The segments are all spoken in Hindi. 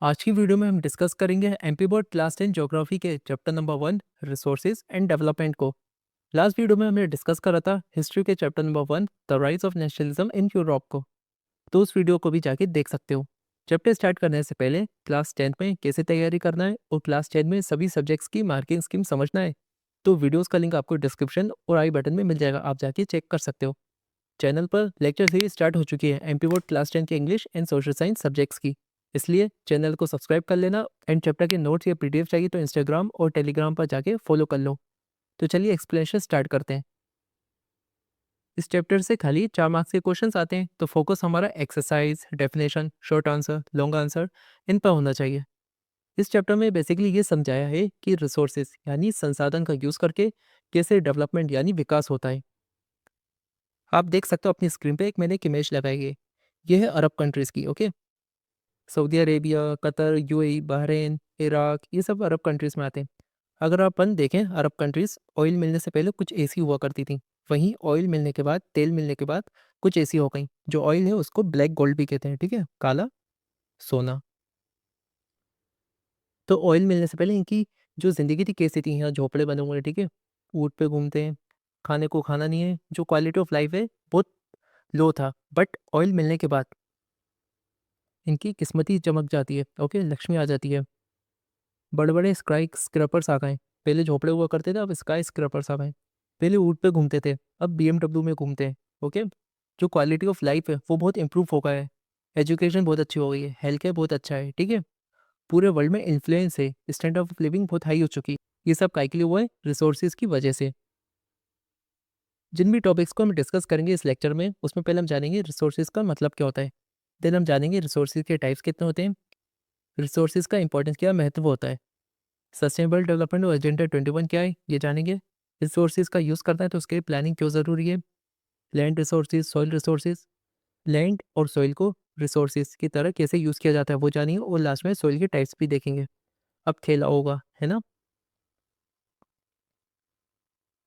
आज की वीडियो में हम डिस्कस करेंगे एमपी बोर्ड क्लास 10 ज्योग्राफी के chapter number 1 resources and development को। लास्ट वीडियो में हमने डिस्कस करा था हिस्ट्री के chapter number 1 the rise of nationalism in Europe को। तो उस वीडियो को भी जाके देख सकते हो। चैप्टर स्टार्ट करने से पहले क्लास 10 में कैसे तैयारी करना है और क्लास 10 में सभी सब्जेक्ट्स की मार्किंग स्कीम समझना है, तो वीडियोस का लिंक आपको डिस्क्रिप्शन और आई बटन में मिल जाएगा, आप जाके चेक कर सकते हो। चैनल पर लेक्चर सीरीज स्टार्ट हो चुकी है एमपी बोर्ड क्लास 10 के English and social science subjects की, इसलिए चैनल को सब्सक्राइब कर लेना। एंड चैप्टर के नोट्स या पीडीएफ चाहिए तो इंस्टाग्राम और टेलीग्राम पर जाके फॉलो कर लो। तो चलिए एक्सप्लेनेशन स्टार्ट करते हैं। इस चैप्टर से खाली 4 मार्क्स के क्वेश्चंस आते हैं, तो फोकस हमारा exercise, definition, short answer, long answer in पर होना चाहिए। इस चैप्टर में बेसिकली ये समझाया है कि रिसोर्सेज यानी संसाधन का यूज करके कैसे डेवलपमेंट यानी विकास होता है। आप देख सकते हो अपनी स्क्रीन पे एक मैंने एक इमेज लगाई है। ये है अरब कंट्रीज की, okay. Saudi Arabia, Qatar, UAE, Bahrain, Iraq, ये सब अरब कंट्रीज में आते हैं। अगर अपन देखें अरब कंट्रीज, ऑयल मिलने से पहले कुछ ऐसी हुआ करती थी। वहीं ऑयल मिलने के बाद, तेल मिलने के बाद कुछ ऐसी हो गई। जो ऑयल है उसको ब्लैक गोल्ड भी कहते हैं, ठीक है, काला सोना। तो ऑयल मिलने से पहले इनकी जो ज़िंदगी थी कैसी थी, यहाँ झोपड़े बने हुए हैं, ठीक है, ऊँट पे घूमते हैं, खाने को खाना नहीं है, जो क्वालिटी ऑफ लाइफ है बहुत लो था। बट ऑयल मिलने के बाद इनकी किस्मत ही चमक जाती है, ओके, लक्ष्मी आ जाती है। बड़े-बड़े स्काई स्क्रैपर्स आ गए। पहले झोपड़े हुआ करते थे, अब स्काई स्क्रैपर्स आ गए। पहले ऊँट पे घूमते थे, अब बीएमडब्ल्यू में घूमते हैं, ओके। जो क्वालिटी ऑफ लाइफ है वो बहुत इम्प्रूव हो गया है। एजुकेशन बहुत अच्छी हो गई है, हेल्थ केयर बहुत अच्छा है, ठीक है। पूरे वर्ल्ड में इन्फ्लुएंस है, स्टैंडर्ड ऑफ लिविंग बहुत हाई हो चुकी है। ये सब काहे के लिए हुआ है? रिसोर्सेज की वजह से। जिन भी टॉपिक्स को हम डिस्कस करेंगे इस लेक्चर में, उसमें पहले हम जानेंगे रिसोर्सेज का मतलब क्या होता है। देन हम जानेंगे रिसोर्सेज के टाइप्स कितने होते हैं, रिसोर्सेज का इंपॉर्टेंस क्या महत्व होता है, सस्टेनेबल डेवलपमेंट और एजेंडा 21 क्या है ये जानेंगे। रिसोर्सेज का यूज़ करना है तो उसके लिए प्लानिंग क्यों ज़रूरी है। Land resources, soil resources, land और सॉइल को रिसोर्सेज की तरह कैसे यूज़ किया जाता है वो जानेंगे, और लास्ट में सॉइल के टाइप्स भी देखेंगे। अब खेला होगा, है ना।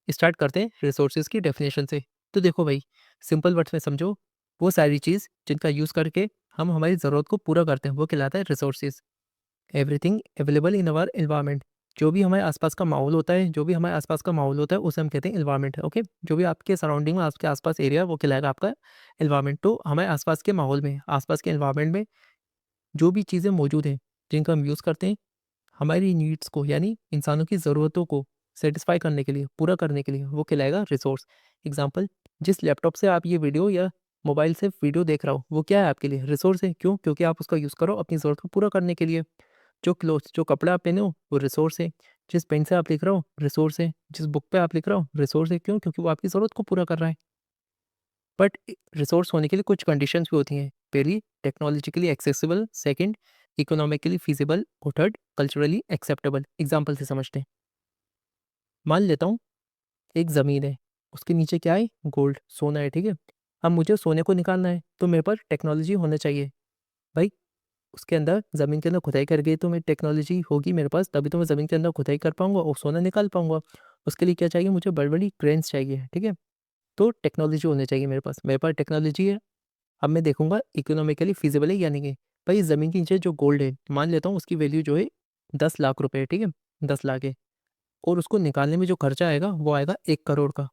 स्टार्ट करते हैं रिसोर्सेज की डेफिनेशन से। तो देखो भाई, सिंपल वर्ड्स में समझो, वो सारी चीज़ जिनका यूज़ करके हम हमारी ज़रूरत को पूरा करते हैं वो कहलाता है resources. Everything available in our environment, जो भी हमारे आसपास का माहौल होता है, जो भी हमारे आसपास का माहौल होता है उसे हम कहते हैं एनवायरनमेंट, ओके। जो भी आपके सराउंडिंग में, आपके आसपास एरिया, वो कहलाएगा आपका एनवायरनमेंट। तो हमारे आसपास के माहौल में, आसपास के एनवायरनमेंट में जो भी चीज़ें मौजूद हैं जिनका हम यूज़ करते हैं हमारी नीड्स को यानी इंसानों की ज़रूरतों को सेटिस्फाई करने के लिए, पूरा करने के लिए, वो कहलाएगा रिसोर्स। एग्जाम्पल, जिस लैपटॉप से आप ये वीडियो या मोबाइल से वीडियो देख रहा हो वो क्या है आपके लिए? रिसोर्स है। क्यों? क्योंकि आप उसका यूज़ करो अपनी ज़रूरत को पूरा करने के लिए। जो क्लोथ्स, जो कपड़ा आप पहने हो वो रिसोर्स है। जिस पेन से आप लिख रहे हो रिसोर्स है। जिस बुक पे आप लिख रहे हो रिसोर्स है। क्यों? क्योंकि वो आपकी ज़रूरत को पूरा कर रहा है। बट रिसोर्स होने के लिए कुछ कंडीशंस भी होती हैं। पहली, technologically accessible. Second, economically feasible. और थर्ड, कल्चरली एक्सेप्टेबल। एग्जाम्पल से समझते हैं। मान लेता हूँ एक ज़मीन है, उसके नीचे क्या है? गोल्ड, सोना है, ठीक है। अब मुझे सोने को निकालना है तो मेरे पास टेक्नोलॉजी होना चाहिए। भाई, उसके अंदर ज़मीन के अंदर खुदाई कर गई तो मेरी टेक्नोलॉजी होगी मेरे पास, तभी तो मैं ज़मीन के अंदर खुदाई कर पाऊंगा और सोना निकाल पाऊंगा। उसके लिए क्या चाहिए? मुझे बड़ी बड़ी क्रेन्स चाहिए, ठीक है। तो टेक्नोलॉजी होनी चाहिए मेरे पास टेक्नोलॉजी है। अब मैं देखूंगा इकोनॉमिकली फिजिबल है यानी कि भाई ज़मीन के नीचे जो गोल्ड है, मान लेता हूँ उसकी वैल्यू जो है 10 लाख रुपए है, ठीक है, 10 लाख है। और उसको निकालने में जो खर्चा आएगा वो आएगा 1 करोड़ का।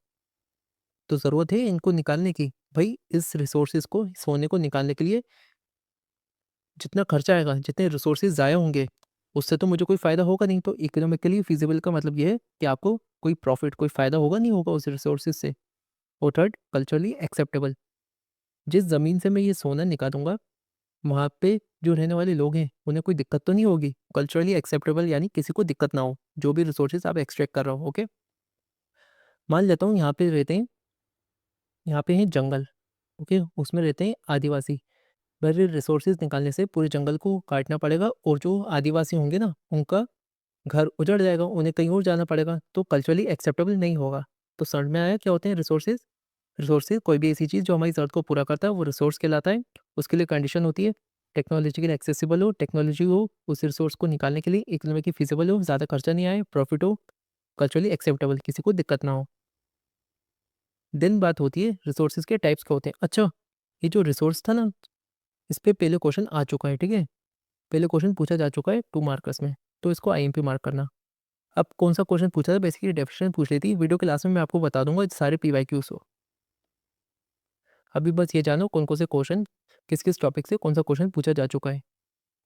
तो ज़रूरत है इनको निकालने की। भाई, इस रिसोर्सेज को, सोने को निकालने के लिए जितना खर्चा आएगा, जितने रिसोर्सेज ज़ाया होंगे, उससे तो मुझे कोई फ़ायदा होगा नहीं। तो इकोनॉमिकली फिजिबल का मतलब ये है कि आपको कोई प्रॉफिट, कोई फ़ायदा होगा नहीं होगा उस रिसोर्सेज से। और थर्ड, कल्चरली एक्सेप्टेबल। जिस ज़मीन से मैं ये सोना निकालूंगा वहाँ पे जो रहने वाले लोग हैं उन्हें कोई दिक्कत तो नहीं होगी। कल्चरली एक्सेप्टेबल यानी किसी को दिक्कत ना हो, जो भी रिसोर्सेज आप एक्सट्रैक्ट कर रहे हो, ओके। मान लेता हूँ यहाँ पे रहते हैं, यहाँ पे है जंगल, ओके, उसमें रहते हैं आदिवासी। पर रिसोर्सेज निकालने से पूरे जंगल को काटना पड़ेगा और जो आदिवासी होंगे ना उनका घर उजड़ जाएगा, उन्हें कहीं और जाना पड़ेगा, तो कल्चरली एक्सेप्टेबल नहीं होगा। तो समझ में आया क्या होते हैं रिसोर्सेज। रिसोर्सेज कोई भी ऐसी चीज़ जो हमारी ज़रूरत को पूरा करता है वो रिसोर्स कहलाता है। उसके लिए कंडीशन होती है टेक्नोलॉजिकली एक्सेसिबल हो, टेक्नोलॉजी हो उस रिसोर्स को निकालने के लिए, इकोनॉमिकली फीजिबल हो, ज़्यादा खर्चा नहीं आए, प्रॉफिट हो, कल्चरली एक्सेप्टेबल, किसी को दिक्कत ना हो। देन बात होती है रिसोर्सेज के टाइप्स क्या होते हैं। अच्छा, ये जो रिसोर्स था ना, इस पे पहले क्वेश्चन आ चुका है, ठीक है। पहले क्वेश्चन पूछा जा चुका है 2 मार्कर्स में, तो इसको आईएमपी मार्क करना। अब कौन सा क्वेश्चन पूछा था, बेसिकली डेफिनेशन पूछ ली थी, वीडियो के लास्ट में मैं आपको बता दूंगा सारे पीवाईक्यूज हो। अभी बस ये जानो कौन कौन से क्वेश्चन किस किस टॉपिक से कौन सा क्वेश्चन पूछा जा चुका है।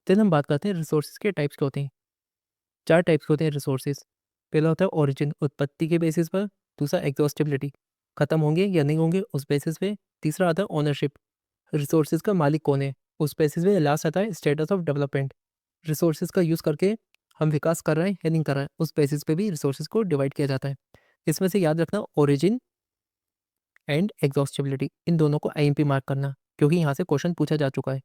देन हम बात करते हैं रिसोर्सेज के टाइप्स के होते हैं। 4 टाइप्स के होते हैं रिसोर्सेज। पहला होता है ओरिजिन, उत्पत्ति के बेसिस पर। दूसरा एग्जॉस्टिबिलिटी, खत्म होंगे या नहीं होंगे उस बेसिस पे। तीसरा आता है ओनरशिप, रिसोर्सेज का मालिक कौन है उस बेसिस पे। लास्ट आता है स्टेटस ऑफ डेवलपमेंट, रिसोर्सेज का यूज़ करके हम विकास कर रहे हैं या नहीं कर रहे हैं उस बेसिस पे भी रिसोर्सेज को डिवाइड किया जाता है। इसमें से याद रखना ओरिजिन एंड एग्जॉस्टिबिलिटी, इन दोनों को आईएमपी मार्क करना, क्योंकि यहाँ से क्वेश्चन पूछा जा चुका है।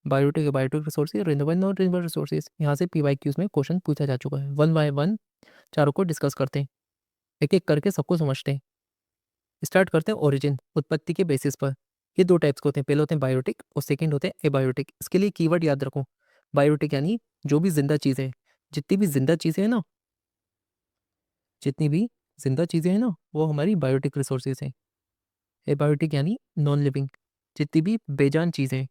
Biotic resources, renewable non renewable resources, यहाँ से पीवाईक्यूज में क्वेश्चन पूछा जा चुका है। वन बाय वन चारों को डिस्कस करते हैं, एक एक करके सबको समझते हैं। स्टार्ट करते हैं ओरिजिन, उत्पत्ति के बेसिस पर। ये 2 टाइप्स के होते हैं, पहले होते हैं बायोटिक और सेकंड होते हैं एबायोटिक। इसके लिए कीवर्ड याद रखो, बायोटिक यानी जो भी जिंदा चीज़ें हैं, जितनी भी जिंदा चीज़ें हैं ना, जितनी भी जिंदा चीज़ें हैं ना, वो हमारी बायोटिक रिसोर्सेज हैं। एबायोटिक यानी नॉन लिविंग, जितनी भी बेजान चीज़ें हैं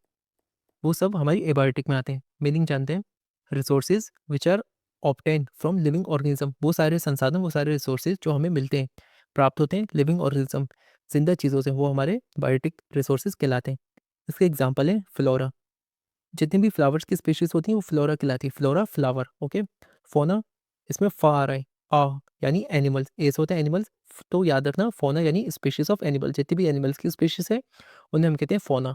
वो सब हमारी एबायोटिक में आते हैं। मीनिंग जानते हैं, resources which are obtain from living organism, वो सारे संसाधन, वो सारे रिसोर्सेज जो हमें मिलते हैं, प्राप्त होते हैं लिविंग ऑर्गेनिज्म, जिंदा चीज़ों से, वो हमारे बायोटिक रिसोर्सेज कहलाते हैं। इसके एग्जाम्पल है फ्लोरा, जितनी भी फ्लावर्स की स्पीशीज होती हैं वो फ्लोरा कहलाती है। Flora flower, okay. फोना, इसमें फा आ रहा है, आ यानी एनिमल्स, एस होता है एनिमल्स, तो याद रखना फोना यानी स्पीशीज ऑफ एनिमल, जितनी भी एनिमल्स की स्पीशीज है उन्हें हम कहते हैं फोना।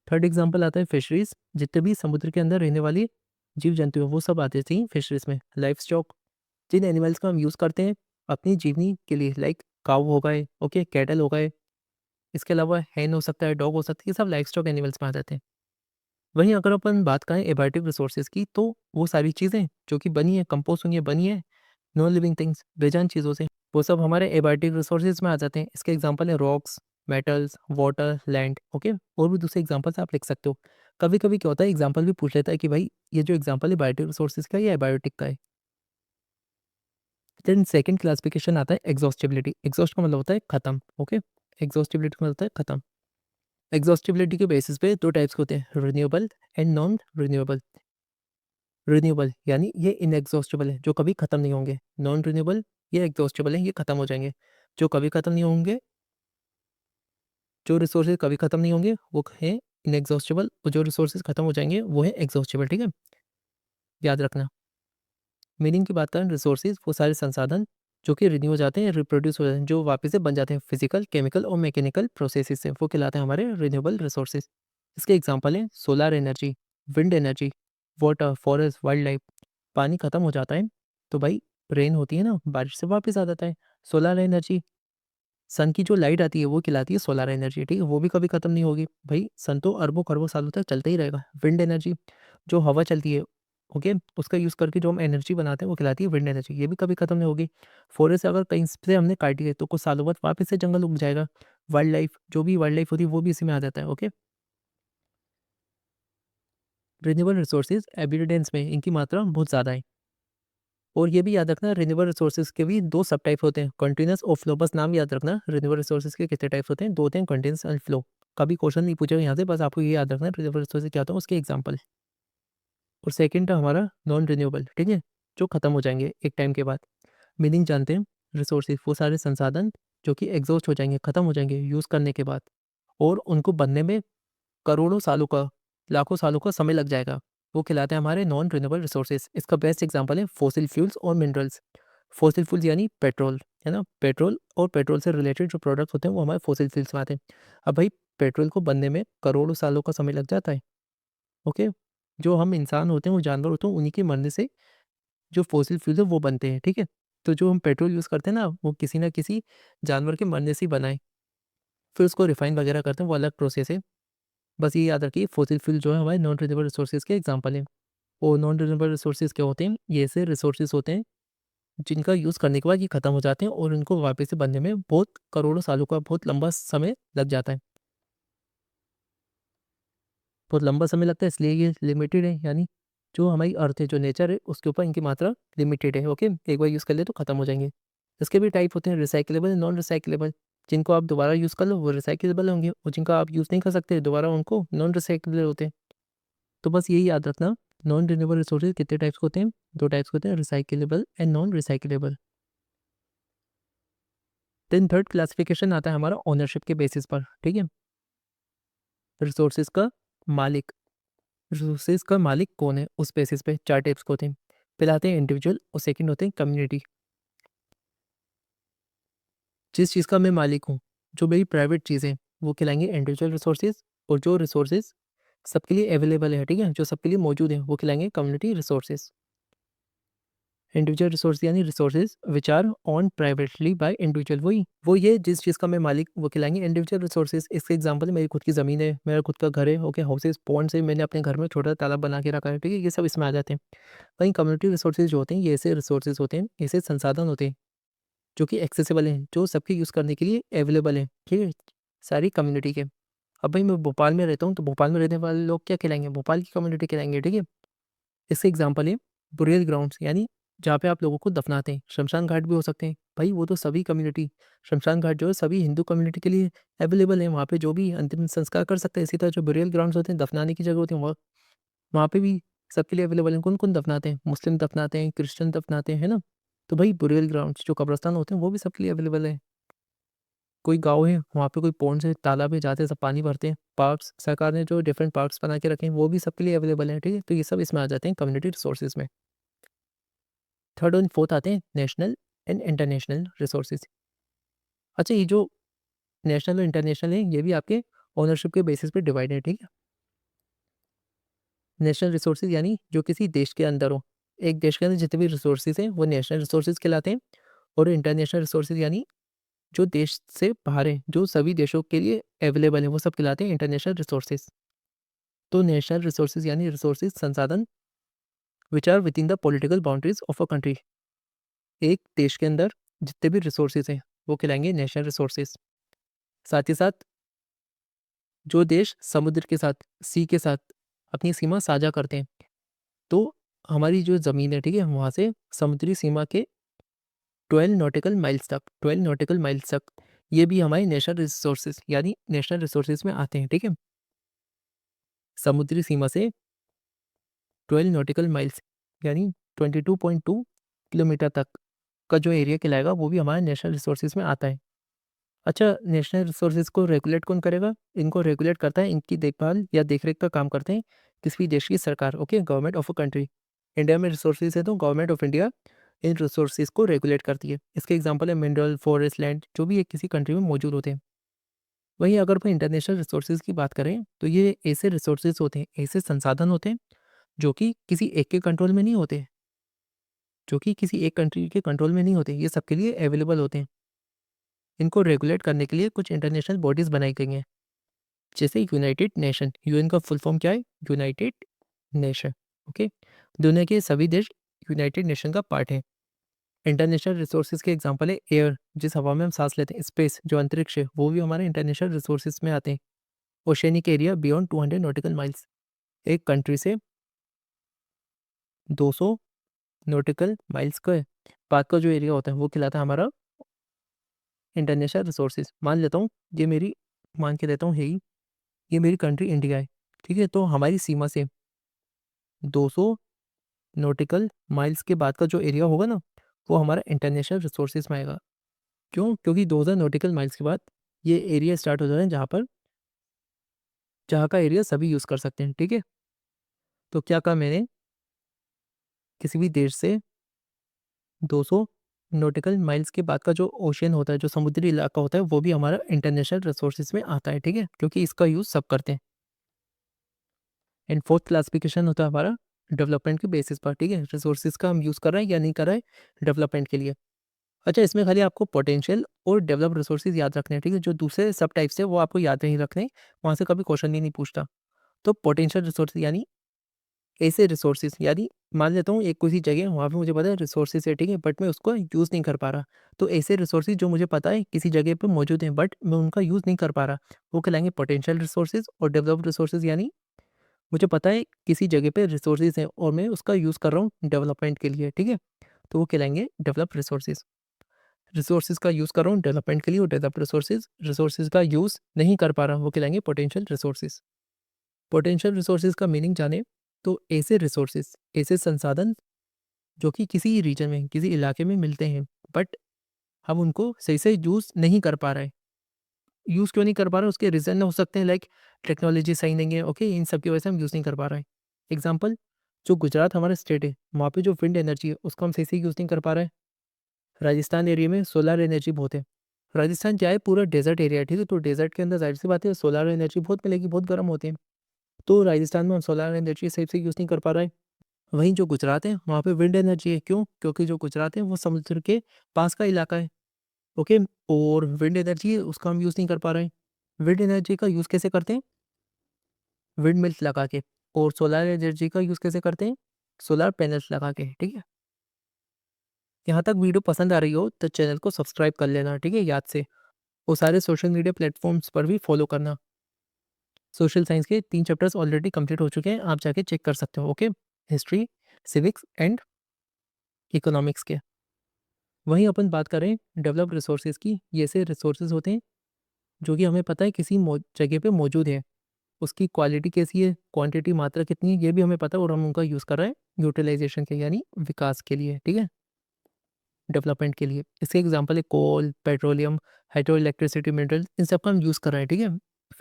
थर्ड एग्जाम्पल आता है फिशरीज, जितने भी समुद्र के अंदर रहने वाली जीव जंतु हैं वो सब आते थे फिशरीज में। लाइफ स्टॉक, जिन एनिमल्स का हम यूज़ करते हैं अपनी जीवनी के लिए, लाइक काऊ हो गए, ओके, कैटल हो गए, इसके अलावा हैन हो सकता है, डॉग हो सकता है, ये सब लाइफ स्टॉक एनिमल्स में आ जाते हैं। वहीं अगर अपन बात करें एबायोटिक रिसोर्सेज की, तो वो सारी चीज़ें जो कि बनी है, कंपोज हुई है, बनी है नॉन लिविंग थिंग्स, बेजान चीज़ों से, वो सब हमारे एबायोटिक रिसोर्सेज में आ जाते हैं। इसके एग्जांपल है rocks, metals, water, land, okay. और भी दूसरे एग्जांपल्स आप लिख सकते हो। कभी कभी क्या होता है, एग्जांपल भी पूछ लेता है कि भाई ये जो एग्जांपल है बायोटिक रिसोर्सेज का या एबायोटिक का है। देन सेकंड क्लासिफिकेशन आता है एग्जॉस्टिबिलिटी। एग्जॉस्ट का मतलब होता है खत्म, ओके। एग्जॉस्टिबिलिटी का मतलब होता है खत्म। एग्जॉस्टिबिलिटी के बेसिस पे 2 टाइप्स के होते हैं, renewable and non renewable. Renewable यानी ये इनएग्जॉस्टेबल है, जो कभी खत्म नहीं होंगे। नॉन रिन्यूएबल ये एग्जॉस्टेबल है, ये खत्म हो जाएंगे। जो कभी खत्म नहीं होंगे, जो रिसोर्सेज कभी खत्म नहीं होंगे वो है इनएग्जॉस्टेबल, और जो रिसोर्सेज खत्म हो जाएंगे वो है एग्जॉस्टेबल, ठीक है। याद रखना, मीनिंग की बात करें, रिसोर्सेज वो सारे संसाधन जो कि रिन्यू हो जाते हैं, रिप्रोड्यूस हो जाते हैं, जो वापस से बन जाते हैं फिजिकल, केमिकल और मैकेनिकल प्रोसेसेस से, वो कहलाते हैं हमारे रिन्यूएबल रिसोर्सेज। इसके एग्जांपल हैं solar energy, wind energy, water, forest, wild life. पानी खत्म हो जाता है तो भाई रेन होती है ना, बारिश से वापस आ जाता है। सोलर एनर्जी, सन की जो लाइट आती है वो कहलाती है सोलर एनर्जी, ठीक है, वो भी कभी खत्म नहीं होगी भाई, सन तो अरबों खरबों सालों तक चलता ही रहेगा। विंड एनर्जी, जो हवा चलती है, ओके, उसका यूज़ करके जो हम एनर्जी बनाते हैं वो कहलाती है विंड एनर्जी, ये भी कभी खत्म नहीं होगी। फॉरेस्ट अगर कहीं से हमने काटी है तो कुछ सालों बाद वापस से जंगल उग जाएगा। वाइल्ड लाइफ, जो भी वाइल्ड लाइफ होती है वो भी इसी में आ जाता है, ओके। रिन्यूएबल रिसोर्सेज एबिडेंस में इनकी मात्रा बहुत ज़्यादा है। और ये भी याद रखना, रिन्यूएबल रिसोर्सेज के भी 2 सब टाइप होते हैं, कंटीन्यूअस और फ्लो। बस नाम याद रखना, रिन्यूएबल रिसोर्सेज के कितने टाइप्स होते हैं, 2 होते हैं, कंटीन्यूअस एंड फ्लो। कभी क्वेश्चन नहीं पूछेगा यहाँ से, बस आपको ये याद रखना है रिन्यूएबल रिसोर्सेज क्या होता है, उसके एग्जाम्पल। और सेकंड है हमारा नॉन रिन्यूएबल, ठीक है, जो खत्म हो जाएंगे एक टाइम के बाद। मीनिंग जानते हैं, रिसोर्सेज वो सारे संसाधन जो कि एग्जॉस्ट हो जाएंगे, खत्म हो जाएंगे यूज़ करने के बाद, और उनको बनने में करोड़ों सालों का, लाखों सालों का समय लग जाएगा, वो कहलाते हैं हमारे नॉन रिन्यूएबल रिसोर्सेज। इसका बेस्ट एग्जांपल है फॉसिल फ्यूल्स और मिनरल्स। फॉसिल फ्यूल्स यानी पेट्रोल, है ना, पेट्रोल और पेट्रोल से रिलेटेड जो प्रोडक्ट्स होते हैं वो हमारे फॉसिल फ्यूल्स में आते हैं। अब भाई पेट्रोल को बनने में करोड़ों सालों का समय लग जाता है, ओके। जो हम इंसान होते हैं, वो जानवर होते हैं, उन्हीं के मरने से जो फॉसिल फ्यूल्स है वो बनते हैं, ठीक है। तो जो हम पेट्रोल यूज़ करते हैं ना, वो किसी ना किसी जानवर के मरने से ही बनाए, फिर उसको रिफाइन वगैरह करते हैं, वो अलग प्रोसेस है। बस ये याद रखिए, फॉसिल फ्यूल जो है हमारे नॉन रिन्यूएबल रिसोर्सेज के एग्जांपल है। और नॉन रिन्यूएबल रिसोर्सेज क्या होते हैं, ये ऐसे रिसोर्सेज होते हैं जिनका यूज़ करने के बाद ये खत्म हो जाते हैं, और इनको वापस से बनने में बहुत करोड़ों सालों का बहुत लंबा समय लग जाता है। बहुत लंबा समय लगता है, इसलिए ये लिमिटेड है, यानी जो हमारी अर्थ है, जो नेचर है, उसके ऊपर इनकी मात्रा लिमिटेड है, ओके। एक बार यूज़ कर ले तो खत्म हो जाएंगे। इसके भी टाइप होते हैं, रिसाइकलेबल, नॉन रिसाइकलेबल। जिनको आप दोबारा यूज़ कर लो वो रिसाइकलेबल होंगे, और जिनका आप यूज़ नहीं कर सकते दोबारा, उनको नॉन रिसाइकलेबल होते हैं। तो बस यही याद रखना, नॉन रिन्यूएबल रिसोर्सेज कितने टाइप्स के होते हैं? 2 टाइप्स के होते हैं, recyclable and non recyclable. Then third classification आता है हमारा ओनरशिप के बेसिस पर, ठीक है? रिसोर्सेज का मालिक, रिसोर्सेज का मालिक कौन है, उस बेसिस पे 4 टाइप्स के होते हैं। पहले आते हैं इंडिविजुअल और सेकंड होते हैं कम्युनिटी। जिस चीज़ का मैं मालिक हूँ, जो मेरी प्राइवेट चीज़ है, वो कहलाएँगे इंडिविजुअल रिसोर्सेज, और जो रिसोर्सेज सबके लिए अवेलेबल है, ठीक है? जो सबके लिए मौजूद है, वो कहलाएँगे कम्युनिटी रिसोर्सेज। इंडिविजुअल रिसोर्स यानी resources which are owned privately by individual, वही वो ये जिस चीज़ का मैं मालिक, वो कहलाएंगे इंडिविजुअल रिसोर्सेज। इसके एग्जांपल है मेरी खुद की ज़मीन है, मेरा खुद का घर है, ओके, हाउसेज, पॉन्ड से मैंने अपने घर में छोटा तालाब बना के रखा है, ठीक है? ये सब इसमें आ जाते हैं। वहीं कम्युनिटी रिसोर्सेज जो होते हैं, ये ऐसे रिसोर्सेज होते हैं, ऐसे संसाधन होते हैं जो कि एक्सेसिबल हैं, जो सबके यूज़ करने के लिए अवेलेबल हैं, ठीक है? सारी कम्युनिटी के। अब भाई मैं भोपाल में रहता हूँ, तो भोपाल में रहने वाले लोग क्या कहलाएंगे? भोपाल की कम्युनिटी कहलाएंगे, ठीक है? इससे एग्जाम्पल है बुरियल ग्राउंड्स, यानी जहाँ पे आप लोगों को दफनाते हैं। शमशान घाट भी हो सकते हैं भाई, वो तो सभी कम्युनिटी, शमशान घाट जो है सभी हिंदू कम्युनिटी के लिए अवेलेबल है। वहाँ पे जो भी अंतिम संस्कार कर सकते हैं। इसी तरह जो बुरियल ग्राउंड्स होते हैं, दफनाने की जगह होती है, वहाँ पे भी सबके लिए अवेलेबल है। कौन कौन दफनाते हैं? मुस्लिम दफनाते हैं, क्रिश्चियन दफनाते हैं, है ना? तो भाई बुरियल ग्राउंड्स जो कब्रस्तान होते हैं, वो भी सबके लिए अवेलेबल है। कोई गाँव है, वहाँ पे कोई पॉन्ड है, तालाब है, जाते सब पानी भरते हैं। पार्क्स, सरकार ने जो डिफरेंट पार्क्स बना के रखे हैं, वो भी सबके लिए अवेलेबल है, ठीक है? तो ये सब इसमें आ जाते हैं कम्युनिटी रिसोर्सेज में। थर्ड और फोर्थ आते हैं नेशनल एंड इंटरनेशनल रिसोर्सेज। अच्छा, ये जो नेशनल और इंटरनेशनल है, ये भी आपके ओनरशिप के बेसिस पे डिवाइड है, ठीक है? नेशनल रिसोर्सेज यानी जो किसी देश के अंदर हो। एक देश के अंदर जितने भी रिसोर्सेज हैं, वो नेशनल रिसोर्सेज कहलाते हैं। और इंटरनेशनल रिसोर्सेज यानी जो देश से बाहर है, जो सभी देशों के लिए अवेलेबल है, वो सब कहलाते हैं इंटरनेशनल रिसोर्सेज। तो नेशनल रिसोर्सेज यानी रिसोर्सेज संसाधन which are within the political boundaries of a country. एक देश के अंदर जितने भी रिसोर्सेज हैं, वो कहलाएंगे नेशनल रिसोर्सेज। साथ ही साथ जो देश समुद्र के साथ, सी के साथ अपनी सीमा साझा करते हैं, तो हमारी जो ज़मीन है, ठीक है, वहाँ से समुद्री सीमा के 12 नॉटिकल माइल्स तक, 12 नॉटिकल माइल्स तक, ये भी हमारे नेशनल रिसोर्सेज यानी नेशनल रिसोर्सेज में आते हैं, ठीक है? समुद्री सीमा से 12 नॉटिकल माइल्स यानी 22.2 किलोमीटर तक का जो एरिया कहलाएगा, वो भी हमारे नेशनल रिसोर्सेज में आता है। अच्छा, नेशनल रिसोर्सेज को रेगुलेट कौन करेगा? इनको रेगुलेट करता है, इनकी देखभाल या देखरेख का काम करते हैं किसी भी देश की सरकार, okay, government of a country. India में रिसोर्सेज है, तो government of India in resources को रेगुलेट करती है। इसके एग्जांपल है मिनरल, फॉरेस्ट, लैंड, जो भी एक किसी कंट्री में मौजूद होते हैं। वहीं अगर हम इंटरनेशनल रिसोर्सेज की बात करें, तो ये ऐसे रिसोर्सेज होते हैं, ऐसे संसाधन होते हैं जो कि किसी एक के कंट्रोल में नहीं होते, जो कि किसी एक कंट्री के कंट्रोल में नहीं होते, ये सबके लिए अवेलेबल होते हैं। इनको रेगुलेट करने के लिए कुछ इंटरनेशनल बॉडीज बनाई गई हैं, जैसे यूनाइटेड नेशन। यूएन का फुल फॉर्म क्या है? United nation, okay. दुनिया के सभी देश यूनाइटेड नेशन का पार्ट है। इंटरनेशनल रिसोर्सेज के एग्जांपल है एयर, जिस हवा में हम सांस लेते हैं, स्पेस, जो अंतरिक्ष है, वो भी हमारे इंटरनेशनल रिसोर्सेज में आते हैं। Oceanic area beyond 200 nautical miles, एक कंट्री से 200 नॉटिकल माइल्स का बाद का जो एरिया होता है, वो कहलाता है हमारा इंटरनेशनल रिसोर्सेज। मान लेता हूँ ये मेरी, मान के देता हूँ है ही, ये मेरी कंट्री इंडिया है, ठीक है? तो हमारी सीमा से 200 नॉटिकल माइल्स के बाद का जो एरिया होगा ना, वो हमारा इंटरनेशनल रिसोर्सेज में आएगा। क्यों? क्योंकि 2000 नॉटिकल माइल्स के बाद ये एरिया स्टार्ट हो जाता है जहाँ का एरिया सभी यूज़ कर सकते हैं, ठीक है? तो क्या कहा मैंने? किसी भी देश से 200 नॉटिकल माइल्स के बाद का जो ओशियन होता है, जो समुद्री इलाका होता है, वो भी हमारा इंटरनेशनल रिसोर्सेज में आता है, ठीक है? क्योंकि इसका यूज़ सब करते हैं। एंड फोर्थ क्लासिफिकेशन होता है हमारा डेवलपमेंट के बेसिस पर, ठीक है? रिसोर्सेज का हम यूज़ कर रहे हैं या नहीं कर रहे हैं डेवलपमेंट के लिए। अच्छा, इसमें खाली आपको पोटेंशियल और डेवलप रिसोर्सेज याद रखने हैं, ठीक है? जो दूसरे सब टाइप्स है, वो आपको याद नहीं रखने, वहाँ से कभी क्वेश्चन ही नहीं पूछता। तो पोटेंशियल रिसोर्सेज यानी ऐसे रिसोर्सेज, यानी मान लेता हूँ एक किसी जगह, वहाँ पे मुझे पता है रिसोर्सेज है, ठीक है, बट मैं उसको यूज़ नहीं कर पा रहा। तो ऐसे रिसोर्सेज जो मुझे पता है किसी जगह पे मौजूद हैं, बट मैं उनका यूज़ नहीं कर पा रहा, वो कहलाएंगे पोटेंशियल रिसोर्सेज। और डेवलप रिसोर्सेज यानी मुझे पता है किसी जगह पे रिसोर्सेज हैं और मैं उसका यूज़ कर रहा हूँ डेवलपमेंट के लिए, ठीक है? तो वो कहलाएंगे डेवलप रिसोर्सेज। रिसोर्सेज का यूज़ कर रहा हूँ डेवलपमेंट के लिए, और डेवलप रिसोर्सेज, रिसोर्सेज का यूज़ नहीं कर पा रहा, वो कहलाएंगे पोटेंशियल रिसोर्सेज। पोटेंशियल रिसोर्सेज का मीनिंग जाने। तो ऐसे रिसोर्सेज, ऐसे संसाधन जो कि किसी रीजन में, किसी इलाके में मिलते हैं, बट हम उनको सही से यूज़ नहीं कर पा रहे। यूज़ क्यों नहीं कर पा रहे, उसके रीज़न हो सकते हैं लाइक टेक्नोलॉजी सही नहीं है, ओके, इन सब की वजह से हम यूज़ नहीं कर पा रहे हैं। एग्जांपल, जो गुजरात हमारा स्टेट है, वहाँ पे जो विंड एनर्जी है उसको हम सही से यूज़ नहीं कर पा रहे हैं। राजस्थान एरिया में सोलर एनर्जी बहुत है। राजस्थान क्या है, पूरा डेजर्ट एरिया है, ठीक है, तो डेजर्ट के अंदर जाहिर सी बात है सोलर एनर्जी बहुत मिलेगी, बहुत गर्म होते हैं। तो राजस्थान में हम सोलर एनर्जी सही से यूज़ नहीं कर पा रहे हैं। वहीं जो गुजरात है वहाँ पे विंड एनर्जी है, क्यों? क्योंकि जो गुजरात है वो समुद्र के पास का इलाका है, ओके, और विंड एनर्जी है उसका हम यूज़ नहीं कर पा रहे हैं। विंड एनर्जी का यूज़ कैसे करते हैं? विंड मिल्स लगा के। और सोलर एनर्जी का यूज़ कैसे करते हैं? सोलर पैनल्स लगा के, ठीक है। यहाँ तक वीडियो पसंद आ रही हो तो चैनल को सब्सक्राइब कर लेना, ठीक है, याद से। और सारे सोशल मीडिया प्लेटफॉर्म्स पर भी फॉलो करना। सोशल साइंस के 3 चैप्टर्स ऑलरेडी कंप्लीट हो चुके हैं, आप जाके चेक कर सकते हो, okay. History, civics and economics के। वहीं अपन बात करें डेवलप्ड रिसोर्सेज की, ये ऐसे रिसोर्सेज होते हैं जो कि हमें पता है किसी जगह पे मौजूद है, उसकी क्वालिटी कैसी है, क्वांटिटी, मात्रा कितनी है, ये भी हमें पता है, और हम उनका यूज़ कर रहे हैं यूटिलाइजेशन के, यानी विकास के लिए, ठीक है, डेवलपमेंट के लिए। इसके एग्जांपल है कोल, पेट्रोलियम, हाइड्रो इलेक्ट्रिसिटी, मिनरल, इन सब का हम यूज़ कर रहे हैं, ठीक है,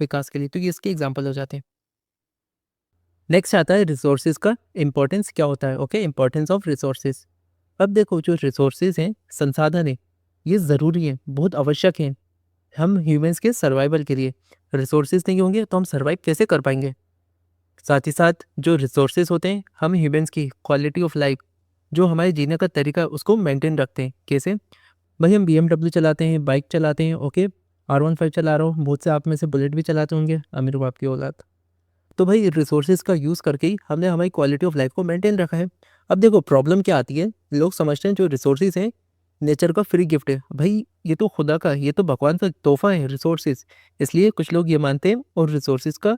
विकास के लिए। तो ये इसके एग्जाम्पल हो जाते हैं। नेक्स्ट आता है रिसोर्सेज का इंपॉर्टेंस क्या होता है, ओके, इंपॉर्टेंस ऑफ रिसोर्सेज। अब देखो, जो रिसोर्सेज हैं, संसाधन है, ये ज़रूरी है, बहुत आवश्यक है हम ह्यूमंस के सर्वाइवल के लिए। रिसोर्सेज नहीं होंगे तो हम सर्वाइव कैसे कर पाएंगे? साथ ही साथ जो रिसोर्सेज होते हैं, हम ह्यूमंस की क्वालिटी ऑफ लाइफ, जो हमारे जीने का तरीका है, उसको मेंटेन रखते हैं। कैसे? भाई हम BMW चलाते हैं, बाइक चलाते हैं, ओके, R15 चला रहा हूँ, बहुत से आप में से बुलेट भी चलाते होंगे, अमीर बाप की औलाद। तो भाई रिसोर्सेज का यूज़ करके ही हमने हमारी क्वालिटी ऑफ लाइफ को मेंटेन रखा है। अब देखो प्रॉब्लम क्या आती है, लोग समझते हैं जो रिसोर्सेज हैं नेचर का फ्री गिफ्ट है। भाई ये तो खुदा का, ये तो भगवान का तोहफा है रिसोर्सेज। इसलिए कुछ लोग ये मानते हैं और रिसोर्सेज का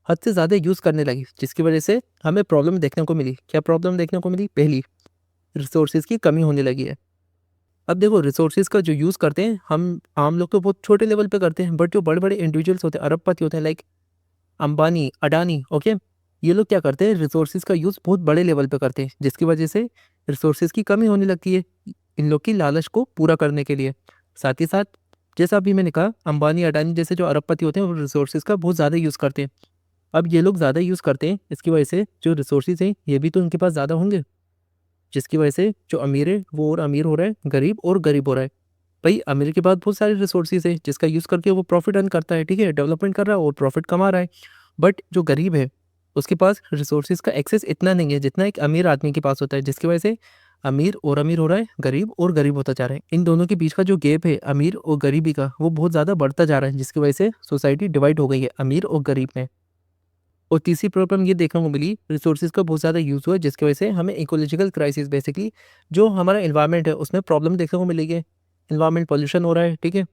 हद से ज़्यादा यूज़ करने लगे, जिसकी वजह से हमें प्रॉब्लम देखने को मिली। क्या प्रॉब्लम देखने को मिली? पहली, रिसोर्सेज की कमी होने लगी है। अब देखो रिसोर्सेज का जो यूज़ करते हैं हम आम लोग तो बहुत छोटे लेवल पे करते हैं, बट जो बड़े बड़े इंडिविजुअल्स होते हैं, अरबपति होते हैं, लाइक अंबानी, अडानी, ओके, ये लोग क्या करते हैं, रिसोर्सेज का यूज़ बहुत बड़े लेवल पे करते हैं, जिसकी वजह से रिसोर्सेज की कमी होने लगती है इन लोग की लालच को पूरा करने के लिए। साथ ही साथ जैसा अभी मैंने कहा, अंबानी, अडानी जैसे जो अरबपति होते हैं वो रिसोर्सेज का बहुत ज़्यादा यूज़ करते हैं। अब ये लोग ज़्यादा यूज़ करते हैं, इसकी वजह से जो रिसोर्सेज हैं ये भी तो उनके पास ज़्यादा होंगे, जिसकी वजह से जो अमीर है वो और अमीर हो रहा है, गरीब और गरीब हो रहा है। भाई अमीर के पास बहुत सारे रिसोर्सेज है जिसका यूज़ करके वो प्रॉफिट अर्न करता है, ठीक है, डेवलपमेंट कर रहा है और प्रॉफिट कमा रहा है। बट जो गरीब है उसके पास रिसोर्सेज का एक्सेस इतना नहीं है जितना एक अमीर आदमी के पास होता है, जिसकी वजह से अमीर और अमीर हो रहा है, गरीब और गरीब होता जा रहा है। इन दोनों के बीच का जो गैप है अमीर और गरीबी का, वो बहुत ज़्यादा बढ़ता जा रहा है, जिसकी वजह से सोसाइटी डिवाइड हो गई है अमीर और गरीब में। और तीसरी प्रॉब्लम ये देखने को मिली, रिसोर्सेज का बहुत ज़्यादा यूज़ हुआ, जिसकी वजह से हमें इकोलॉजिकल क्राइसिस, बेसिकली जो हमारा एनवायरनमेंट है उसमें प्रॉब्लम देखने को मिलेगी। एनवायरनमेंट पॉल्यूशन हो रहा है, ठीक है,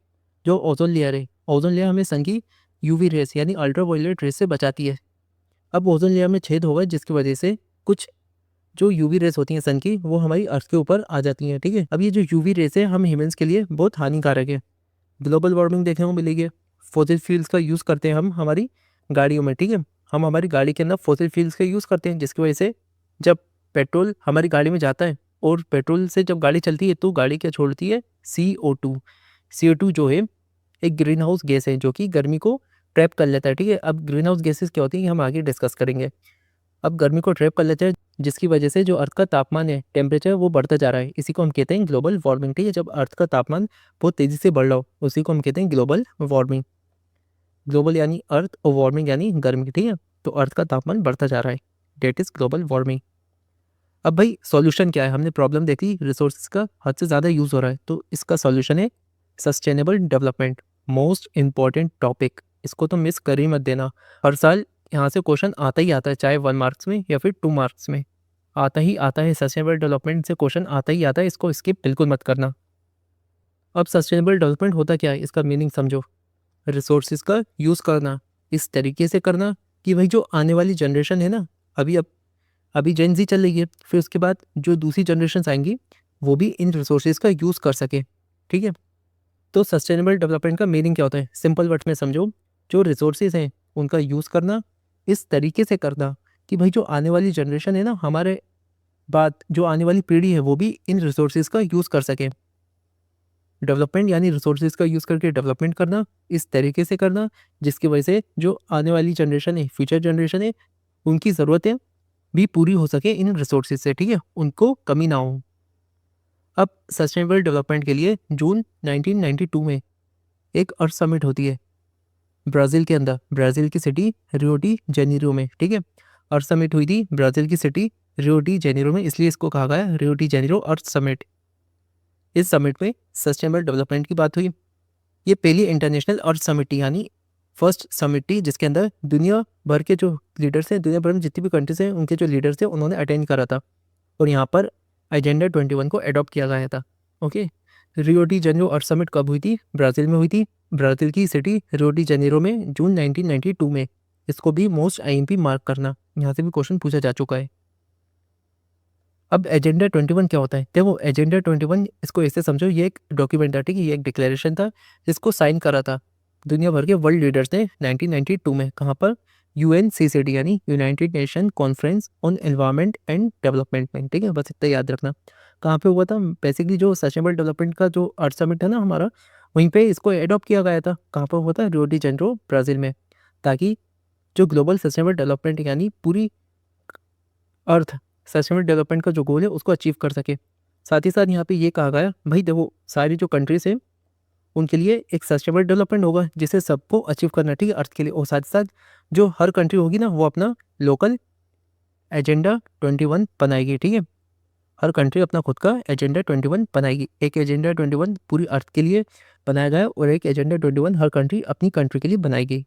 जो ओजोन लेयर है, ओजोन लेयर हमें सन की यूवी रेस यानी अल्ट्रा वायलेट रेस से बचाती है। अब ओजोन लेयर में छेद होगा, जिसकी वजह से कुछ जो यूवी रेस होती हैं सन की, वो हमारी अर्थ के ऊपर आ जाती हैं, ठीक है। अब ये जो यूवी रेस है हम ह्यूमंस के लिए बहुत हानिकारक है। ग्लोबल वार्मिंग देखने को मिलेगी। फॉसिल फ्यूल्स का यूज़ करते हैं हम हमारी गाड़ियों में, ठीक है, हम हमारी गाड़ी के अंदर फॉसिल फ्यूल्स का यूज़ करते हैं, जिसकी वजह से जब पेट्रोल हमारी गाड़ी में जाता है और पेट्रोल से जब गाड़ी चलती है तो गाड़ी क्या छोड़ती है, CO2। CO2 जो है एक ग्रीन हाउस गैस है जो कि गर्मी को ट्रैप कर लेता है, ठीक है। अब ग्रीन हाउस गैसेस क्या होती है हम आगे डिस्कस करेंगे। अब गर्मी को ट्रैप कर लेते हैं, जिसकी वजह से जो अर्थ का तापमान है, टेम्परेचर, वो बढ़ता जा रहा है। इसी को हम कहते हैं ग्लोबल वार्मिंग, ठीक है। जब अर्थ का तापमान बहुत तेज़ी से बढ़ रहा हो उसी को हम कहते हैं ग्लोबल वार्मिंग। ग्लोबल यानी अर्थ और वार्मिंग यानी गर्मी, ठीक है। तो अर्थ का तापमान बढ़ता जा रहा है, डेट इज ग्लोबल वार्मिंग। अब भाई सॉल्यूशन क्या है? हमने प्रॉब्लम देखी, रिसोर्सेज का हद से ज़्यादा यूज़ हो रहा है, तो इसका सॉल्यूशन है sustainable development. Most important topic, इसको तो मिस कर ही मत देना। हर साल यहाँ से क्वेश्चन आता ही आता है, चाहे 1 मार्क्स में या फिर 2 मार्क्स में, आता ही आता है। सस्टेनेबल डेवलपमेंट से क्वेश्चन आता ही आता है, इसको स्किप बिल्कुल मत करना। अब सस्टेनेबल डेवलपमेंट होता क्या है, इसका मीनिंग समझो। रिसोर्सेज का यूज़ करना इस तरीके से करना कि भाई जो आने वाली जनरेशन है ना, अभी जेन ज़ी चल रही है, फिर उसके बाद जो दूसरी जनरेशन्स आएंगी वो भी इन रिसोर्सेज का यूज़ कर सके, ठीक है। तो सस्टेनेबल डेवलपमेंट का मीनिंग क्या होता है, सिंपल वर्ड्स में समझो, जो रिसोर्सेज हैं उनका यूज़ करना इस तरीके से करना कि भाई जो आने वाली जनरेशन है ना, हमारे बाद जो आने वाली पीढ़ी है, वो भी इन रिसोर्सेज का यूज़ कर सके। डेवलपमेंट यानी रिसोर्सेज का यूज़ करके डेवलपमेंट करना, इस तरीके से करना जिसकी वजह से जो आने वाली जनरेशन है, फ्यूचर जनरेशन है, उनकी ज़रूरतें भी पूरी हो सके इन रिसोर्सेज से, ठीक है, उनको कमी ना हो। अब सस्टेनेबल डेवलपमेंट के लिए जून 1992 में एक अर्थ समिट होती है ब्राज़ील के अंदर, ब्राज़ील की सिटी रियो डी जेनेरो में, ठीक है। अर्थ समिट हुई थी ब्राज़ील की सिटी रियो डी जेनेरो में, इसलिए इसको कहा गया रियो डी जेनेरो अर्थ समिट। इस समिट में सस्टेनेबल डेवलपमेंट की बात हुई। ये पहली इंटरनेशनल अर्थ समिट थी, यानी फर्स्ट समिट थी जिसके अंदर दुनिया भर के जो लीडर्स हैं, दुनिया भर में जितनी भी कंट्रीज हैं, उनके जो लीडर्स थे उन्होंने अटेंड करा था और यहाँ पर एजेंडा 21 को अडॉप्ट किया गया था। ओके, रियो डी जेनेरो अर्थ समिट कब हुई थी? ब्राज़ील में हुई थी, ब्राज़ील की सिटी रियो डी जेनेरो में, जून 1992 में। इसको भी मोस्ट आईएमपी मार्क करना, यहाँ से भी क्वेश्चन पूछा जा चुका है। अब एजेंडा 21 क्या होता है? देखो, एजेंडा 21 इसको ऐसे समझो, ये एक डॉक्यूमेंट था, ठीक है, ये एक डिक्लेरेशन था जिसको साइन करा था दुनिया भर के वर्ल्ड लीडर्स ने 1992 में। कहाँ पर? यूएनसीसीडी यानी United nation conference on environment and development में, ठीक है, बस इतना याद रखना। कहाँ पे हुआ था? बेसिकली जो सस्टेनेबल डेवलपमेंट का जो अर्थ समिट है ना हमारा, वहीं पे इसको एडॉप्ट किया गया था। कहाँ पर हुआ था? रियो डी जेनेरो ब्राज़ील में, ताकि जो ग्लोबल सस्टेनेबल डेवलपमेंट यानी पूरी अर्थ सस्टेनेबल डेवलपमेंट का जो गोल है उसको अचीव कर सके। साथ ही साथ यहाँ पे ये कहा गया, भाई देखो, सारी जो कंट्रीज हैं उनके लिए एक सस्टेनेबल डेवलपमेंट होगा जिसे सबको अचीव करना, ठीक है, अर्थ के लिए। और साथ ही साथ जो हर कंट्री होगी ना, वो अपना लोकल एजेंडा 21 बनाएगी, ठीक है। हर कंट्री अपना खुद का एजेंडा 21 बनाएगी। एक एजेंडा 21 पूरी अर्थ के लिए बनाया गया और एक एजेंडा 21 हर कंट्री अपनी कंट्री के लिए बनाएगी।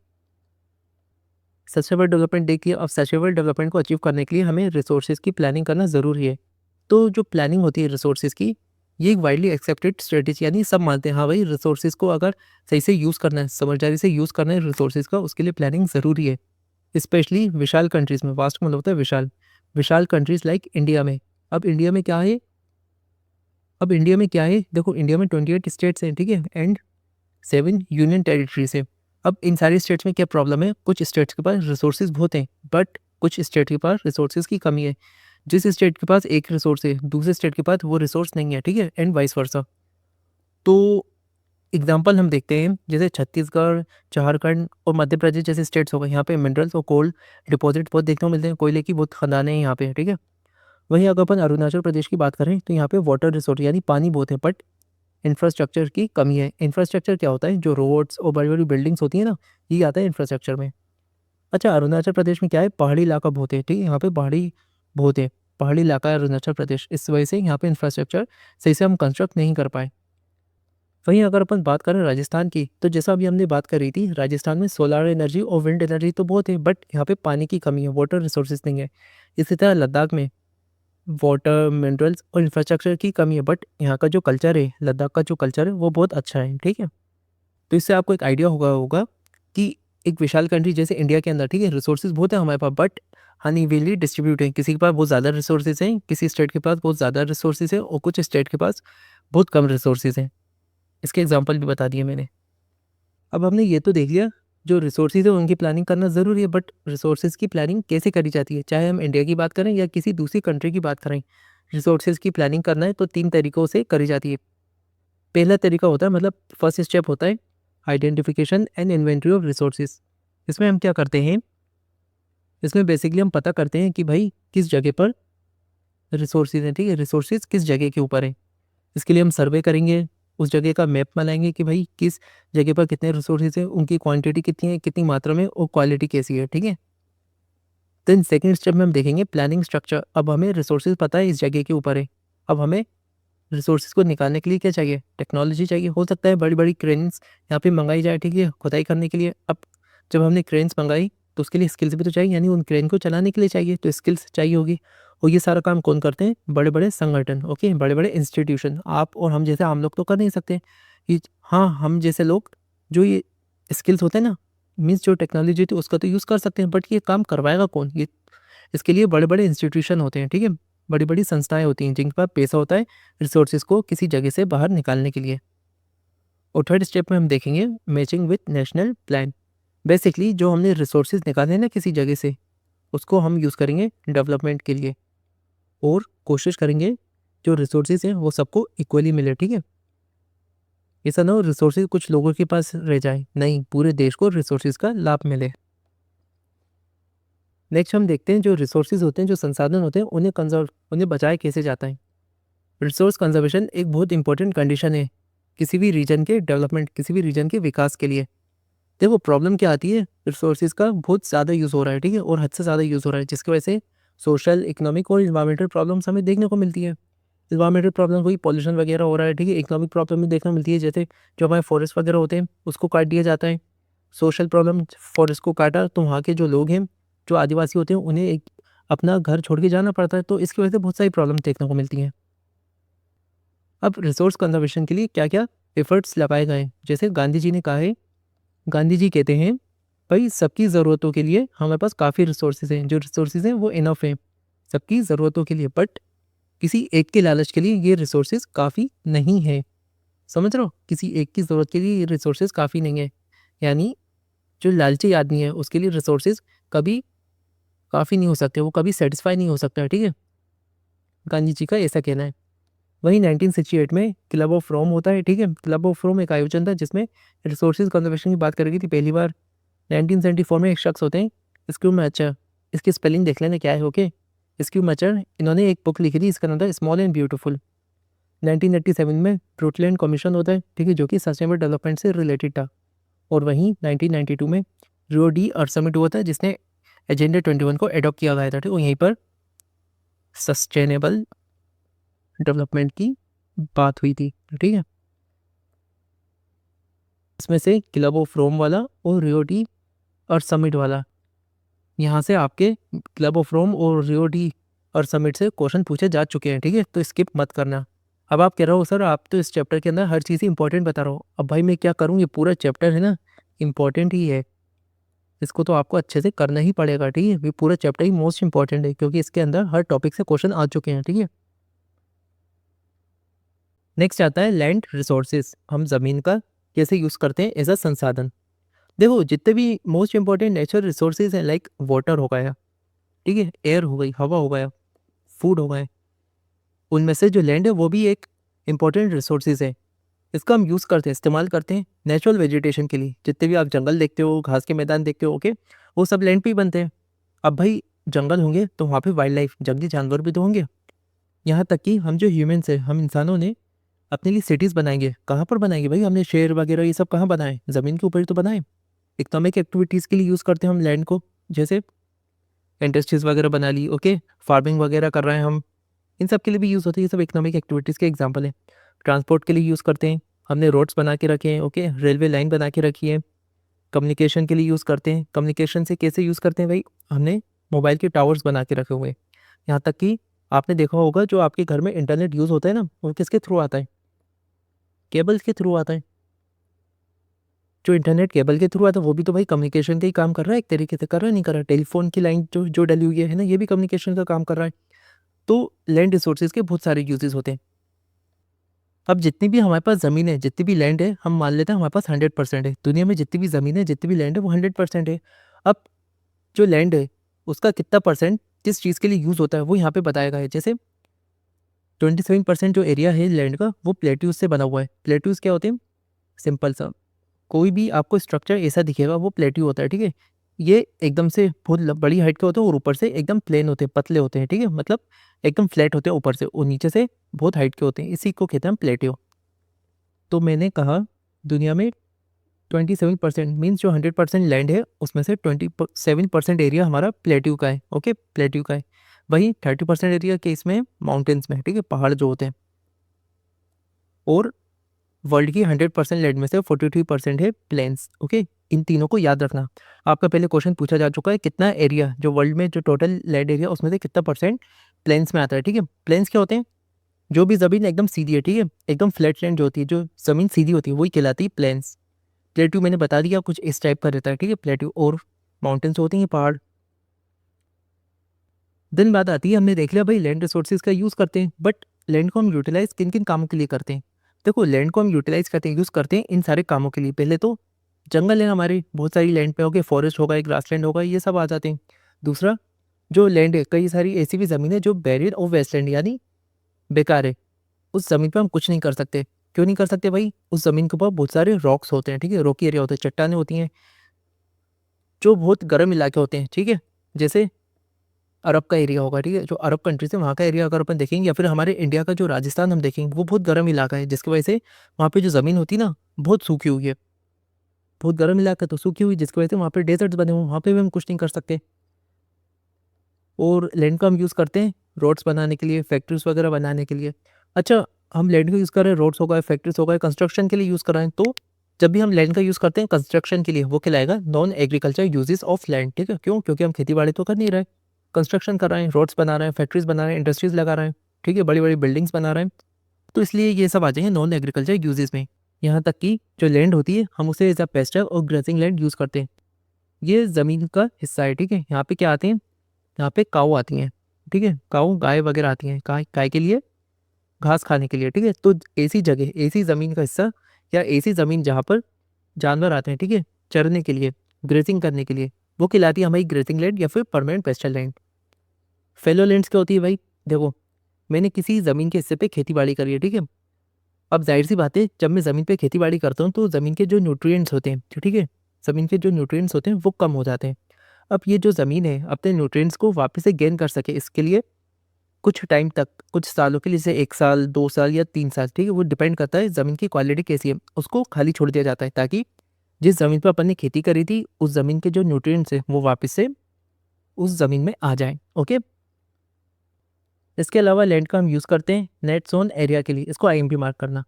सस्टेनेबल डेवलपमेंट देखिए, अब सस्टेनेबल डेवलपमेंट को अचीव करने के लिए हमें रिसोर्सेज की प्लानिंग करना ज़रूरी है। तो जो प्लानिंग होती है रिसोर्सेज की, ये एक वाइडली एक्सेप्टेड स्ट्रेटेजी, यानी सब मानते हैं हाँ भाई, रिसोर्सेज को अगर सही से यूज़ करना है, समझदारी से यूज़ करना है रिसोर्सेज का, उसके लिए प्लानिंग ज़रूरी है। स्पेशली विशाल कंट्रीज़ में, वास्ट मतलब होता है विशाल, विशाल कंट्रीज़ लाइक इंडिया में। अब इंडिया में क्या है? अब इंडिया में क्या है? देखो, इंडिया में 28 स्टेट्स हैं, ठीक है, एंड 7 यूनियन टेरिटरीज है। अब इन सारी स्टेट्स में क्या प्रॉब्लम है? कुछ स्टेट्स के पास रिसोर्सेज बहुत हैं, बट कुछ स्टेट के पास रिसोर्सेज की कमी है। जिस स्टेट के पास एक रिसोर्स है, दूसरे स्टेट के पास वो रिसोर्स नहीं है, ठीक है, एंड वाइस वर्सा। तो एग्जांपल हम देखते हैं, जैसे छत्तीसगढ़, झारखंड और मध्य प्रदेश जैसे स्टेट्स हो गए, यहाँ पे मिनरल्स और कोल डिपॉजिट बहुत देखने को मिलते हैं, कोयले की बहुत खदानें हैं यहाँ पे, ठीक है। वहीं अगर अपन अरुणाचल प्रदेश की बात करें तो यहाँ पे वाटर रिसोर्स यानी पानी बहुत है, बट इंफ्रास्ट्रक्चर की कमी है। इंफ्रास्ट्रक्चर क्या होता है? जो रोड्स और बड़ी बड़ी बिल्डिंग्स होती है ना, ये आता है इंफ्रास्ट्रक्चर में। अच्छा, अरुणाचल प्रदेश में क्या है? पहाड़ी इलाका बहुत है, ठीक है, यहाँ पे पहाड़ी बहुत है, पहाड़ी इलाका है अरुणाचल प्रदेश, इस वजह से यहाँ पे इंफ्रास्ट्रक्चर सही से हम कंस्ट्रक्ट नहीं कर पाए। वहीं अगर अपन बात करें राजस्थान की, तो जैसा अभी हमने बात करी थी, राजस्थान में सोलर एनर्जी और विंड एनर्जी तो बहुत है, बट यहाँ पे पानी की कमी है, वाटर रिसोर्सेज नहीं है। इसी तरह लद्दाख में वाटर, मिनरल्स और इंफ्रास्ट्रक्चर की कमी है, बट यहाँ का जो कल्चर है, लद्दाख का जो कल्चर है, वो बहुत अच्छा है, ठीक है। तो इससे आपको एक आइडिया होगा कि एक विशाल कंट्री जैसे इंडिया के अंदर, ठीक है, रिसोर्सेज बहुत है हमारे पास, बट अनइवनली डिस्ट्रीब्यूट है। किसी के पास बहुत ज़्यादा रिसोर्सेज हैं, किसी स्टेट के पास बहुत ज़्यादा रिसोर्सेज है, और कुछ स्टेट के पास बहुत कम रिसोर्सेज हैं। इसके एग्जाम्पल भी बता दिए मैंने। अब हमने ये तो देख लिया, जो रिसोर्सेज है उनकी प्लानिंग करना ज़रूरी है, बट रिसोर्सेज की प्लानिंग कैसे करी जाती है, चाहे हम इंडिया की बात करें या किसी दूसरी कंट्री की बात करें। रिसोर्सेज की प्लानिंग करना है तो 3 तरीक़ों से करी जाती है। पहला तरीका होता है, मतलब फर्स्ट स्टेप होता है identification and inventory of resources. इसमें हम क्या करते हैं? इसमें बेसिकली हम पता करते हैं कि भाई किस जगह पर रिसोर्सेज हैं, ठीक है, रिसोर्सेज किस जगह के ऊपर है। इसके लिए हम सर्वे करेंगे, उस जगह का मैप बनाएंगे कि भाई किस जगह पर कितने रिसोर्सेज हैं, उनकी क्वांटिटी कितनी है, कितनी मात्रा में, और क्वालिटी कैसी है, ठीक है। देन सेकंड स्टेप में हम देखेंगे प्लानिंग स्ट्रक्चर। अब हमें रिसोर्सेज पता है इस जगह के ऊपर है, अब हमें रिसोर्सेज को निकालने के लिए क्या चाहिए? टेक्नोलॉजी चाहिए। हो सकता है बड़ी बड़ी क्रेन्स यहाँ पे मंगाई जाए, ठीक है, खुदाई करने के लिए। अब जब हमने क्रेन्स मंगाई तो उसके लिए स्किल्स भी तो चाहिए, यानी उन क्रेन को चलाने के लिए चाहिए, तो स्किल्स चाहिए होगी। और ये सारा काम कौन करते हैं? बड़े बड़े संगठन, ओके, बड़े बड़े इंस्टीट्यूशन। आप और हम जैसे आम लोग तो कर नहीं सकते ये। हाँ, हम जैसे लोग जो ये स्किल्स होते हैं ना, मीन्स जो टेक्नोलॉजी होती है उसका तो यूज़ कर सकते हैं, बट ये काम करवाएगा कौन? ये इसके लिए बड़े बड़े इंस्टीट्यूशन होते हैं, ठीक है, बड़ी बड़ी संस्थाएं होती हैं जिनके पास पैसा होता है रिसोर्सेज को किसी जगह से बाहर निकालने के लिए। और थर्ड स्टेप में हम देखेंगे matching with national plan. Basically जो हमने रिसोर्सेज निकाले हैं ना किसी जगह से, उसको हम यूज़ करेंगे डेवलपमेंट के लिए और कोशिश करेंगे जो रिसोर्सेज हैं वो सबको इक्वली मिले, ठीक है। ऐसा ना हो रिसोर्सेज कुछ लोगों के पास रह जाए, नहीं, पूरे देश को रिसोर्सेज का लाभ मिले। नेक्स्ट हम देखते हैं जो रिसोर्सेज होते हैं, जो संसाधन होते हैं, उन्हें बचाया कैसे जाता है। रिसोर्स कंजर्वेशन एक बहुत इंपॉर्टेंट कंडीशन है किसी भी रीजन के डेवलपमेंट, किसी भी रीजन के विकास के लिए। देखो प्रॉब्लम क्या आती है, रिसोर्सेज का बहुत ज़्यादा यूज़ हो रहा है, ठीक है, और हद से ज़्यादा यूज़ हो रहा है, जिसकी वजह से सोशल, इकोनॉमिक और इन्वायरमेंटल प्रॉब्लम्स हमें देखने को मिलती है। इन्वायरमेंटल प्रॉब्लम कोई पॉल्यूशन वगैरह हो रहा है, ठीक है। इकोनॉमिक प्रॉब्लम भी देखने को मिलती है, जैसे जो हमारे फॉरेस्ट वगैरह होते हैं उसको काट दिया जाता है। सोशल प्रॉब्लम, फॉरेस्ट को काटा तो वहाँ के जो लोग हैं, जो आदिवासी होते हैं, उन्हें एक अपना घर छोड़ के जाना पड़ता है, तो इसकी वजह से बहुत सारी प्रॉब्लम देखने को मिलती हैं। अब रिसोर्स कंजर्वेशन के लिए क्या क्या एफर्ट्स लगाए गए हैं, जैसे गांधी जी ने कहा है, गांधी जी कहते हैं भाई सबकी ज़रूरतों के लिए हमारे पास काफ़ी रिसोर्सेज हैं, जो रिसोर्सेज हैं वो इनफ हैं सबकी ज़रूरतों के लिए, बट किसी एक के लालच के लिए ये रिसोर्सेज काफ़ी नहीं है। समझ रहे हो, किसी एक की ज़रूरत के लिए ये रिसोर्सेज काफ़ी नहीं है, यानी जो लालची आदमी है उसके लिए रिसोर्सेज कभी काफ़ी नहीं हो सकते, वो कभी सेटिस्फाई नहीं हो सकता है, ठीक है। गांधी जी का ऐसा कहना है। वहीं 1968 में क्लब ऑफ रोम होता है, ठीक है। क्लब ऑफ रोम एक आयोजन था जिसमें रिसोर्सेज कंजर्वेशन की बात करी गई थी पहली बार। 1974 में एक शख्स होते हैं स्क्रू मैचर, इसकी स्पेलिंग देख लेना क्या है, ओके। स्क्रू मैचर, इन्होंने एक बुक लिखी थी, इसका नाम था स्मॉल एंड ब्यूटीफुल। 1987 में ब्रुटलैंड कमीशन होता है, ठीक है, जो कि सस्टेनेबल डेवलपमेंट से रिलेटेड था। और वहीं 1992 में रियो डी अर्थ समिट हुआ था, जिसने एजेंडा 21 को एडॉप्ट किया गया था, ठीक है। यहीं पर सस्टेनेबल डेवलपमेंट की बात हुई थी, ठीक है। इसमें से क्लब ऑफ रोम वाला और रियो डी अर्थ समिट वाला, यहाँ से आपके क्लब ऑफ रोम और रियो डी अर्थ समिट से क्वेश्चन पूछे जा चुके हैं, ठीक है, तो स्किप मत करना। अब आप कह रहे हो सर आप तो इस चैप्टर के अंदर हर चीज़ इंपॉर्टेंट बता रहे हो, अब भाई मैं क्या करूँ, ये पूरा चैप्टर है ना इंपॉर्टेंट ही है, इसको तो आपको अच्छे से करना ही पड़ेगा, ठीक है। ये पूरा चैप्टर ही मोस्ट इंपॉर्टेंट है क्योंकि इसके अंदर हर टॉपिक से क्वेश्चन आ चुके हैं, ठीक है। नेक्स्ट आता है लैंड रिसोर्सेज, हम ज़मीन का कैसे यूज़ करते हैं एज अ संसाधन। देखो जितने भी मोस्ट इंपॉर्टेंट नेचुरल रिसोर्सेज हैं, लाइक वाटर हो गया, ठीक है, एयर हो गई, हवा हो गया, फूड हो गए, उनमें से जो लैंड है वो भी एक इम्पॉर्टेंट रिसोर्सेज है। इसका हम यूज़ करते हैं, इस्तेमाल करते हैं नेचुरल वेजिटेशन के लिए। जितने भी आप जंगल देखते हो, घास के मैदान देखते हो, ओके, वो सब लैंड पे ही बनते हैं। अब भाई जंगल होंगे तो वहाँ पे वाइल्ड लाइफ, जंगली जानवर भी तो होंगे। यहाँ तक कि हम जो ह्यूमन्स हैं, हम इंसानों ने अपने लिए सिटीज़ बनाएंगे, कहाँ पर बनाएंगे भाई, हमने शेर वगैरह ये सब कहाँ बनाए, ज़मीन के ऊपर ही तो बनाए। इकोनॉमिक एक्टिविटीज़ के लिए यूज़ करते हैं हम लैंड को, जैसे इंडस्ट्रीज़ वगैरह बना ली, ओके, फार्मिंग वगैरह कर रहे हैं हम, इन सब के लिए भी यूज़ होती है। ये सब इकोनॉमिक एक्टिविटीज़ के एग्जाम्पल हैं। ट्रांसपोर्ट के लिए यूज़ करते हैं, हमने रोड्स बना के रखे हैं, ओके, रेलवे लाइन बना के रखी है। कम्युनिकेशन के लिए यूज़ करते हैं, कम्युनिकेशन से कैसे यूज़ करते हैं भाई, हमने मोबाइल के टावर्स बना के रखे हुए हैं। यहाँ तक कि आपने देखा होगा जो आपके घर में इंटरनेट यूज़ होता है ना, वो किसके थ्रू आता है, केबल्स के थ्रू आता है। जो इंटरनेट केबल के थ्रू आता है वो भी तो भाई कम्युनिकेशन का ही काम कर रहा है, एक तरीके से कर रहा है, नहीं कर रहा है। टेलीफोन की लाइन जो जो डली हुई है ना, ये भी कम्युनिकेशन का काम कर रहा है। तो लैंड रिसोर्सेज के बहुत सारे यूजेस होते हैं। अब जितनी भी हमारे पास ज़मीन है, जितनी भी लैंड है, हम मान लेते हैं हमारे पास 100% है। दुनिया में जितनी भी ज़मीन है, जितनी भी लैंड है, वो 100% है। अब जो लैंड है उसका कितना परसेंट किस चीज़ के लिए यूज़ होता है वो यहाँ पे बताया गया है। जैसे 27% जो एरिया है लैंड का वो प्लेट्यूज से बना हुआ है। प्लेट्यूज क्या होते हैं, सिंपल सा, कोई भी आपको स्ट्रक्चर ऐसा दिखेगा वो प्लेट्यू होता है, ठीक है। ये एकदम से बहुत बड़ी हाइट के होते हैं और ऊपर से एकदम प्लेन होते हैं, पतले होते हैं, ठीक है, मतलब एकदम फ्लैट होते हैं ऊपर से, और नीचे से बहुत हाइट के होते हैं, इसी को कहते हैं प्लेट्यू। तो मैंने कहा दुनिया में 27% मीन्स जो 100% लैंड है उसमें से 27% एरिया हमारा प्लेट्यू का है, ओके, प्लेट्यू का है। वहीं 30% एरिया केस में माउंटेन्स में, ठीक है, पहाड़ जो होते हैं। और वर्ल्ड की 100% लैंड में से 43% है प्लेन्स, ओके। इन तीनों को याद रखना। आपका पहले क्वेश्चन पूछा जा चुका है कितना एरिया जो वर्ल्ड में जो टोटल लैंड एरिया उसमें से कितना परसेंट प्लेन्स में आता है, ठीक है। प्लेन्स क्या होते हैं, जो भी ज़मीन एकदम सीधी है, ठीक है, एकदम फ्लैट लैंड जो होती है, जो ज़मीन सीधी होती है वही कहलाती है प्लेन्स। प्लेट्यू मैंने बता दिया कुछ इस टाइप का रहता है, ठीक है, प्लेट्यू। और माउंटेन्स होती हैं पहाड़। दिन बात आती है, हमने देख लिया भाई लैंड रिसोर्सेज का यूज़ करते हैं, बट लैंड को हम यूटिलाइज किन किन कामों के लिए करते हैं। देखो लैंड को हम यूटिलाइज करते हैं, यूज़ करते हैं इन सारे कामों के लिए। पहले तो जंगल है हमारे, बहुत सारी लैंड पे हो गए, फॉरेस्ट होगा, ग्रासलैंड होगा, ये सब आ जाते हैं। दूसरा जो लैंड है, कई सारी ऐसी भी ज़मीन है जो बैरियर और वेस्टलैंड यानी बेकार है, उस ज़मीन पे हम कुछ नहीं कर सकते। क्यों नहीं कर सकते भाई? उस ज़मीन के ऊपर बहुत सारे रॉक्स होते हैं, ठीक है? रॉकी एरिया होते हैं, चट्टानें होती हैं, जो बहुत गर्म इलाके होते हैं, ठीक है? जैसे अरब का एरिया होगा, ठीक है? जो अरब कंट्रीज़ है वहाँ का एरिया अगर अपन देखेंगे, या फिर हमारे इंडिया का जो राजस्थान हम देखेंगे, वो बहुत गर्म इलाका है, जिसकी वजह से वहाँ पे जो ज़मीन होती है ना, बहुत सूखी हुई है। बहुत गर्म इलाका है तो सूखी हुई, जिसकी वजह से वहाँ पे डेज़र्ट्स बने हुए हैं, वहाँ पे भी हम कुछ नहीं कर सकते। और लैंड का हम यूज़ करते हैं रोड्स बनाने के लिए, फैक्ट्रीज़ वगैरह बनाने के लिए। अच्छा, हम लैंड का यूज़ कर रहे हैं, रोड्स हो गए, फैक्ट्रीज़ हो गए, कंस्ट्रक्शन के लिए यूज़ कर रहे हैं, तो जब भी हम लैंड का यूज़ करते हैं कंस्ट्रक्शन के लिए, वो कहलाएगा non agriculture uses of land, ठीक है? क्यों? क्योंकि हम खेती-बाड़ी तो कर नहीं रहे, कंस्ट्रक्शन कर रहे हैं, रोड्स बना रहे हैं, फैक्ट्रीज़ बना रहे हैं, इंडस्ट्रीज़ लगा रहे हैं, ठीक है? बड़ी-बड़ी बिल्डिंग्स बना रहे हैं, तो इसलिए ये सब आ जाएँगे नॉन एग्रीकल्चर यूजेस में। यहाँ तक कि जो लैंड होती है, हम उसे एज़ अ पेस्चर और ग्रेजिंग लैंड यूज़ करते हैं। ये ज़मीन का हिस्सा है, ठीक है? यहाँ पे क्या आते हैं? यहाँ पे काऊ आती हैं, ठीक है? काऊ, गाय वगैरह आती हैं, काय काय के लिए? घास खाने के लिए, ठीक है? तो ऐसी जगह, ऐसी ज़मीन का हिस्सा या ऐसी ज़मीन जहाँ पर जानवर आते हैं, ठीक है? चरने के लिए, ग्रेज़िंग करने के लिए, वो कहलाती है हमारी ग्रेज़िंग लैंड या फिर परमानेंट पेस्चर लैंड। फैलो लैंड्स क्या होती है भाई? देखो, मैंने किसी ज़मीन के हिस्से पे खेती-बाड़ी करी है, ठीक है? अब ज़ाहिर-सी बात है, जब मैं ज़मीन पे खेती-बाड़ी करता हूँ, तो ज़मीन के जो न्यूट्रिएंट्स होते हैं, ठीक है? ज़मीन के जो न्यूट्रिएंट्स होते हैं, वो कम हो जाते हैं। अब ये जो ज़मीन है, अपने न्यूट्रिएंट्स को वापस से गेन कर सके, इसके लिए कुछ टाइम तक, कुछ सालों के लिए, जैसे 1 साल, 2 साल या 3 साल, ठीक है? वो डिपेंड करता है ज़मीन की क्वालिटी कैसी है, उसको खाली छोड़ दिया जाता है, ताकि जिस ज़मीन पे अपन ने खेती करी थी, उस ज़मीन के जो न्यूट्रिएंट्स हैं, वो वापस से उस ज़मीन में आ जाएँ, ओके? इसके अलावा लैंड का हम यूज़ करते हैं नेट ज़ोन एरिया के लिए, इसको आईएमपी मार्क करना।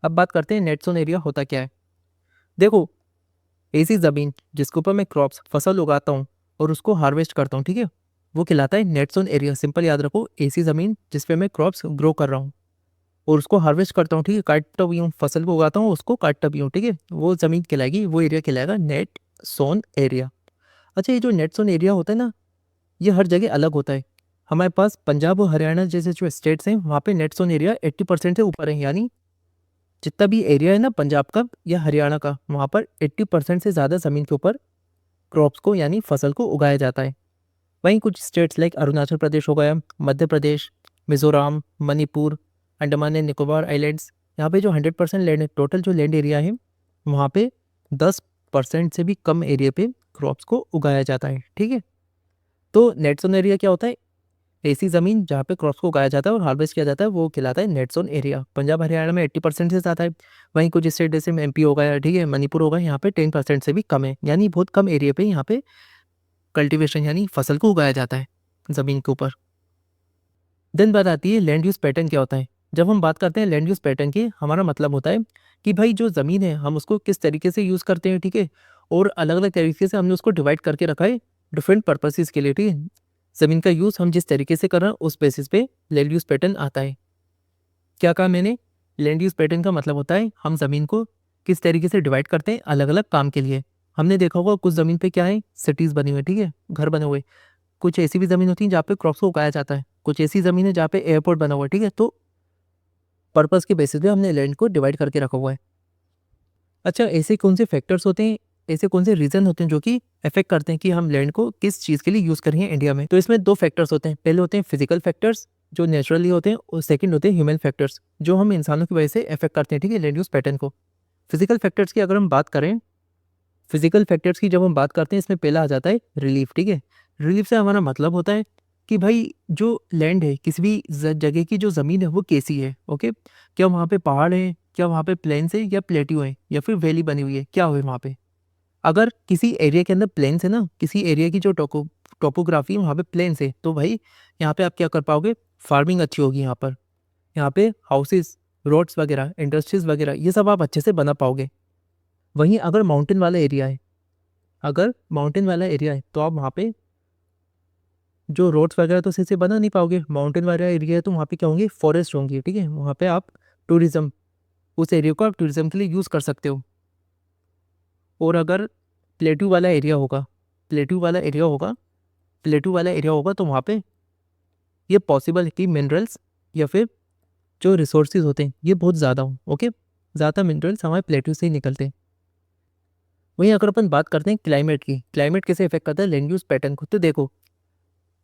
अब बात करते हैं नेट ज़ोन एरिया होता क्या है? देखो, ऐसी ज़मीन जिसके ऊपर मैं क्रॉप्स, फसल उगाता हूँ और उसको हार्वेस्ट करता हूँ, ठीक है? वो कहलाता है नेट ज़ोन एरिया। सिंपल याद रखो, ऐसी ज़मीन जिस पे मैं क्रॉप्स ग्रो कर रहा हूँ और उसको हार्वेस्ट करता हूँ, ठीक है? काटता भी हूँ, फसल को उगाता हूँ, उसको काटता भी हूँ, ठीक है? वो ज़मीन कहलाएगी, वो एरिया कहलाएगा नेट ज़ोन एरिया। अच्छा, ये जो नेट ज़ोन एरिया होता है ना, ये हर जगह अलग होता है। हमारे पास पंजाब और हरियाणा जैसे जो स्टेट्स हैं, वहाँ पे नेट ज़ोन एरिया 80% से ऊपर है, यानी जितना भी एरिया है ना पंजाब का या हरियाणा का, वहाँ पर 80% से ज़्यादा ज़मीन के ऊपर क्रॉप्स को यानी फसल को उगाया जाता है। वहीं कुछ स्टेट्स लाइक अरुणाचल प्रदेश हो गया, मध्य प्रदेश, मिज़ोरम, मणिपुर, अंडमान एंड निकोबार आइलैंड्स, यहाँ पे जो 100% लैंड है, टोटल जो लैंड एरिया है, वहाँ पे 10% से भी कम एरिया पे क्रॉप्स को उगाया जाता है, ठीक है? तो नेट ज़ोन एरिया क्या होता है? ऐसी ज़मीन जहाँ पे क्रॉप्स को उगाया जाता है और हार्वेस्ट किया जाता है, वो कहलाता है net zone area. Punjab Haryana में 80% से ज़्यादा है। वहीं कुछ स्टेट जैसे एमपी हो गया, ठीक है, मणिपुर हो गया, यहाँ पे 10% से भी कम है, यानी बहुत कम एरिया पे यहाँ पे कल्टीवेशन यानी फसल को उगाया जाता है ज़मीन के ऊपर। देन बात आती है लैंड यूज़ पैटर्न क्या होता है। जब हम बात करते हैं लैंड यूज़ पैटर्न की, हमारा मतलब होता है कि भाई जो ज़मीन है, हम उसको किस तरीके से यूज़ करते हैं, ठीक है? और अलग-अलग तरीके से हमने उसको डिवाइड करके रखा है डिफरेंट पर्पसेस के लिए, ठीक है? ज़मीन का यूज़ हम जिस तरीके से कर रहे हैं, उस बेसिस पे लैंड यूज़ पैटर्न आता है। क्या कहा मैंने? लैंड यूज़ पैटर्न का मतलब होता है हम ज़मीन को किस तरीके से डिवाइड करते हैं अलग-अलग काम के लिए। हमने देखा होगा कुछ ज़मीन पे क्या है, सिटीज़ बनी हुई है, ठीक है? घर बने हुए। कुछ ऐसी भी ज़मीन होती है जहाँ पे क्रॉप्स को उगाया जाता है। कुछ ऐसी ज़मीन है जहाँ पे एयरपोर्ट बना हुआ है, ठीक है? तो पर्पज़ के बेसिस पे हमने लैंड को डिवाइड करके रखा हुआ है। अच्छा, ऐसे कौन से फैक्टर्स होते हैं, ऐसे कौन से रीज़न होते हैं जो कि अफ़ेक्ट करते हैं कि हम लैंड को किस चीज़ के लिए यूज़ करेंगे इंडिया में? तो इसमें 2 फैक्टर्स होते हैं। पहले होते हैं फिज़िकल फैक्टर्स जो नेचुरली होते हैं, और सेकंड होते हैं ह्यूमन फैक्टर्स जो हम इंसानों की वजह से अफ़ेक्ट करते हैं, ठीक है? लैंड यूज़ पैटर्न को। फिज़िकल फैक्टर्स की अगर हम बात करें, फिज़िकल फैक्टर्स की जब हम बात करते हैं, इसमें पहला आ जाता है रिलीफ, ठीक है? रिलीफ से हमारा मतलब होता है कि भाई जो लैंड है, किसी भी जगह की जो ज़मीन है वो कैसी है, ओके? क्या वहाँ पे पहाड़ है, क्या वहाँ पे प्लेन्स है या प्लेट्यू है या फिर वैली बनी हुई है, क्या है वहाँ पे? अगर किसी एरिया के अंदर प्लेन्स है ना, किसी एरिया की जो टोपोग्राफी है वहाँ पे प्लेन्स है, तो भाई यहाँ पे आप क्या कर पाओगे, फार्मिंग अच्छी होगी यहाँ पर। यहाँ पे हाउसेस, रोड्स वगैरह, इंडस्ट्रीज वगैरह, ये सब आप अच्छे से बना पाओगे। वहीं अगर माउंटेन वाला एरिया है, अगर माउंटेन वाला एरिया है, तो आप वहाँ पे जो रोड्स वगैरह तो सही से बना नहीं पाओगे। माउंटेन वाला एरिया है तो वहाँ पे क्या होंगे, फॉरेस्ट होंगी, ठीक है? वहाँ पे आप टूरिज्म, उस एरिया को आप टूरिज्म के लिए यूज़ कर सकते हो। और अगर प्लेट्यू वाला एरिया होगा, प्लेट्यू वाला एरिया होगा, प्लेट्यू वाला एरिया होगा, तो वहाँ पे ये पॉसिबल है कि मिनरल्स या फिर जो रिसोर्सेज होते हैं ये बहुत ज़्यादा हों, ओके? ज़्यादा मिनरल्स हमारे प्लेट्यू से ही निकलते हैं। वहीं अगर अपन बात करते हैं क्लाइमेट की, क्लाइमेट कैसे इफेक्ट करता है लैंड यूज़ पैटर्न को, तो देखो,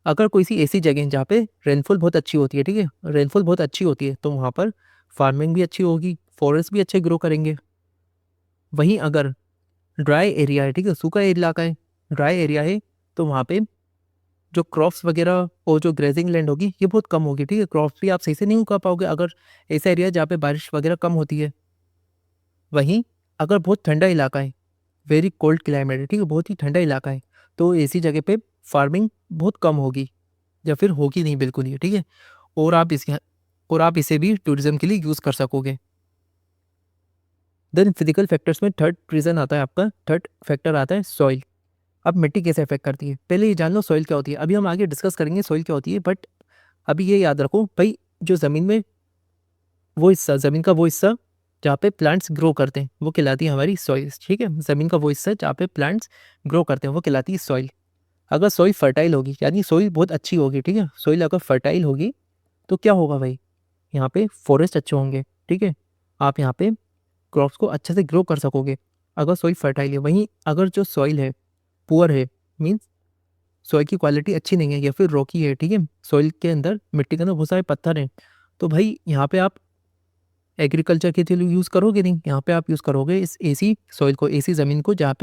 अगर कोई सी ऐसी जगह जहाँ पे रेनफॉल बहुत अच्छी होती है, ठीक है, रेनफॉल बहुत अच्छी होती है, तो वहाँ पर फार्मिंग भी अच्छी होगी, फॉरेस्ट भी अच्छे ग्रो करेंगे। वहीं अगर ड्राई एरिया है, ठीक है, सूखा इलाका है, ड्राई एरिया है, तो वहाँ पे जो क्रॉप्स वगैरह और जो ग्रेजिंग लैंड होगी ये बहुत कम होगी, ठीक है, क्रॉप्स भी आप सही से नहीं उगा पाओगे अगर ऐसा एरिया है जहाँ पे बारिश वगैरह कम होती है। वहीं अगर बहुत ठंडा इलाका है, वेरी कोल्ड क्लाइमेट है, ठीक है, बहुत ही ठंडा इलाका है, तो ऐसी जगह पे फार्मिंग बहुत कम होगी या फिर होगी नहीं बिल्कुल ही, ठीक है। और आप इसके और आप इसे भी टूरिज्म के लिए यूज़ कर सकोगे। देन फिजिकल फैक्टर्स में थर्ड रीज़न आता है, आपका थर्ड फैक्टर आता है सॉइल। अब मिट्टी कैसे अफेक्ट करती है, पहले ये जान लो सॉइल क्या होती है, अभी हम आगे डिस्कस करेंगे सॉइल क्या होती है, बट अभी ये याद रखो भाई, जो ज़मीन में वो हिस्सा, ज़मीन का वो हिस्सा जहाँ पे प्लांट्स ग्रो करते हैं वो कहलाती है हमारी सॉइल, ठीक है। ज़मीन का वो हिस्सा जहाँ पे प्लांट्स ग्रो करते हैं वो कहलाती है सॉइल। अगर सॉइल फर्टाइल होगी, यानी सॉइल बहुत अच्छी होगी, ठीक है, सॉइल अगर फर्टाइल होगी तो क्या होगा भाई, यहाँ पे फॉरेस्ट अच्छे होंगे, ठीक है, आप यहाँ पे क्रॉप्स को अच्छे से ग्रो कर सकोगे अगर सॉइल फर्टाइल है। वहीं अगर जो सॉइल है पुअर है, मीन्स सॉइल की क्वालिटी अच्छी नहीं है या फिर रॉकी है, ठीक है, सॉइल के अंदर, मिट्टी के अंदर बहुत सारे पत्थर हैं, तो भाई यहाँ पे आप एग्रीकल्चर के लिए यूज़ करोगे नहीं, यहाँ पे आप यूज़ करोगे इस ऐसी सॉइल को, ऐसी ज़मीन को जहाँ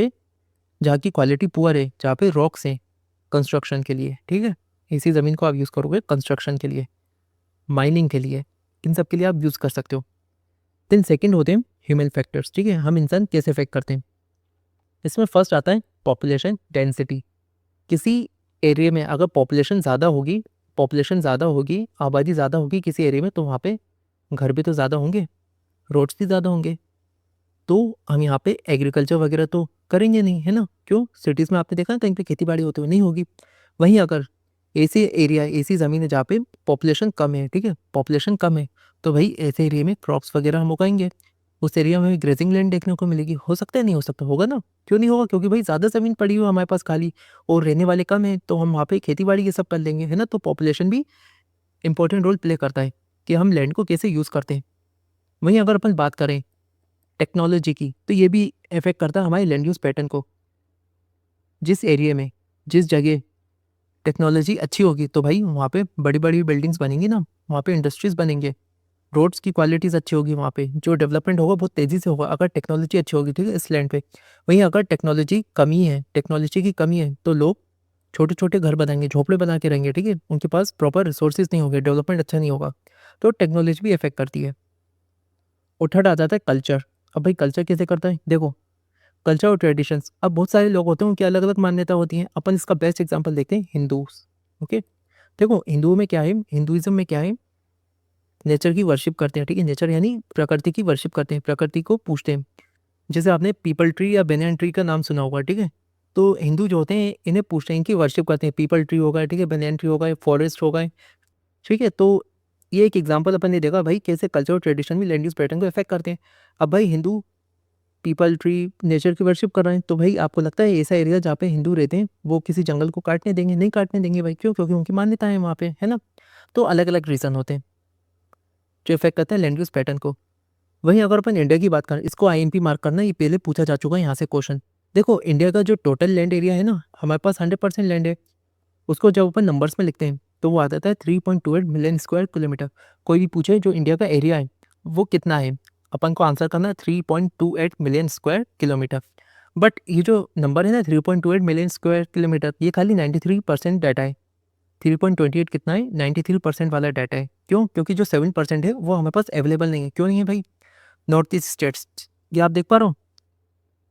की क्वालिटी पुअर है, जहाँ पे रॉक्स हैं कंस्ट्रक्शन के लिए, ठीक है, ऐसी ज़मीन को आप यूज़ करोगे कंस्ट्रक्शन के लिए, माइनिंग के लिए, इन सब के लिए आप यूज़ कर सकते हो। देन सेकंड होते हैं ह्यूमन फैक्टर्स, ठीक है, हम इंसान कैसे अफेक्ट करते हैं। इसमें फर्स्ट आता है पॉपुलेशन डेंसिटी। किसी एरिया में अगर पॉपुलेशन ज़्यादा होगी, आबादी ज़्यादा होगी किसी एरिया में, तो वहाँ पे घर भी तो ज़्यादा होंगे, रोड्स भी ज़्यादा होंगे, तो हम यहाँ पे एग्रीकल्चर वगैरह तो करेंगे नहीं, है ना, क्यों, सिटीज़ में आपने देखा ना कहीं पे खेती बाड़ी होती हुई नहीं होगी। वहीं अगर ऐसे एरिया, ऐसी ज़मीन है जहाँ पे पॉपुलेशन कम है, ठीक है, पॉपुलेशन कम है, तो भाई ऐसे एरिया में क्रॉप्स वगैरह हम उगाएंगे, उस एरिया में ग्रेजिंग लैंड देखने को मिलेगी। हो सकता है, नहीं हो सकता, होगा ना, क्यों नहीं होगा, क्योंकि भाई ज़्यादा ज़मीन पड़ी हुई है हमारे पास खाली और रहने वाले कम है, तो हम वहाँ पे खेती बाड़ी ये सब कर लेंगे, है ना। तो पॉपुलेशन भी इंपॉर्टेंट रोल प्ले करता है कि हम लैंड को कैसे यूज़ करते हैं। वहीं अगर अपन बात करें टेक्नोलॉजी की, तो ये भी इफेक्ट करता है हमारे लैंड यूज़ पैटर्न को। जिस एरिया में, जिस जगह टेक्नोलॉजी अच्छी होगी, तो भाई वहाँ पे बड़ी बड़ी बिल्डिंग्स बनेंगी ना, वहाँ पे इंडस्ट्रीज बनेंगे, रोड्स की क्वालिटीज़ अच्छी होगी, वहाँ पे जो डेवलपमेंट होगा बहुत तेज़ी से होगा अगर टेक्नोलॉजी अच्छी होगी, ठीक है, इस लैंड पे। वहीं अगर टेक्नोलॉजी की कमी है, तो लोग छोटे छोटे घर बनाएंगे, झोपड़े बना के रहेंगे, ठीक है, उनके पास प्रॉपर रिसोर्सेज नहीं होंगे, डेवलपमेंट अच्छा नहीं होगा, तो टेक्नोलॉजी भी इफेक्ट करती है। और थर्ड आ जाता है कल्चर। अब भाई कल्चर कैसे करता है, देखो, कल्चर और ट्रेडिशंस, अब बहुत सारे लोग होते हैं उनकी अलग अलग मान्यता होती हैं। अपन इसका बेस्ट एग्जांपल देखते हैं हिंदूज। ओके, देखो हिंदुओं में क्या है, हिंदुइज्म में क्या है, नेचर की वर्शिप करते हैं, ठीक है, नेचर यानी प्रकृति की वर्शिप करते हैं, प्रकृति को पूजते हैं। जैसे आपने पीपल ट्री या बेनियन ट्री का नाम सुना होगा, ठीक है, तो हिंदू जो होते हैं इन्हें पूजते हैं, इनकी वर्शिप करते हैं, पीपल ट्री होगा, ठीक है, बेनियन ट्री होगा, फॉरेस्ट होगा, ठीक है। तो ये एक एग्जाम्पल अपन ने देखा भाई कैसे कल्चर और ट्रेडिशन भी लैंड यूज पैटर्न को इफेक्ट करते हैं। अब भाई हिंदू पीपल ट्री नेचर की वर्शिप कर रहे हैं, तो भाई आपको लगता है ऐसा एरिया जहाँ पे हिंदू रहते हैं वो किसी जंगल को काटने देंगे, नहीं काटने देंगे भाई, क्यों, क्योंकि उनकी मान्यता है वहाँ पे, है ना। तो अलग अलग रीज़न होते हैं जो इफेक्ट करते हैं लैंड यूज पैटर्न को। वहीं अगर अपन इंडिया की बात करें, इसको आईएमपी मार्क करना, ये पहले पूछा जा चुका है यहाँ से क्वेश्चन। देखो इंडिया का जो टोटल लैंड एरिया है ना, हमारे पास 100% लैंड है, उसको जब अपन नंबर्स में लिखते हैं तो वो आ जाता है 3.28 मिलियन स्क्वायर किलोमीटर। कोई भी पूछे जो इंडिया का एरिया है वो कितना है, अपन को आंसर करना है 3.28 मिलियन स्क्वायर किलोमीटर। बट ये जो नंबर है ना 3.28 मिलियन स्क्वायर किलोमीटर, ये खाली 93% डाटा है। 3.28 कितना है, 93% वाला डाटा है। क्यों, क्योंकि जो 7% है वो हमारे पास अवेलेबल नहीं है। क्यों नहीं है भाई, नॉर्थ ईस्ट स्टेट्स, ये आप देख पा रहे हो,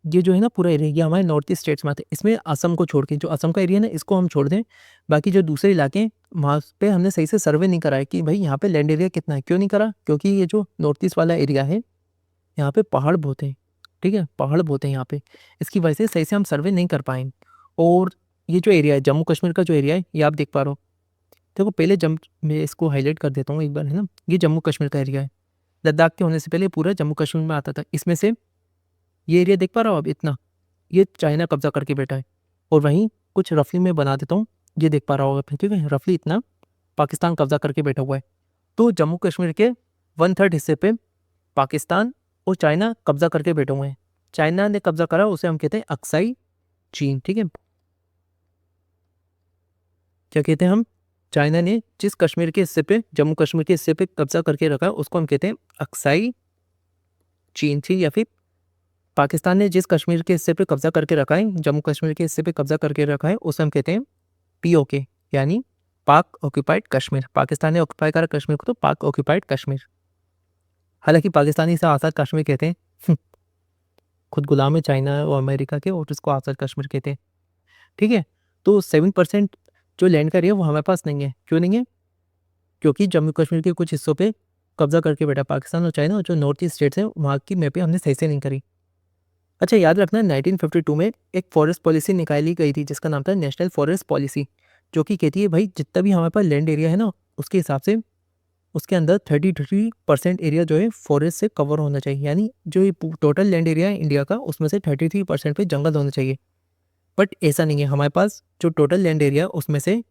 ये जो है ना पूरा एरिया, ये हमारे नॉर्थ ईस्ट स्टेट्स में आते हैं। इसमें असम को छोड़ के, जो असम का एरिया है ना इसको हम छोड़ दें, बाकी जो दूसरे इलाके हैं वहाँ पे हमने सही से सर्वे नहीं करा है कि भाई यहाँ पे लैंड एरिया कितना है। क्यों नहीं करा, क्योंकि ये जो नॉर्थ ईस्ट वाला एरिया है यहाँ पे पहाड़ बहुत हैं, ठीक है, पहाड़ बहुत हैं यहाँ पे, इसकी वजह से सही से हम सर्वे नहीं कर पाए। और ये जो एरिया है जम्मू कश्मीर का जो एरिया है, ये आप देख पा रहे हो, देखो पहले मैं इसको हाईलाइट कर देता हूँ एक बार, है ना। ये जम्मू कश्मीर का एरिया है, लद्दाख के होने से पहले पूरा जम्मू कश्मीर में आता था। इसमें से ये एरिया देख पा रहा हो अब इतना, ये चाइना कब्जा करके बैठा है। और वहीं कुछ रफली में बना देता हूँ, ये देख पा रहा होगा, ठीक है, रफली इतना पाकिस्तान कब्जा करके बैठा हुआ है। तो जम्मू कश्मीर के 1/3 हिस्से पे पाकिस्तान और चाइना कब्जा करके बैठे हुए हैं। चाइना ने कब्जा करा, उसे हम कहते हैं अक्साई चीन, ठीक है। क्या कहते हैं हम, चाइना ने जिस कश्मीर के हिस्से पे, जम्मू कश्मीर के हिस्से पे कब्जा करके रखा उसको हम कहते हैं अक्साई चीन थी, या फिर पाकिस्तान ने जिस कश्मीर के हिस्से पे कब्जा करके रखा है, जम्मू कश्मीर के हिस्से पे कब्जा करके रखा है, उसे हम कहते हैं पीओके, यानी पाक ऑक्यूपाइड कश्मीर। पाकिस्तान ने ऑक्यूपाई करा कश्मीर को तो पाक ऑक्यूपाइड कश्मीर। हालांकि पाकिस्तानी इसे आज़ाद कश्मीर कहते हैं खुद गुलाम है चाइना और अमेरिका के, और उसको आज़ाद कश्मीर कहते हैं। ठीक है, तो 7% जो लैंड का एरिया वो हमारे पास नहीं है। क्यों नहीं है? क्योंकि जम्मू कश्मीर के कुछ हिस्सों पे कब्जा करके बैठा पाकिस्तान और चाइना, और जो नॉर्थ ईस्ट स्टेट्स हैं वहाँ की मैपें हमने सही से नहीं करी। अच्छा, याद रखना 1952 में एक फॉरेस्ट पॉलिसी निकाली गई थी जिसका नाम था नेशनल फॉरेस्ट पॉलिसी, जो कि कहती है भाई जितना भी हमारे पास लैंड एरिया है ना, उसके हिसाब से उसके अंदर 33% एरिया जो है फॉरेस्ट से कवर होना चाहिए। यानी जो ये टोटल लैंड एरिया है इंडिया का, उसमें से 33% पे जंगल होना चाहिए। बट ऐसा नहीं है, हमारे पास जो टोटल लैंड एरिया उसमें से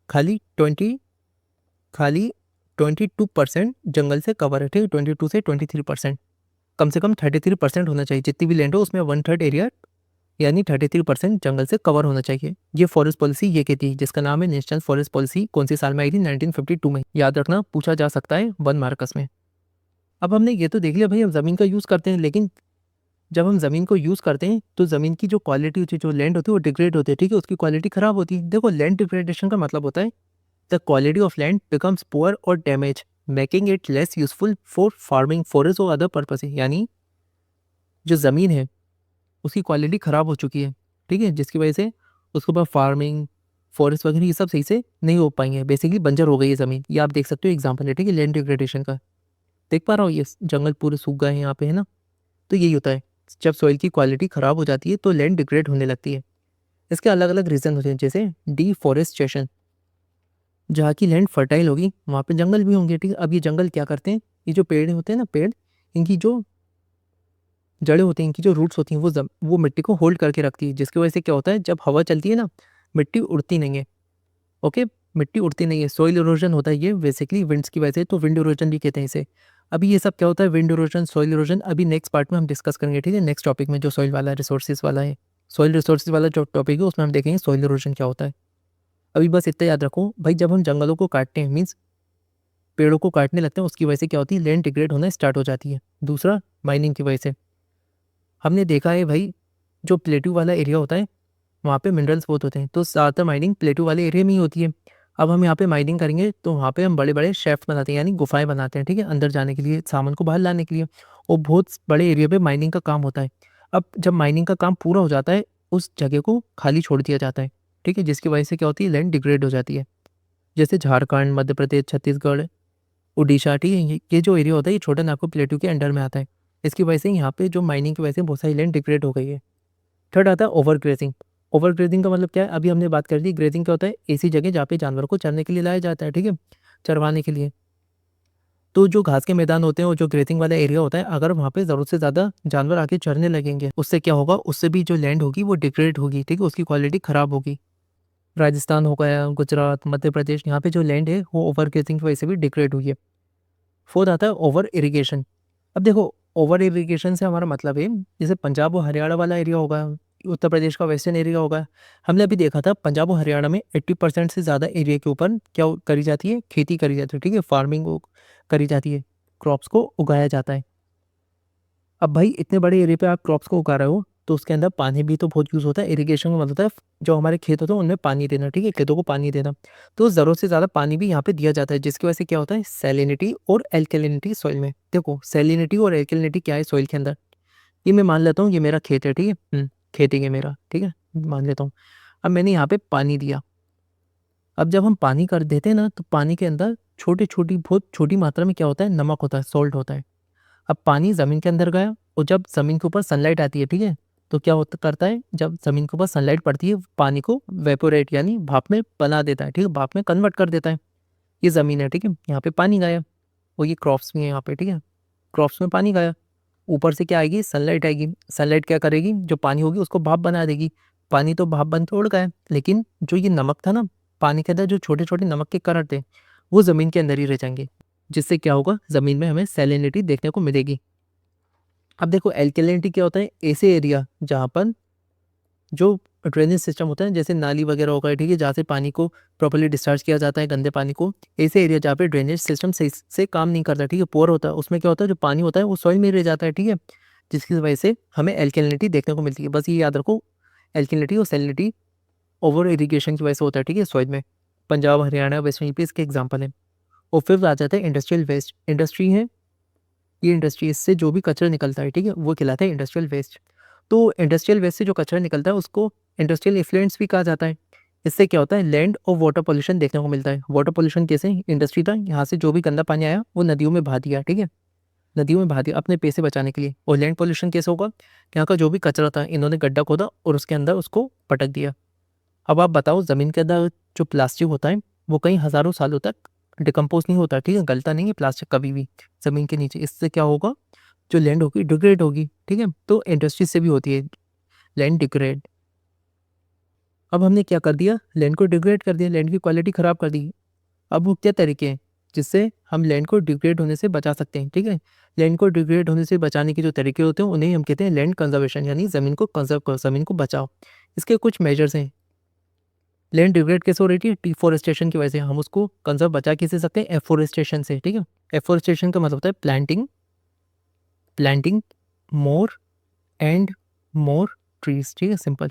खाली 22% जंगल से कवर है। ठीक है, 22 से 23%, कम से कम 33% होना चाहिए। जितनी भी लैंड हो उसमें 1/3 एरिया यानी 33% जंगल से कवर होना चाहिए। ये फॉरेस्ट पॉलिसी ये कहती है, जिसका नाम है नेशनल फॉरेस्ट पॉलिसी। कौन सी साल में आई थी? 1952 में। याद रखना, पूछा जा सकता है 1 मार्कस में। अब हमने ये तो देख लिया भाई, हम ज़मीन का यूज़ करते हैं, लेकिन जब हम ज़मीन को यूज़ करते हैं तो ज़मीन की जो क्वालिटी होती है, जो लैंड होती है वो डिग्रेड होती है। ठीक है, उसकी क्वालिटी ख़राब होती है। देखो, लैंड डिग्रेडेशन का मतलब होता है the quality of land becomes poor और damage, making it less useful for farming, forest और अदर पर्पस। यानी जो ज़मीन है उसकी क्वालिटी ख़राब हो चुकी है। ठीक है, जिसकी वजह से उसके ऊपर फार्मिंग, फॉरेस्ट वगैरह ये सब सही से नहीं हो पाएंगे। बेसिकली बंजर हो गई है ज़मीन। ये आप देख सकते हो, एग्जाम्पल है। ठीक है, लैंड डिग्रेडेशन का देख पा रहा हूँ, ये जंगल पूरे सूख गए हैं यहाँ पे, है ना। तो यही होता है, जब सॉइल की क्वालिटी ख़राब हो जाती है तो लैंड डिग्रेड होने लगती है। इसके अलग अलग रीज़न होते हैं, जैसे डिफॉरेस्टेशन। जहाँ की लैंड फर्टाइल होगी वहाँ पे जंगल भी होंगे। ठीक है, अब ये जंगल क्या करते हैं, ये जो पेड़ होते हैं ना, पेड़, इनकी जो जड़ें होती हैं, इनकी जो रूट्स होती हैं, वो मिट्टी को होल्ड करके रखती है, जिसकी वजह से क्या होता है, जब हवा चलती है ना, मिट्टी उड़ती नहीं है। ओके, मिट्टी उड़ती नहीं है, सॉइल इरोजन होता है ये बेसिकली विंड्स की वजह से, तो विंड इरोजन भी कहते हैं इसे। अभी ये सब क्या होता है, विंड इरोजन, सॉइल इरोजन, अभी नेक्स्ट पार्ट में हम डिस्कस करेंगे। ठीक है, नेक्स्ट टॉपिक में जो सॉइल वाला रिसोर्सेज वाला है, सॉइल रिसोर्सेज वाला जो टॉपिक है उसमें हम देखेंगे सॉइल इरोजन क्या होता है। अभी बस इतना याद रखो भाई, जब हम जंगलों को काटते हैं, मीन्स पेड़ों को काटने लगते हैं, उसकी वजह से क्या होती है, लैंड डिग्रेड होना स्टार्ट हो जाती है। दूसरा, माइनिंग की वजह से। हमने देखा है भाई, जो प्लेट्यू वाला एरिया होता है वहाँ पे मिनरल्स बहुत होते हैं, तो ज़्यादातर माइनिंग प्लेट्यू वाले एरिया में ही होती है। अब हम यहाँ पे माइनिंग करेंगे तो वहाँ पे हम बड़े बड़े शेफ्ट बनाते हैं, यानी गुफाएं बनाते हैं। ठीक है, अंदर जाने के लिए, सामान को बाहर लाने के लिए, और बहुत बड़े एरिया पे माइनिंग का काम होता है। अब जब माइनिंग का काम पूरा हो जाता है, उस जगह को खाली छोड़ दिया जाता है। ठीक है, जिसकी वजह से क्या होती है, लैंड डिग्रेड हो जाती है। जैसे झारखंड, मध्य प्रदेश, छत्तीसगढ़, उड़ीसा। ठीक है, ये जो एरिया होता है ये छोटा नागपुर प्लेट्यू के अंडर में आता है। इसकी वजह से यहाँ पे जो माइनिंग की वजह से बहुत सारी लैंड डिग्रेड हो गई है। थर्ड आता है ओवर ग्रेजिंग। ओवर ग्रेजिंग का मतलब क्या है, अभी हमने बात कर ली। ग्रेजिंग क्या होता है, ऐसी जगह जहाँ पे जानवर को चरने के लिए लाया जाता है। ठीक है, चरवाने के लिए। तो जो घास के मैदान होते हैं और जो ग्रेजिंग वाला एरिया होता है, अगर वहाँ पे ज़रूरत से ज़्यादा जानवर आके चरने लगेंगे, उससे क्या होगा, उससे भी जो लैंड होगी वो डिग्रेड होगी। ठीक है, उसकी क्वालिटी ख़राब होगी। राजस्थान हो गया, गुजरात, मध्य प्रदेश, यहाँ पे जो लैंड है वो ओवर ग्रेजिंग की वजह से भी डिग्रेड हुई है। फोर्थ आता है ओवर इरिगेशन। अब देखो, ओवर इरिगेशन से हमारा मतलब है, जैसे पंजाब और हरियाणा वाला एरिया होगा, उत्तर प्रदेश का वेस्टर्न एरिया होगा। हमने अभी देखा था पंजाब और हरियाणा में 80% से ज़्यादा एरिया के ऊपर क्या करी जाती है, खेती करी जाती है। ठीक है, फार्मिंग करी जाती है, क्रॉप्स को उगाया जाता है। अब भाई इतने बड़े एरिया पे आप क्रॉप्स को उगा रहे हो, तो उसके अंदर पानी भी तो बहुत यूज़ होता है। इरिगेशन का मतलब होता है जो हमारे खेत होते हैं उनमें पानी देना। ठीक है, खेतों को पानी देना। तो ज़रूरत से ज़्यादा पानी भी यहाँ पे दिया जाता है, जिसकी वजह से क्या होता है, सैलिनिटी और एल्कलिनिटी सॉइल में। देखो, सैलिनिटी और एल्कलिनिटी क्या है सॉइल के अंदर, ये मैं मान लेता हूँ ये मेरा खेत है। ठीक है, खेती है मेरा। ठीक है, मान लेता हूँ। अब मैंने यहाँ पे पानी दिया। अब जब हम पानी कर देते हैं ना, तो पानी के अंदर छोटी छोटी, बहुत छोटी मात्रा में क्या होता है, नमक होता है, सॉल्ट होता है। अब पानी ज़मीन के अंदर गया, और जब ज़मीन के ऊपर सनलाइट आती है, ठीक है, तो क्या होता करता है, जब ज़मीन के ऊपर सनलाइट पड़ती है, पानी को वेपोरेट यानी भाप में बना देता है। ठीक है, भाप में कन्वर्ट कर देता है। ये ज़मीन है। ठीक है, यहाँ पे पानी गया, और ये क्रॉप्स भी हैं यहाँ पे। ठीक है, क्रॉप्स में पानी गया, ऊपर से क्या आएगी, सनलाइट आएगी। सनलाइट क्या करेगी, जो पानी होगी उसको भाप बना देगी। पानी तो भाप बन के उड़ गया, लेकिन जो ये नमक था ना, पानी के अंदर जो छोटे छोटे नमक के कण थे, वो ज़मीन के अंदर ही रह जाएंगे, जिससे क्या होगा, ज़मीन में हमें सैलिनिटी देखने को मिलेगी। अब देखो, एल्कलिनिटी क्या होता है, ऐसे एरिया जहाँ पर जो ड्रेनेज सिस्टम होता है जैसे नाली वगैरह होगा, ठीक है, जहाँ से पानी को प्रॉपर्ली डिस्चार्ज किया जाता है, गंदे पानी को, ऐसे एरिया जहाँ पे ड्रेनेज सिस्टम सही से काम नहीं करता, ठीक है, पुअर होता है, उसमें क्या होता है जो पानी होता है वो सॉइल में रह जाता है, ठीक है, जिसकी वजह से हमें एल्केलिनिटी देखने को मिलती है। बस ये याद रखो, एल्केलिनिटी और सैलिनिटी ओवर इरीगेशन की वजह से होता है, ठीक है, सॉइल में। पंजाब, हरियाणा, वेस्ट बंगाल इसके एग्जाम्पल है। और फिर आ जाता है इंडस्ट्रियल वेस्ट। इंडस्ट्री है, ये इंडस्ट्री से जो भी कचरा निकलता है, ठीक है, वो कहलाता है इंडस्ट्रियल वेस्ट। तो इंडस्ट्रियल वेस्ट से जो कचरा निकलता है उसको इंडस्ट्रियल इफ्लुएंट्स भी कहा जाता है। इससे क्या होता है, लैंड और वाटर पोल्यूशन देखने को मिलता है। वाटर पोल्यूशन कैसे, इंडस्ट्री था, यहाँ से जो भी गंदा पानी आया वो नदियों में बहा दिया, ठीक है, नदियों में बहा दिया अपने पैसे बचाने के लिए। और लैंड पोल्यूशन कैसे होगा, यहाँ का जो भी कचरा था इन्होंने गड्ढा खोदा और उसके अंदर उसको पटक दिया। अब आप बताओ, ज़मीन के अंदर जो प्लास्टिक होता है वो कई हज़ारों सालों तक डिकम्पोज नहीं होता, ठीक है, गलता नहीं है प्लास्टिक कभी भी ज़मीन के नीचे। इससे क्या होगा, जो लैंड होगी डिग्रेड होगी, ठीक है, तो इंडस्ट्री से भी होती है लैंड डिग्रेड। अब हमने क्या कर दिया, लैंड को डिग्रेड कर दिया, लैंड की क्वालिटी ख़राब कर दी। अब वो क्या तरीके हैं जिससे हम लैंड को डिग्रेड होने से बचा सकते हैं, ठीक है, लैंड को डिग्रेड होने से बचाने के जो तरीके होते हैं उन्हें हम कहते हैं लैंड कंजर्वेशन, यानी ज़मीन को कंजर्व करो, ज़मीन को बचाओ। इसके कुछ मेजर्स हैं। लैंड डिग्रेड कैसे हो रही थी, डिफोरेस्टेशन की वजह से। हम उसको कंजर्व बचा कैसे सकते हैं, एफोरेस्टेशन से, ठीक है। एफोरेस्टेशन का मतलब होता है planting, planting more and more trees, ठीक है, सिंपल।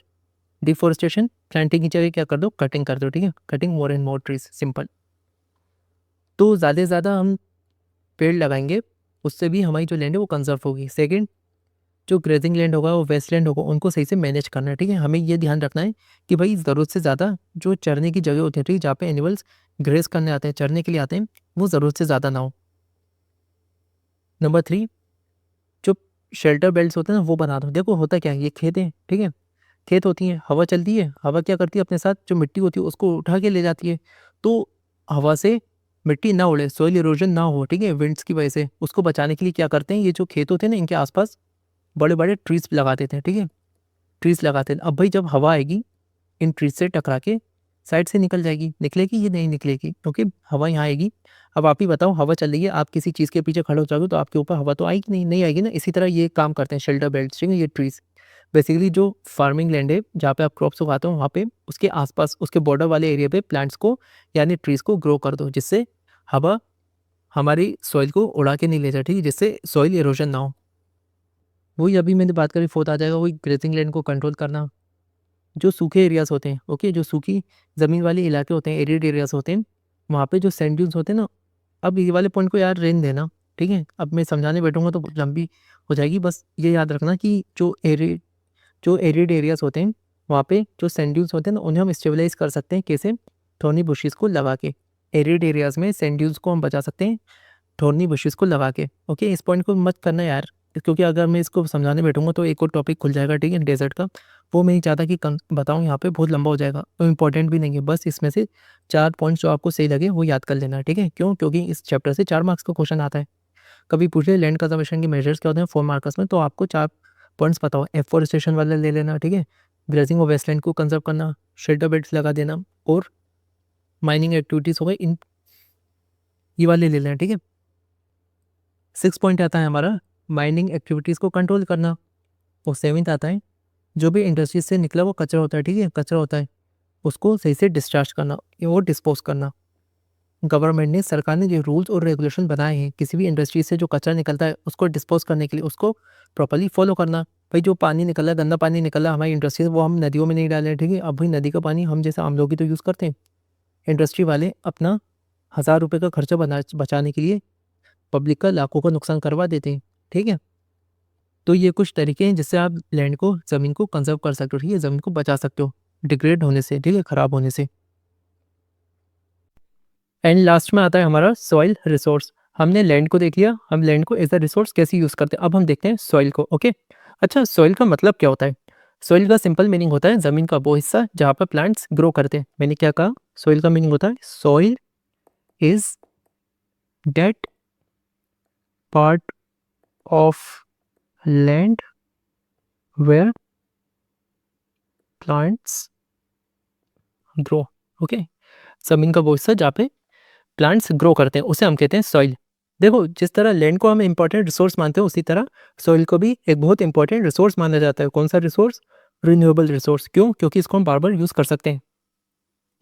डिफोरेस्टेशन, प्लांटिंग की जगह क्या कर दो, कटिंग कर दो, ठीक है, cutting more and more trees, simple. तो ज़्यादा से ज़्यादा हम पेड़ लगाएंगे, उससे भी हमारी जो लैंड है वो कंजर्व होगी। सेकेंड, जो ग्रेजिंग लैंड होगा, वो वेस्ट लैंड होगा, उनको सही से मैनेज करना है, ठीक है। हमें ये ध्यान रखना है कि भाई ज़रूरत से ज़्यादा जो चरने की जगह होती है, ठीक है, जहाँ पे एनिमल्स ग्रेज करने आते हैं, चरने के लिए आते हैं, वो ज़रूरत से ज़्यादा ना हो। नंबर 3, जो शेल्टर बेल्ट्स होते हैं ना वो बना दो। देखो होता क्या है, ये खेत है, ठीक है, खेत होती है, हवा चलती है, हवा क्या करती है अपने साथ जो मिट्टी होती है उसको उठा के ले जाती है। तो हवा से मिट्टी ना उड़े, सॉइल इरोजन ना हो, ठीक है, विंड्स की वजह से, उसको बचाने के लिए क्या करते हैं, ये जो खेत होते हैं ना इनके आसपास बड़े बड़े ट्रीज लगा देते हैं, ठीक है, ट्रीज लगाते हैं। अब भाई जब हवा आएगी इन ट्रीज से टकरा के साइड से निकल जाएगी, निकलेगी ये नहीं निकलेगी, क्योंकि हवा यहाँ आएगी। अब आप ही बताओ, हवा चल रही है, आप किसी चीज़ के पीछे खड़े हो जाओगे तो आपके ऊपर हवा तो आएगी नहीं, नहीं आएगी ना। इसी तरह ये काम करते हैं शेल्टर बेल्ट, ठीक है, ये ट्रीज। बेसिकली जो फार्मिंग लैंड है जहाँ पे आप क्रॉप्स उगाते हो वहाँ पे उसके आसपास उसके बॉर्डर वाले एरिया पे प्लांट्स को यानी ट्रीज को ग्रो कर दो, जिससे हवा हमारी सॉइल को उड़ा के नहीं ले जाए, ठीक है, जिससे सॉइल इरोजन ना हो। वही अभी मैंने बात करी, फोर्थ आ जाएगा वही ग्रेजिंग लैंड को कंट्रोल करना। जो सूखे एरियाज़ होते हैं, ओके, जो सूखी ज़मीन वाले इलाके होते हैं, एरिड एरियाज़ होते हैं, वहाँ पे जो सैंड ड्यून्स होते हैं ना, अब ये वाले पॉइंट को यार रहने देना, ठीक है। अब मैं समझाने बैठूँगा तो लंबी हो जाएगी, बस ये याद रखना कि जो एरिड एरियाज़ होते हैं वहाँ पे जो सैंड ड्यून्स होते हैं ना उन्हें हम स्टेबलाइज़ कर सकते हैं कैसे, थॉर्नी बुशेस को लगा के। एरिड एरियाज़ में सैंड ड्यून्स को हम बचा सकते हैं थॉर्नी बुशेस को लगा के, ओके। इस पॉइंट को मत करना यार, क्योंकि अगर मैं इसको समझाने बैठूँगा तो एक और टॉपिक खुल जाएगा, ठीक है, डेज़र्ट का। वो मैं नहीं चाहता कि बताऊँ यहाँ पे, बहुत लंबा हो जाएगा, तो इंपॉर्टेंट भी नहीं है। बस इसमें से 4 पॉइंट्स जो आपको सही लगे वो याद कर लेना, ठीक है। क्यों, क्योंकि इस चैप्टर से 4 मार्क्स का क्वेश्चन आता है। कभी पूछ ले लैंड कंजर्वेशन के मेजर्स क्या होते हैं 4 मार्क्स में, तो आपको 4 पॉइंट्स पता हो। एफोरेस्टेशन वाला ले लेना, ठीक है, ग्रेजिंग और वेस्टलैंड को कंजर्व करना, शेल्टर बेल्ट्स लगा देना, और माइनिंग एक्टिविटीज़ हो गई, इन ये वाले ले लेना, ठीक है। 6 पॉइंट आता है हमारा माइनिंग एक्टिविटीज़ को कंट्रोल करना। और 7th आता है जो भी इंडस्ट्री से निकला वो कचरा होता है, ठीक है, कचरा होता है, उसको सही से डिस्चार्ज करना और डिस्पोज करना। गवर्नमेंट ने, सरकार ने जो रूल्स और रेगुलेशन बनाए हैं किसी भी इंडस्ट्री से जो कचरा निकलता है उसको डिस्पोज करने के लिए, उसको प्रॉपर्ली फॉलो करना। भाई जो पानी निकल रहा है, गंदा पानी निकल रहा है हमारी इंडस्ट्री से, वो हम नदियों में नहीं डाल रहे, ठीक है। अब भाई नदी का पानी हम जैसे आम लोग ही तो यूज़ करते हैं। इंडस्ट्री वाले अपना 1000 रुपये का खर्चा बचाने के लिए पब्लिक का लाखों का नुकसान करवा देते हैं, ठीक है। तो ये कुछ तरीके हैं जिससे आप लैंड को, ज़मीन को कंजर्व कर सकते हो, ठीक है, ज़मीन को बचा सकते हो डिग्रेड होने से, ठीक है, ख़राब होने से। एंड लास्ट में आता है हमारा सॉइल रिसोर्स। हमने लैंड को देख लिया, हम लैंड को एज अ रिसोर्स कैसे यूज़ करते हैं। अब हम देखते हैं सॉइल को, ओके। अच्छा, सॉइल का मतलब क्या होता है। सॉइल का सिंपल मीनिंग होता है ज़मीन का वो हिस्सा जहाँ पर प्लांट्स ग्रो करते हैं। मैंने क्या कहा, सॉइल का मीनिंग होता है soil is that part of land where plants grow, okay. ज़मीन का वो हिस्सा जहाँ पे प्लांट्स ग्रो करते हैं उसे हम कहते हैं सॉइल। देखो, जिस तरह लैंड को हम इंपॉर्टेंट रिसोर्स मानते हैं उसी तरह सॉइल को भी एक बहुत इंपॉर्टेंट रिसोर्स माना जाता है। कौन सा रिसोर्स, रिन्यूएबल रिसोर्स। क्यों? क्योंकि इसको हम बार बार यूज़ कर सकते हैं।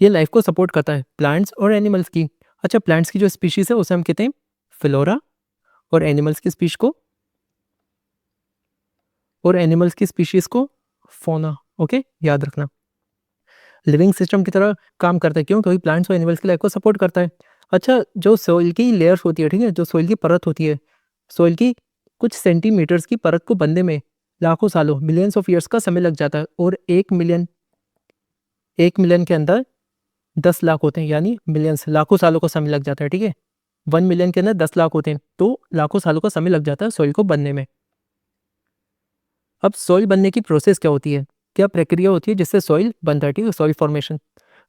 ये लाइफ को सपोर्ट करता है, प्लांट्स और एनिमल्स की। अच्छा, प्लांट्स की जो स्पीशीज है उसे हम कहते हैं फ्लोरा, और एनिमल्स की स्पीशीज को फोना। ओके, याद रखना। लिविंग सिस्टम की तरह काम करता है। क्यों? क्योंकि प्लांट्स और एनिमल्स की लाइफ को सपोर्ट करता है। अच्छा, जो सोइल की लेयर्स होती है, ठीक है, जो सोइल की परत होती है, सोइल की कुछ सेंटीमीटर्स की परत को बनने में लाखों सालों, मिलियंस ऑफ ईयर्स का समय लग जाता है। और 1 मिलियन के अंदर 10 लाख होते हैं, यानी मिलियंस, लाखों सालों का समय लग जाता है। ठीक है, 1 मिलियन के अंदर 10 लाख होते हैं, तो लाखों सालों का समय लग जाता है सॉइल को बनने में। अब सॉइल बनने की प्रोसेस क्या होती है, क्या प्रक्रिया होती है जिससे सॉइल बनता है? ठीक है, सॉइल फॉर्मेशन।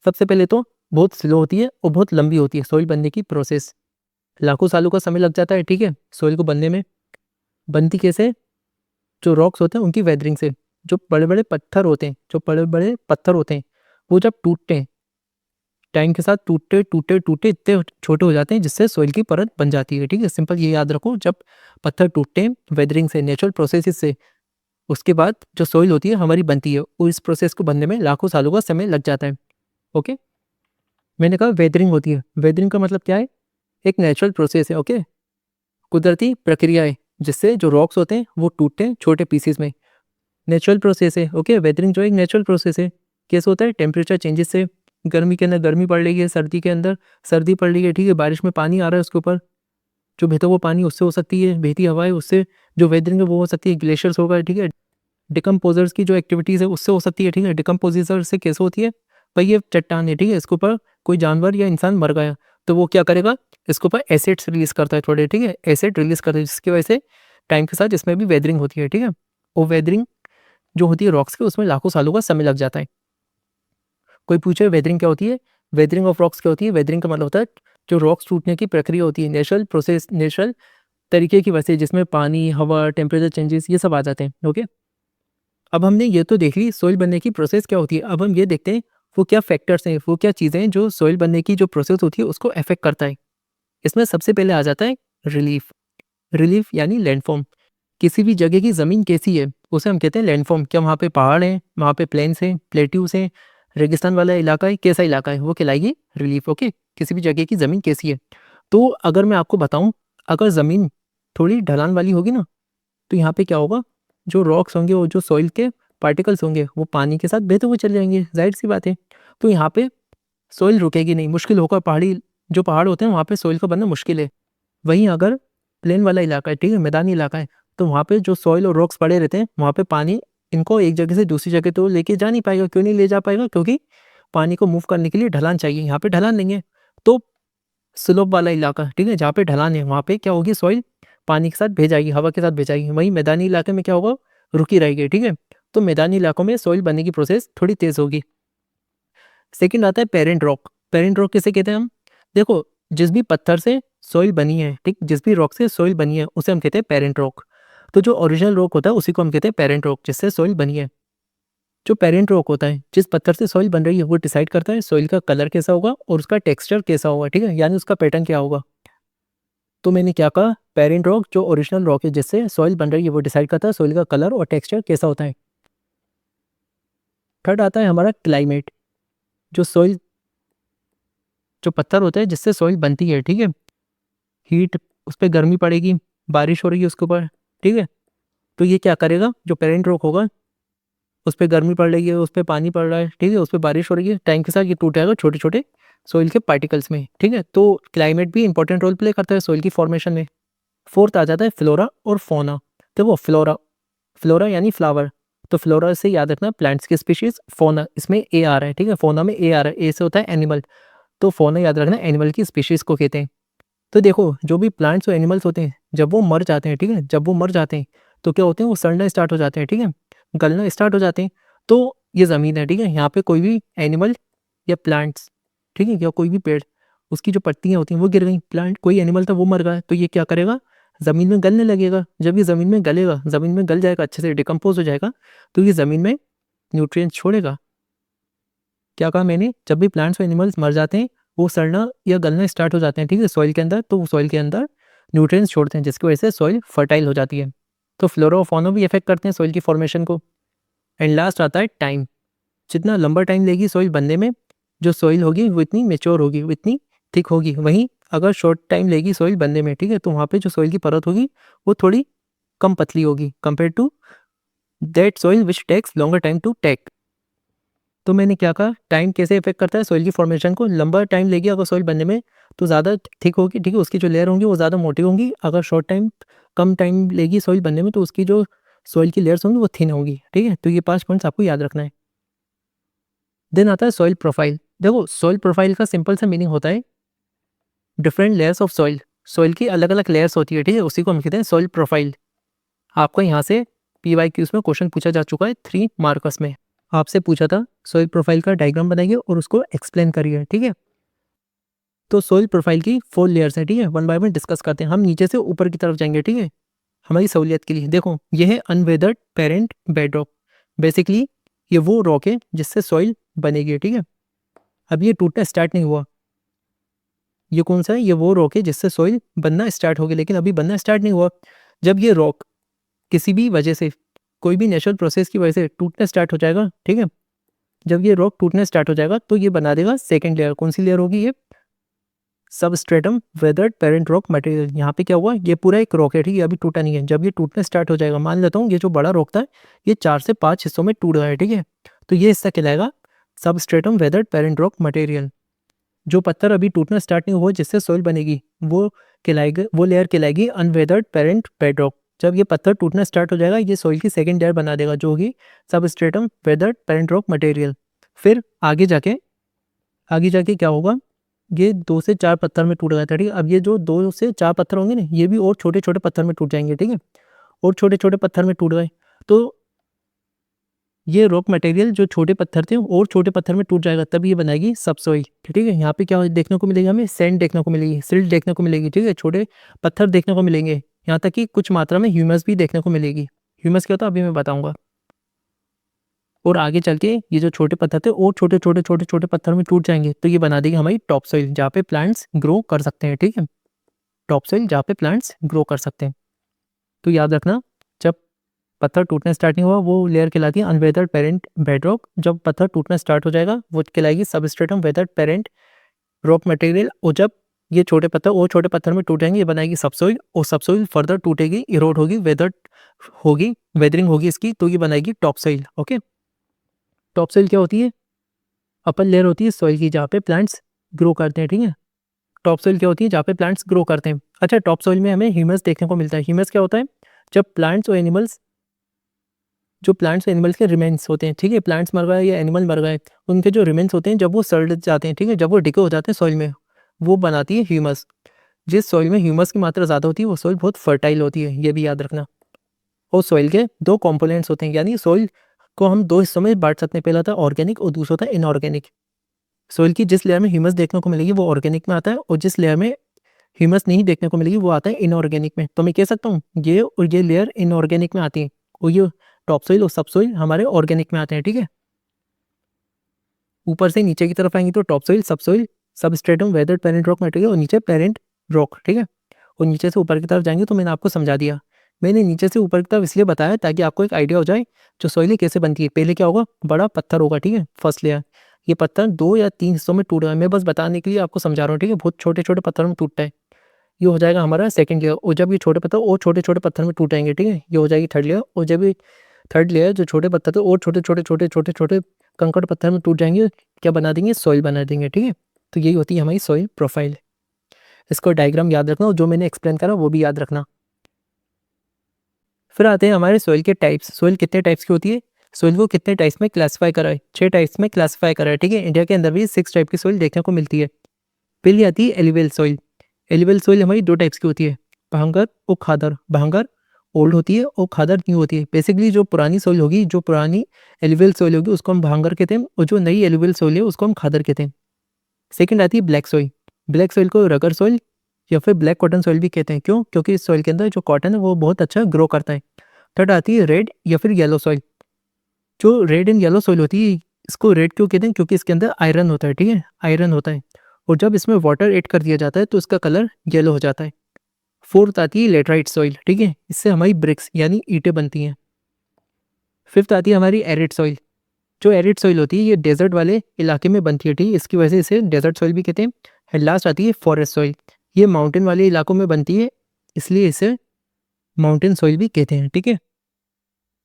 सबसे पहले तो बहुत स्लो होती है और बहुत लंबी होती है सॉइल बनने की प्रोसेस। लाखों सालों का समय लग जाता है, ठीक है, सॉइल को बनने में। बनती कैसे? जो रॉक्स होते हैं उनकी वेदरिंग से। जो बड़े बड़े पत्थर होते हैं, वो जब टूटते हैं, टाइम के साथ टूटते टूटते टूटते इतने छोटे हो जाते हैं जिससे सॉइल की परत बन जाती है। ठीक है, सिंपल ये याद रखो, जब पत्थर टूटते हैं वेदरिंग से, नेचुरल प्रोसेस से, उसके बाद जो सॉइल होती है हमारी बनती है, और इस प्रोसेस को बनने में लाखों सालों का समय लग जाता है। ओके, मैंने कहा वेदरिंग होती है। वेदरिंग का मतलब क्या है? एक नेचुरल प्रोसेस है। ओके, कुदरती प्रक्रिया है जिससे जो रॉक्स होते हैं वो टूटते हैं छोटे पीसेस में। नेचुरल प्रोसेस है। ओके, वेदरिंग जो एक नेचुरल प्रोसेस है। कैसे होता है? टेम्परेचर चेंजेस से। गर्मी के अंदर गर्मी पड़ रही है, सर्दी के अंदर सर्दी पड़ रही है, ठीक है, बारिश में पानी आ रहा है उसके ऊपर, जो बहता हुआ पानी उससे हो सकती है, बहती हवा है उससे जो वेदरिंग है वो हो सकती है, ग्लेशियर्स होगा, ठीक है, डिकम्पोजर्स की जो एक्टिविटीज़ है उससे हो सकती है। ठीक है, डिकम्पोजिटर से कैसे होती है? भाई ये चट्टान है, ठीक है, इसके ऊपर कोई जानवर या इंसान मर गया तो वो क्या करेगा? इसके ऊपर एसिड्स रिलीज करता है थोड़े, ठीक है, एसिड रिलीज करता है, जिसकी वजह से टाइम के साथ इसमें भी वेदरिंग होती है। ठीक है, वो वेदरिंग जो होती है रॉक्स की, उसमें लाखों सालों का समय लग जाता है। कोई पूछे वेदरिंग क्या होती है, वेदरिंग ऑफ रॉक्स क्या होती है? वेदरिंग का मतलब होता है जो रॉक्स टूटने की प्रक्रिया होती है, नेचुरल प्रोसेस, नेचुरल तरीके की वजह से, जिसमें पानी, हवा, टेम्परेचर चेंजेस ये सब आ जाते हैं। ओके, अब हमने ये तो देख ली सोइल बनने की प्रोसेस क्या होती है। अब हम ये देखते हैं वो क्या फैक्टर्स हैं, वो क्या चीज़ें हैं जो सोइल बनने की जो प्रोसेस होती है उसको अफेक्ट करता है। इसमें सबसे पहले आ जाता है रिलीफ। रिलीफ यानी लैंडफॉर्म। किसी भी जगह की ज़मीन कैसी है उसे हम कहते हैं लैंडफॉर्म। क्या वहाँ पे पहाड़ हैं, वहाँ पे प्लेन्स हैं, प्लेट्यूज हैं, रेगिस्तान वाला इलाका है, कैसा इलाका है, वो कहलाएगी रिलीफ। ओके, किसी भी जगह की ज़मीन कैसी है। तो अगर मैं आपको बताऊं, अगर ज़मीन थोड़ी ढलान वाली होगी ना, तो यहाँ पे क्या होगा? जो रॉक्स होंगे, वो जो सॉइल के पार्टिकल्स होंगे, वो पानी के साथ बहते हुए चले जाएंगे, जाहिर सी बात है। तो यहाँ पे सॉइल रुकेगी नहीं, मुश्किल होगा। जो पहाड़ होते हैं वहाँ पे सॉइल का बनना मुश्किल है। वहीं अगर प्लेन वाला इलाका है, ठीक है, मैदानी इलाका है, तो वहाँ पे जो सॉइल और रॉक्स पड़े रहते हैं, वहाँ पे पानी इनको एक जगह से दूसरी जगह तो लेके जा नहीं पाएगा। क्यों नहीं ले जा पाएगा? क्योंकि पानी को मूव करने के लिए ढलान चाहिए। यहाँ पे ढलान नहीं है। तो स्लोप वाला इलाका, ठीक है, जहाँ पे ढलान है, वहाँ पे क्या होगी? सॉइल पानी के साथ भे जाएगी, हवा के साथ भे जाएगी। वहीं मैदानी इलाके में क्या होगा? रुकी रहेगी। ठीक है, तो मैदानी इलाकों में सॉइल बनने की प्रोसेस थोड़ी तेज होगी। सेकंड आता है पेरेंट रॉक। पेरेंट रॉक किसे कहते हैं हम? देखो, जिस भी पत्थर से सॉइल बनी है, ठीक, जिस भी रॉक से सॉइल बनी है उसे हम कहते हैं पेरेंट रॉक। तो जो ओरिजिनल रॉक होता है उसी को हम कहते हैं पेरेंट रॉक, जिससे सॉइल बनी है। जो पेरेंट रॉक होता है, जिस पत्थर से सॉइल बन रही है, वो डिसाइड करता है सॉइल का कलर कैसा होगा और उसका टेक्सचर कैसा होगा। ठीक है, यानी उसका पैटर्न क्या होगा। तो मैंने क्या कहा? पेरेंट रॉक जो ओरिजिनल रॉक है जिससे सॉइल बन रही है, वो डिसाइड करता है सॉइल का कलर और टेक्सचर कैसा होता है। थर्ड आता है हमारा क्लाइमेट। जो सॉइल, जो पत्थर होता है जिससे सॉइल बनती है, ठीक है, हीट, उस पर गर्मी पड़ेगी, बारिश हो रही है उसके ऊपर, ठीक है, तो ये क्या करेगा? जो पेरेंट रॉक होगा, उस पर गर्मी पड़ रही है, उस पर पानी पड़ रहा है, ठीक है, उस पर बारिश हो रही है, टाइम के साथ ये टूट जाएगा छोटे छोटे सॉइल के पार्टिकल्स में। ठीक है, तो क्लाइमेट भी इंपॉर्टेंट रोल प्ले करता है सॉइल की फॉर्मेशन में। फोर्थ आ जाता है फ्लोरा और फोना। तो वो फ्लोरा, फ्लोरा यानी फ्लावर, तो फ्लोरा से याद रखना प्लांट्स की स्पीशीज, फोना इसमें ए आ रहा है, ठीक है, फोना में ए आ रहा है, ए से होता है एनिमल, तो फोना याद रखना एनिमल की स्पीशीज को कहते हैं। तो देखो, जो भी प्लांट्स और एनिमल्स होते हैं जब वो मर जाते हैं, ठीक है, जब वो मर जाते हैं तो क्या होते हैं? वो सड़ना स्टार्ट हो जाते हैं, ठीक है, गलना स्टार्ट हो जाते हैं। तो ये ज़मीन है, ठीक है, यहाँ पे कोई भी एनिमल या प्लांट्स, ठीक है, या कोई भी पेड़, उसकी जो पत्तियाँ होती हैं वो गिर गई, प्लांट कोई एनिमल था वो मर गया, तो ये क्या करेगा? ज़मीन में गलने लगेगा। जब ये ज़मीन में गलेगा, ज़मीन में गल जाएगा, अच्छे से डिकम्पोज हो जाएगा, तो ये ज़मीन में न्यूट्रिएंट्स छोड़ेगा। क्या कहा मैंने? जब भी प्लांट्स और एनिमल्स मर जाते हैं, वो सड़ना या गलना स्टार्ट हो जाते हैं, ठीक है, सॉइल के अंदर, तो वो सॉइल के अंदर न्यूट्रिएंट्स छोड़ते हैं, जिसकी वजह से सॉइल फर्टाइल हो जाती है। तो फ्लोरा और फौना भी इफेक्ट करते हैं सॉइल की फॉर्मेशन को। एंड लास्ट आता है टाइम। जितना लंबा टाइम लेगी सॉइल बनने में, जो सॉइल होगी वो इतनी मेच्योर होगी, वो इतनी थिक होगी। वहीं अगर शॉर्ट टाइम लेगी सॉइल बनने में, ठीक है, तो वहाँ पे जो सॉइल की परत होगी वो थोड़ी कम पतली होगी compare to that soil which takes longer time to take. तो मैंने क्या कहा, टाइम कैसे इफेक्ट करता है सॉइल की फॉर्मेशन को। लंबा टाइम लेगी अगर सॉइल बनने में तो ज़्यादा थिक होगी, ठीक है, उसकी जो लेयर होंगी वो ज़्यादा मोटी होंगी। अगर शॉर्ट टाइम कम टाइम लेगी सॉइल बनने में तो उसकी जो सॉइल की लेयर्स होंगी वो थिन होगी, ठीक है। तो ये 5 पॉइंट्स आपको याद रखना है। देन आता है सॉइल प्रोफाइल। देखो सॉइल प्रोफाइल का सिंपल सा मीनिंग होता है different layers of soil. Soil की अलग अलग लेयर्स होती है, ठीक है, उसी को हम कहते हैं सॉइल प्रोफाइल। आपको यहाँ से PYQs में क्वेश्चन पूछा जा चुका है 3 मार्कर्स में। आपसे पूछा था सॉइल प्रोफाइल का डायग्राम बनाइए और उसको एक्सप्लेन करिए, ठीक है। तो सॉइल प्रोफाइल की 4 लेयर्स हैं, ठीक है, वन बाय वन डिस्कस करते हैं। हम नीचे से ऊपर की तरफ जाएंगे, ठीक है, हमारी सहूलियत के लिए। देखो ये है अनवेदर्ड पेरेंट बेडरॉक। बेसिकली ये वो रॉक है जिससे सॉइल बनेगी, ठीक है। अब ये टूटना स्टार्ट नहीं हुआ। ये कौन सा है, ये वो रॉक है जिससे सॉइल बनना स्टार्ट हो गया, लेकिन अभी बनना स्टार्ट नहीं हुआ। जब ये रॉक किसी भी वजह से, कोई भी नेचुरल प्रोसेस की वजह से टूटना स्टार्ट हो जाएगा, ठीक है, जब ये रॉक टूटना स्टार्ट हो जाएगा तो ये बना देगा सेकंड लेयर। कौन सी लेयर होगी, ये substratum weathered parent rock material. यहाँ पे क्या हुआ, ये पूरा एक रॉक है, ठीक है, अभी टूटा नहीं है। जब ये टूटना स्टार्ट हो जाएगा, मान लेता हूँ ये जो बड़ा रॉक था ये 4 से 5 हिस्सों में टूट गया है, ठीक है, तो ये हिस्सा कहलाएगा substratum weathered parent rock material. जो पत्थर अभी टूटना स्टार्ट नहीं हुआ जिससे सॉइल बनेगी वो कहलाएगा, वो लेयर कहलाएगी अनवेदर्ड पेरेंट बेडरॉक। जब ये पत्थर टूटना स्टार्ट हो जाएगा ये सॉइल की सेकंड लेयर बना देगा जो होगी substratum weathered parent rock material. फिर आगे जाके क्या होगा, ये 2 से 4 पत्थर में टूट गया था, ठीक है। अब ये जो 2 से 4 पत्थर होंगे ना ये भी और छोटे छोटे पत्थर में टूट जाएंगे, ठीक है, और छोटे छोटे पत्थर में टूट गए तो ये रॉक मटेरियल जो छोटे पत्थर थे और छोटे पत्थर में टूट जाएगा, तब ये बनाएगी सबसॉइल, ठीक है। यहाँ पे क्या देखने को मिलेगा, हमें सैंड देखने को मिलेगी, सिल्ट देखने को मिलेगी, ठीक है, छोटे पत्थर देखने को मिलेंगे, यहाँ तक कि कुछ मात्रा में ह्यूमस भी देखने को मिलेगी। ह्यूमस क्या होता है अभी मैं बताऊंगा। और आगे चल के ये जो छोटे पत्थर थे और छोटे छोटे छोटे छोटे पत्थर में टूट जाएंगे तो ये बना देगी हमारी टॉप सॉइल जहाँ पे प्लांट्स ग्रो कर सकते हैं, ठीक है, टॉप सॉइल जहाँ पे प्लांट्स ग्रो कर सकते हैं। तो याद रखना, जब पत्थर टूटना स्टार्ट नहीं हुआ वो लेयर कहलाती है अनवेदर्ड पेरेंट बेडरॉक। जब पत्थर टूटना स्टार्ट हो जाएगा वो कहलाएगी substratum weathered parent rock material. और जब ये छोटे पत्थर और छोटे पत्थर में टूट जाएंगे ये बनाएगी सबसॉइल, और सबसॉइल फर्दर टूटेगी, इरोड होगी, वेदर्ड होगी, वेदरिंग होगी इसकी, तो ये बनाएगी top soil. Okay, top soil क्या होती है, अपर लेयर होती है सॉइल की जहाँ पे प्लांट्स ग्रो करते हैं, ठीक है। टॉप सॉइल क्या होती है, जहाँ पे प्लांट्स ग्रो करते हैं। अच्छा, टॉप सॉइल में हमें ह्यूमस देखने को मिलता है। ह्यूमस क्या होता है, जब प्लांट्स और एनिमल्स, जो प्लांट्स एनिमल्स के रिमेन्स होते हैं, ठीक है, प्लांट्स मर गए या एनिमल मर गए, उनके जो रिमेन्स होते हैं जब वो सड़ जाते हैं, ठीक है, जब वो डिके हो जाते हैं सॉइल में, वो बनाती है ह्यूमस। जिस सॉइल में ह्यूमस की मात्रा ज़्यादा होती है वो सॉइल बहुत फर्टाइल होती है, ये भी याद रखना। और सॉइल के 2 कंपोनेंट्स होते हैं, यानी सॉइल को हम 2 हिस्सों में बांट सकते हैं। पहला था ऑर्गेनिक और दूसरा था इनऑर्गेनिक। सॉइल की जिस लेयर में ह्यूमस देखने को मिलेगी वो ऑर्गेनिक में आता है, और जिस लेयर में ह्यूमस नहीं देखने को मिलेगी वो आता है इनऑर्गेनिक में। तो मैं कह सकता हूँ ये और ये लेयर इनऑर्गेनिक में आती है, और ये टॉप सॉइल और सब सॉइल हमारे ऑर्गेनिक में आते हैं, ठीक है। ऊपर से नीचे की तरफ आएंगे तो टॉप सॉइल, सब soil, substratum weathered parent rock material, और नीचे पेरेंट रॉक, ठीक है। और नीचे से ऊपर की तरफ जाएंगे तो मैंने आपको समझा दिया। मैंने नीचे से ऊपर की तरफ इसलिए बताया ताकि आपको एक आइडिया हो जाए जो सॉइल कैसे बनती है। पहले क्या होगा, बड़ा पत्थर होगा, ठीक है, फर्स्ट लेयर। ये पत्थर 2 या 3 हिस्सों में टूट रहा है, मैं बस बताने के लिए आपको समझा रहा हूँ, ठीक है, बहुत छोटे छोटे पत्थर में टूटता है। ये हो जाएगा हमारा सेकंड लेयर, और जब ये छोटे पत्थर और छोटे छोटे पत्थर में टूटेंगे, ठीक है, ये हो जाएगी थर्ड लेयर। और जब ये थर्ड लेयर जो छोटे पत्थर थे और छोटे छोटे छोटे छोटे छोटे कंकड़ पत्थर में टूट जाएंगे, क्या बना देंगे, सॉइल बना देंगे, ठीक है। तो यही होती है हमारी सॉइल प्रोफाइल। इसको डायग्राम याद रखना और जो मैंने एक्सप्लेन करा वो भी याद रखना। फिर आते हैं हमारे सॉइल के टाइप्स। सॉइल कितने टाइप्स की होती है, सॉइल को कितने टाइप्स में क्लासीफाई करा है, 6 टाइप्स में क्लासीफाई करा है, ठीक है। इंडिया के अंदर भी 6 टाइप की सॉइल देखने को मिलती है। पहली आती है एलिवेल सॉइल। एलिवेल सॉइल हमारी 2 टाइप्स की होती है, भांगर और खादर। भांगर ओल्ड होती है और खादर न्यू होती है। बेसिकली जो पुरानी सॉइल होगी, जो पुरानी एलिवेल सॉइल होगी उसको हम भांगर कहते हैं, और जो नई एलिवेल सॉइल है उसको हम खादर कहते हैं। सेकंड आती है ब्लैक सॉइल। ब्लैक सॉइल को रगर सॉइल या फिर ब्लैक कॉटन सॉइल भी कहते हैं। क्यों, क्योंकि इस सॉइल के अंदर जो कॉटन है वो बहुत अच्छा ग्रो करता है। थर्ड आती है रेड या फिर येलो सॉइल। जो रेड एंड येलो सॉइल होती है इसको रेड क्यों कहते हैं, क्योंकि इसके अंदर आयरन होता है, ठीक है, आयरन होता है, और जब इसमें वाटर ऐड कर दिया जाता है तो इसका कलर येलो हो जाता है। फोर्थ आती है लेटराइट सॉइल, ठीक है, इससे हमारी ब्रिक्स यानी ईंटें बनती हैं। फिफ्थ आती है हमारी एरिड सॉइल। जो एरिड सॉइल होती है ये डेजर्ट वाले इलाके में बनती है, ठीक है, इसकी वजह से इसे डेजर्ट सॉइल भी कहते हैं। एंड लास्ट आती है फॉरेस्ट सॉइल, ये माउंटेन वाले इलाकों में बनती है, इसलिए इसे माउंटेन सॉइल भी कहते हैं, ठीक है।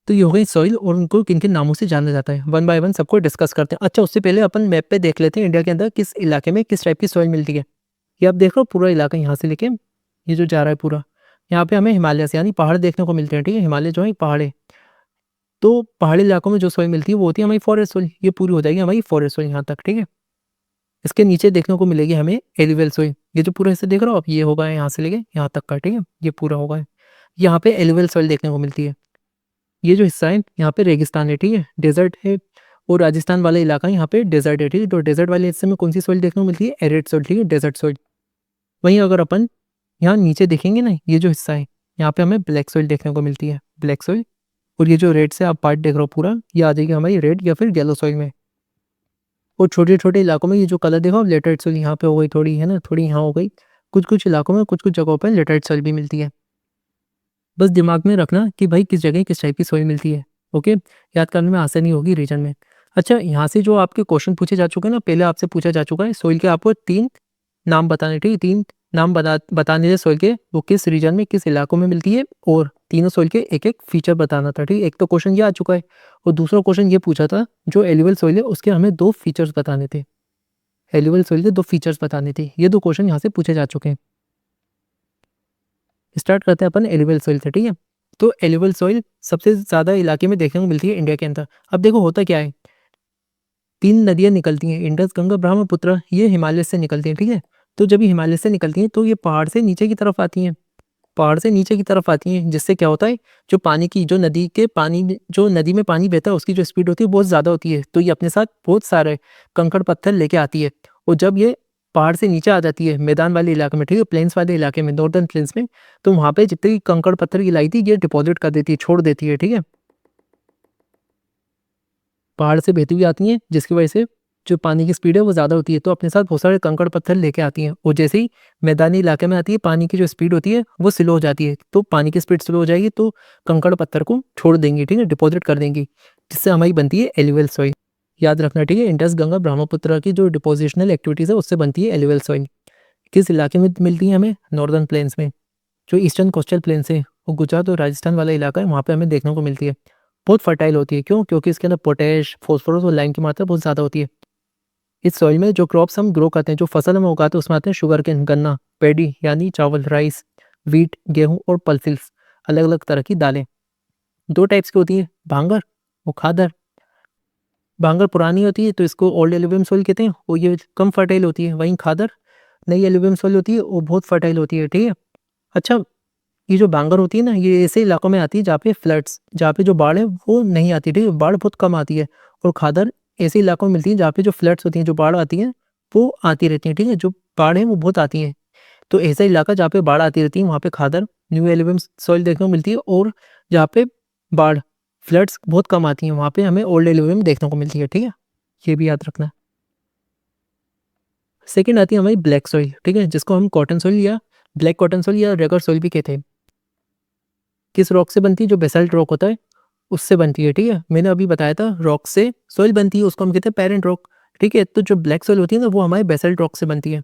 तो ये हो गई सॉइल और उनको किन किन नामों से जाना जाता है, वन बाय वन सबको डिस्कस करते हैं। अच्छा, उससे पहले अपन मैप पे देख लेते हैं इंडिया के अंदर किस इलाके में किस टाइप की सॉइल मिलती है। ये आप देख लो पूरा इलाका यहाँ से लेके ये जो जा रहा है पूरा, यहाँ पे हमें हिमालय से यानी पहाड़ देखने को मिलते हैं, ठीक है, हिमालय जो है पहाड़ है। तो पहाड़ी इलाकों में जो सॉइल मिलती है वो होती है हमारी फॉरेस्ट सॉइल, ये पूरी हो जाएगी हमारी फॉरेस्ट सॉइल यहाँ तक, ठीक है। इसके नीचे देखने को मिलेगी हमें एलिवेल सॉइल, ये जो पूरा हिस्सा देख रहे हो आप, ये होगा यहाँ से लेके यहाँ तक का, ठीक है, ये पूरा होगा। यहाँ पे एलिवेल सॉइल देखने को मिलती है। ये जो हिस्सा है यहाँ पे रेगिस्तान है, ठीक है, डेजर्ट है, और राजस्थान वाला इलाका यहाँ पे डेजर्ट है, ठीक है। तो डेजर्ट वाले हिस्से में कौन सी सॉइल देखने को मिलती है, एरिड सॉइल, ठीक है, डेजर्ट सॉइल। वहीं अगर अपन यहाँ नीचे देखेंगे ना, ये जो हिस्सा है यहाँ पे हमें ब्लैक सॉइल देखने को मिलती है, ब्लैक सॉइल। और ये जो रेड से आप पार्ट देख रहे हो पूरा, ये आ जाएगी हमारी रेड या फिर येलो सॉइल में। और छोटे छोटे इलाकों में ये जो कलर देखो लेटरेट सॉइल यहाँ पे हो गई थोड़ी, है ना, थोड़ी यहाँ हो गई। कुछ कुछ इलाकों में कुछ कुछ जगहों पर लेटरेट सॉइल भी मिलती है। बस दिमाग में रखना कि भाई किस जगह किस टाइप की सॉइल मिलती है, ओके, याद करने में आसानी होगी रीजन में। अच्छा, यहाँ से जो आपके क्वेश्चन पूछे जा चुके हैं ना, पहले आपसे पूछा जा चुका है सॉइल के आपको 3 नाम बताने, ठीक है, 3 नाम बताने थे सॉइल के, वो किस रीजन में किस इलाकों में मिलती है, और तीनों सॉइल के एक एक फीचर बताना था, ठीक है। एक तो क्वेश्चन ये आ चुका है, और दूसरा क्वेश्चन ये पूछा था जो एलिवल सॉइल है उसके हमें 2 फीचर्स बताने थे, एलिवल सॉइल के 2 फीचर्स बताने थे। ये 2 क्वेश्चन यहाँ से पूछे जा चुके हैं। स्टार्ट करते हैं अपन एलिवल सॉइल से, ठीक है। तो एलिवल सॉइल सबसे ज़्यादा इलाके में देखने को मिलती है इंडिया के अंदर। अब देखो होता क्या है, 3 नदियाँ निकलती हैं, इंडस, गंगा, ब्रह्मपुत्र, ये हिमालय से निकलती हैं, ठीक है। तो जब ये हिमालय से निकलती हैं तो ये पहाड़ से नीचे की तरफ आती हैं, पहाड़ से नीचे की तरफ आती हैं, जिससे क्या होता है, जो पानी की जो नदी के पानी में जो नदी में पानी बहता है उसकी जो स्पीड होती है बहुत ज़्यादा होती है, तो ये अपने साथ बहुत सारे कंकड़ पत्थर लेके आती है। और जब ये पहाड़ से नीचे आ जाती है मैदान वाले इलाके में, ठीक है, प्लेन्स वाले इलाके में, नॉर्दर्न प्लेन्स में, तो वहाँ पे जितनी कंकड़ पत्थर की लाई थी ये डिपॉजिट कर देती है, छोड़ देती है, ठीक है, पहाड़ से बहती हुई आती हैं, जिसकी वजह से जो पानी की स्पीड है वो ज़्यादा होती है, तो अपने साथ बहुत सारे कंकड़ पत्थर लेके आती हैं। और जैसे ही मैदानी इलाके में आती है पानी की जो स्पीड होती है वो स्लो हो जाती है, तो पानी की स्पीड स्लो हो जाएगी तो कंकड़ पत्थर को छोड़ देंगी, ठीक है, डिपॉजिट कर देंगी, जिससे हमारी बनती है एलुवियल सॉइल। याद रखना, ठीक है, इंडस, गंगा, ब्रह्मपुत्र की जो डिपोजिशनल एक्टिविटीज़ है उससे बनती है एलुवियल सॉइल। किस इलाके में मिलती है हमें, नॉर्दर्न प्लेन्स में, जो ईस्टर्न कोस्टल प्लेन्स है वो गुजरात और राजस्थान वाला इलाका है, वहाँ पे हमें देखने को मिलती है। बहुत फर्टाइल होती है, क्यों, क्योंकि इसके अंदर पोटैश, फॉस्फोरस और लाइम की मात्रा बहुत ज़्यादा होती है। इस सॉइल में जो क्रॉप्स हम ग्रो करते हैं, जो फसल हम उगाते हैं, उसमें आते हैं शुगर केन, गन्ना, पैडी यानी चावल, राइस, वीट, गेहूं और पल्सिल्स, अलग अलग तरह की दालें। 2 टाइप्स की होती है, भांगर और खादर। भांगर पुरानी होती है तो इसको ओल्ड एलुवियम सॉइल कहते हैं, और ये कम फर्टाइल होती है। वहीं खादर नई एलुवियम सॉइल होती है, वो बहुत फर्टाइल होती है, ठीक है। अच्छा, ये जो बांगर होती है ना, ये ऐसे इलाकों में आती है जहाँ पे फ्लड्स, जहाँ पे जो बाढ़ है वो नहीं आती, ठीक है, बाढ़ बहुत कम आती है। और खादर ऐसे इलाकों में मिलती है जहाँ पे जो फ्लड्स होती हैं, जो बाढ़ आती है वो आती रहती है, ठीक है, जो बाढ़ है वो बहुत आती है। तो ऐसा इलाका जहाँ पे बाढ़ आती रहती है वहाँ पे खादर न्यू एलिवियम सॉइल देखने को मिलती है, और जहाँ पे बाढ़ फ्लड्स बहुत कम आती हैं वहाँ पे हमें ओल्ड एलिवियम देखने को मिलती है, ठीक है, ये भी याद रखना। सेकेंड आती है हमारी ब्लैक सॉइल, ठीक है, जिसको हम कॉटन सॉइल या ब्लैक कॉटन सॉइल या रेगर सॉइल भी कहते हैं। किस रॉक से बनती है, जो बेसाल्ट रॉक होता है उससे बनती है, ठीक है, मैंने अभी बताया था रॉक से सॉइल बनती है, उसको हम कहते हैं पेरेंट रॉक, ठीक है। तो जो ब्लैक सॉइल होती है ना वो हमारे बेसाल्ट रॉक से बनती है।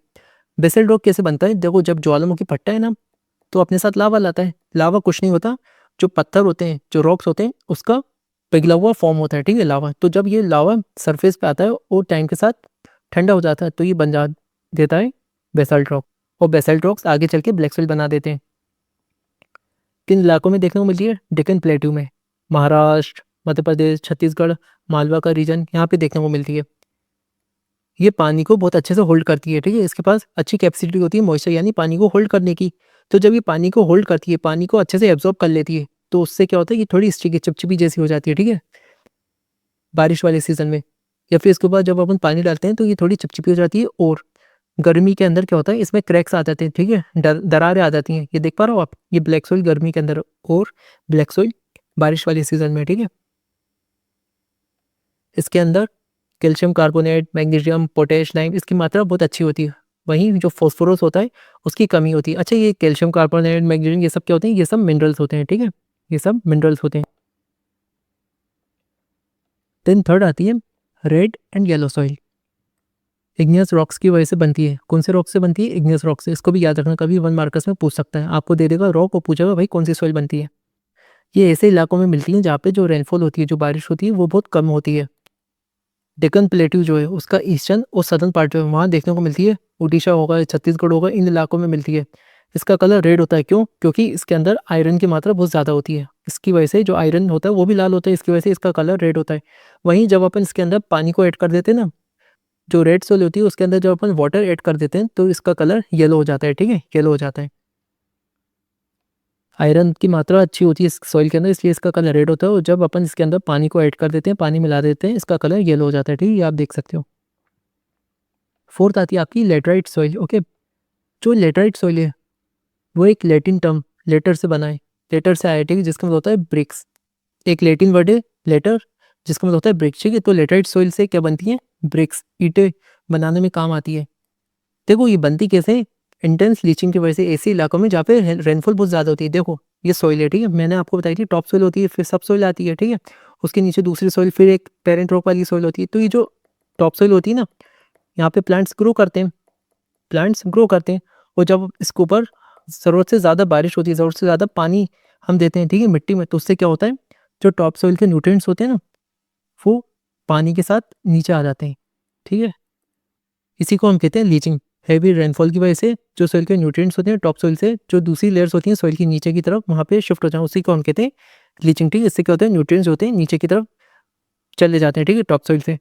बेसाल्ट रॉक कैसे बनता है, देखो जब ज्वालामुखी फटता है ना तो अपने साथ लावा लाता है, लावा कुछ नहीं होता, जो पत्थर होते हैं, जो रॉक्स होते हैं, उसका पिघला हुआ फॉर्म होता है, ठीक है, लावा। तो जब ये लावा सरफेस पे आता है और टाइम के साथ ठंडा हो जाता है तो ये बन जा देता है बेसाल्ट रॉक, और बेसाल्ट रॉक्स आगे चल के ब्लैक सॉइल बना देते हैं। किन इलाकों में देखने को मिलती है, डेक्कन प्लेट्यू में, महाराष्ट्र, मध्य प्रदेश, छत्तीसगढ़, मालवा का रीजन, यहाँ पे देखने को मिलती है। ये पानी को बहुत अच्छे से होल्ड करती है, ठीक है, इसके पास अच्छी कैपेसिटी होती है मॉइस्चर यानी पानी को होल्ड करने की। तो जब ये पानी को होल्ड करती है, पानी को अच्छे से एब्जॉर्ब कर लेती है, तो उससे क्या होता है, ये थोड़ी स्टिकी चिपचिपी जैसी हो जाती है, ठीक है, बारिश वाले सीजन में। या फिर इसके बाद जब अपन पानी डालते हैं तो ये थोड़ी चिपचिपी हो जाती है, और गर्मी के अंदर क्या होता है, इसमें क्रैक्स आ जाते हैं, ठीक है, दरारें आ जाती हैं। ये देख पा रहे हो आप, ये ब्लैक सोइल गर्मी के अंदर और ब्लैक सोइल बारिश वाले सीजन में, ठीक है। इसके अंदर calcium carbonate, magnesium, potash, lime, इसकी मात्रा बहुत अच्छी होती है। वहीं जो फॉस्फोरस होता है उसकी कमी होती है। अच्छा, ये कैल्शियम कार्बोनेट, मैग्नीशियम, ये सब क्या होते हैं, ये सब मिनरल्स होते हैं, ठीक है, ये सब मिनरल्स होते हैं। देन थर्ड आती है red and yellow soil. Igneous rocks की वजह से बनती है। कौन से रॉक से बनती है? इग्नियस रॉक से। इसको भी याद रखना, कभी 1 मार्कस में पूछ सकता है। आपको दे देगा रॉक और पूछेगा भाई कौन सी सॉइल बनती है। ये ऐसे इलाकों में मिलती है जहाँ पे जो रेनफॉल होती है, जो बारिश होती है, वो बहुत कम होती है। डेक्कन प्लेट्यू जो है उसका ईस्टर्न और सदर्न पार्ट जो है वहाँ देखने को मिलती है। उड़ीसा होगा, छत्तीसगढ़ होगा, इन इलाकों में मिलती है। इसका कलर रेड होता है। क्यों? क्योंकि इसके अंदर आयरन की मात्रा बहुत ज़्यादा होती है। इसकी वजह से जो आयरन होता है वो भी लाल होता है, इसकी वजह से इसका कलर रेड होता है। वहीं जब अपन इसके अंदर पानी को ऐड कर देते हैं ना, जो रेड सोल होती है उसके अंदर जब अपन वाटर ऐड कर देते हैं तो इसका कलर येलो हो जाता है। ठीक है, येलो हो जाता है। आयरन की मात्रा अच्छी होती है इस सॉइल के अंदर, इसलिए इसका कलर रेड होता है। और जब अपन इसके अंदर पानी को ऐड कर देते हैं, पानी मिला देते हैं, इसका कलर येलो हो जाता है। ठीक है, ये आप देख सकते हो। फोर्थ आती है आपकी लेटराइट सॉइल। ओके, जो लेटराइट सॉइल है वो एक लैटिन टर्म लेटर से बना है। लेटर से आया, ठीक है, जिसका मतलब होता है ब्रिक्स। एक लैटिन वर्ड है लेटर, जिसका मतलब होता है ब्रिक्स। ठीक है, तो लेटराइट सॉइल से क्या बनती है? ब्रिक्स, ईंटें बनाने में काम आती है। देखो ये बनती कैसे? इंटेंस लीचिंग की वजह से ऐसे इलाकों में जहाँ पे रेनफॉल बहुत ज़्यादा होती है। देखो ये सॉइल है, ठीक है, मैंने आपको बताई थी टॉप सॉइल होती है, फिर सब सॉइल आती है। ठीक है, उसके नीचे दूसरी सॉइल, फिर एक पेरेंट रॉक वाली सॉइल होती है। तो ये जो टॉप सॉइल होती है ना, यहाँ पे प्लांट्स ग्रो करते हैं, प्लांट्स ग्रो करते हैं। और जब इसके ऊपर ज़रूरत से ज़्यादा बारिश होती है, ज़रूरत से ज़्यादा पानी हम देते हैं, ठीक है, मिट्टी में, तो उससे क्या होता है, जो टॉप सॉइल के न्यूट्रिएंट्स होते हैं ना, वो पानी के साथ नीचे आ जाते हैं। ठीक है, इसी को हम कहते हैं लीचिंग। हैवी रेनफॉल की वजह से जो सॉइल के न्यूट्रिएंट्स होते हैं टॉप सॉइल से जो दूसरी लेयर्स होती हैं सॉइल की नीचे की तरफ, वहाँ पे शिफ्ट हो जाए, उसी को हम कहते हैं लीचिंग। ठीक है, इससे क्या होता है, न्यूट्रिएंट्स होते हैं नीचे की तरफ चले जाते हैं। ठीक है, टॉप सॉइल से।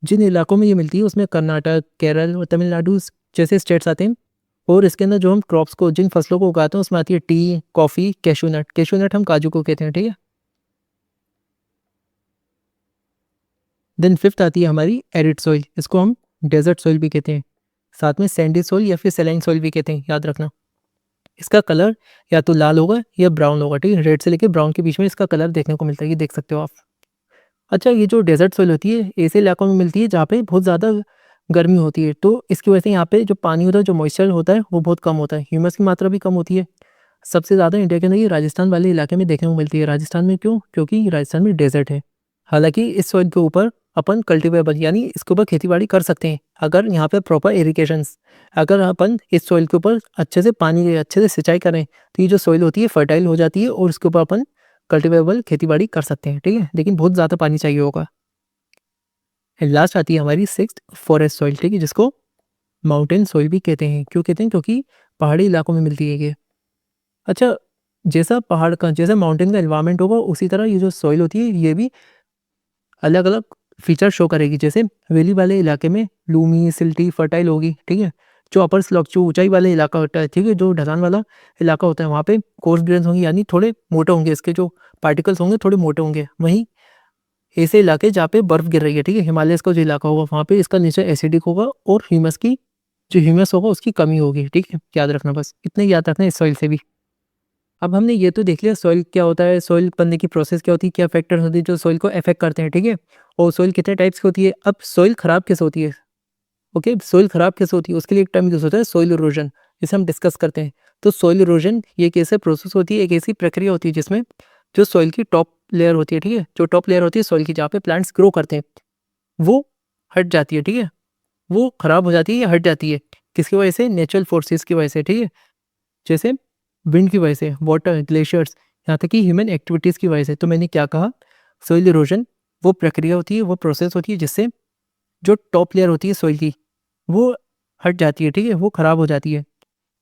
जिन इलाकों में ये मिलती है उसमें कर्नाटक, केरल और तमिलनाडु जैसे स्टेट्स आते हैं। और इसके अंदर जो हम क्रॉप्स को, जिन फसलों को उगाते हैं, उसमें आती है टी, कॉफ़ी, कैशू नट। कैशू नट हम काजू को कहते हैं। ठीक है, देन फिफ्थ आती है हमारी एरिड सॉइल। इसको हम डेजर्ट सॉइल भी कहते हैं। साथ में सैंडी सॉइल या फिर सेलाइन सॉइल भी कहते हैं, याद रखना। इसका कलर या तो लाल होगा या ब्राउन होगा। ठीक है, रेड से लेकर ब्राउन के बीच में इसका कलर देखने को मिलता है, ये देख सकते हो आप। अच्छा, ये जो डेजर्ट सॉइल होती है ऐसे इलाकों में मिलती है जहाँ पे बहुत ज़्यादा गर्मी होती है, तो इसकी वजह से यहाँ पे जो पानी होता है, जो मॉइस्चर होता है, वो बहुत कम होता है। ह्यूमस की मात्रा भी कम होती है। सबसे ज़्यादा इंडिया के अंदर ये राजस्थान वाले इलाके में देखने को मिलती है। राजस्थान में क्यों? क्योंकि राजस्थान में डेजर्ट है। हालांकि इस सॉइल के ऊपर अपन कल्टिवेबल यानी इसके ऊपर खेतीबाड़ी कर सकते हैं अगर यहाँ पे प्रॉपर इरिगेशंस, अगर अपन इस सॉइल के ऊपर अच्छे से पानी, अच्छे से सिंचाई करें, तो ये जो सॉइल होती है फर्टाइल हो जाती है और उसके ऊपर अपन कल्टिवेबल खेतीबाड़ी कर सकते हैं। ठीक है, लेकिन बहुत ज़्यादा पानी चाहिए होगा। लास्ट आती है हमारी सिक्स्थ, फॉरेस्ट सॉइल। ठीक है, जिसको माउंटेन सॉइल भी कहते हैं। क्यों कहते हैं? क्योंकि पहाड़ी इलाकों में मिलती है ये। अच्छा, जैसा पहाड़ का, जैसा माउंटेन का एनवायरनमेंट होगा, उसी तरह ये जो सॉइल होती है ये भी अलग अलग फीचर शो करेगी। जैसे वैली वाले इलाके में लूमी, सिल्टी, फर्टाइल होगी। ठीक है, जो अपर स्लॉप, जो ऊंचाई वाला इलाका होता है, ठीक है, जो ढलान वाला इलाका होता है, वहाँ पे कोर्स ग्रेन्स होंगे, यानी थोड़े मोटे होंगे, इसके जो पार्टिकल्स होंगे थोड़े मोटे होंगे। वहीं ऐसे इलाके जहाँ पे बर्फ गिर रही है, ठीक है, हिमालयस का जो इलाका होगा, वहाँ पे इसका नेचर एसिडिक होगा और ह्यूमस की, जो ह्यूमस होगा उसकी कमी होगी। ठीक है, याद रखना, बस इतने याद रखना इस सॉइल से भी। अब हमने ये तो देख लिया सॉइल क्या होता है, सॉइल बनने की प्रोसेस क्या होती है, क्या फैक्टर्स होती है जो सॉइल को अफेक्ट करते हैं। ठीक है, और सॉइल कितने टाइप्स की होती है। अब सॉइल खराब कैसे होती है? ओके, सॉइल खराब कैसे होती है उसके लिए एक टर्म यूज होता है, सॉइल इरोजन, जिसे हम डिस्कस करते हैं। तो सॉइल इरोजन ये एक ऐसे प्रोसेस होती है, एक ऐसी प्रक्रिया होती है जिसमें जो सॉइल की टॉप लेयर होती है, ठीक है, जो टॉप लेयर होती है सॉइल की, जहाँ पे प्लांट्स ग्रो करते हैं, वो हट जाती है। ठीक है, वो खराब हो जाती है या हट जाती है। किसकी वजह से? नेचुरल फोर्सेस की वजह से। ठीक है, जैसे विंड की वजह से, वाटर, ग्लेशियर्स, यहाँ तक कि ह्यूमन एक्टिविटीज़ की वजह से। तो मैंने क्या कहा, सोइल इरोजन वो प्रक्रिया होती है, वो प्रोसेस होती है जिससे जो टॉप लेयर होती है सोइल की, वो हट जाती है। ठीक है, वो ख़राब हो जाती है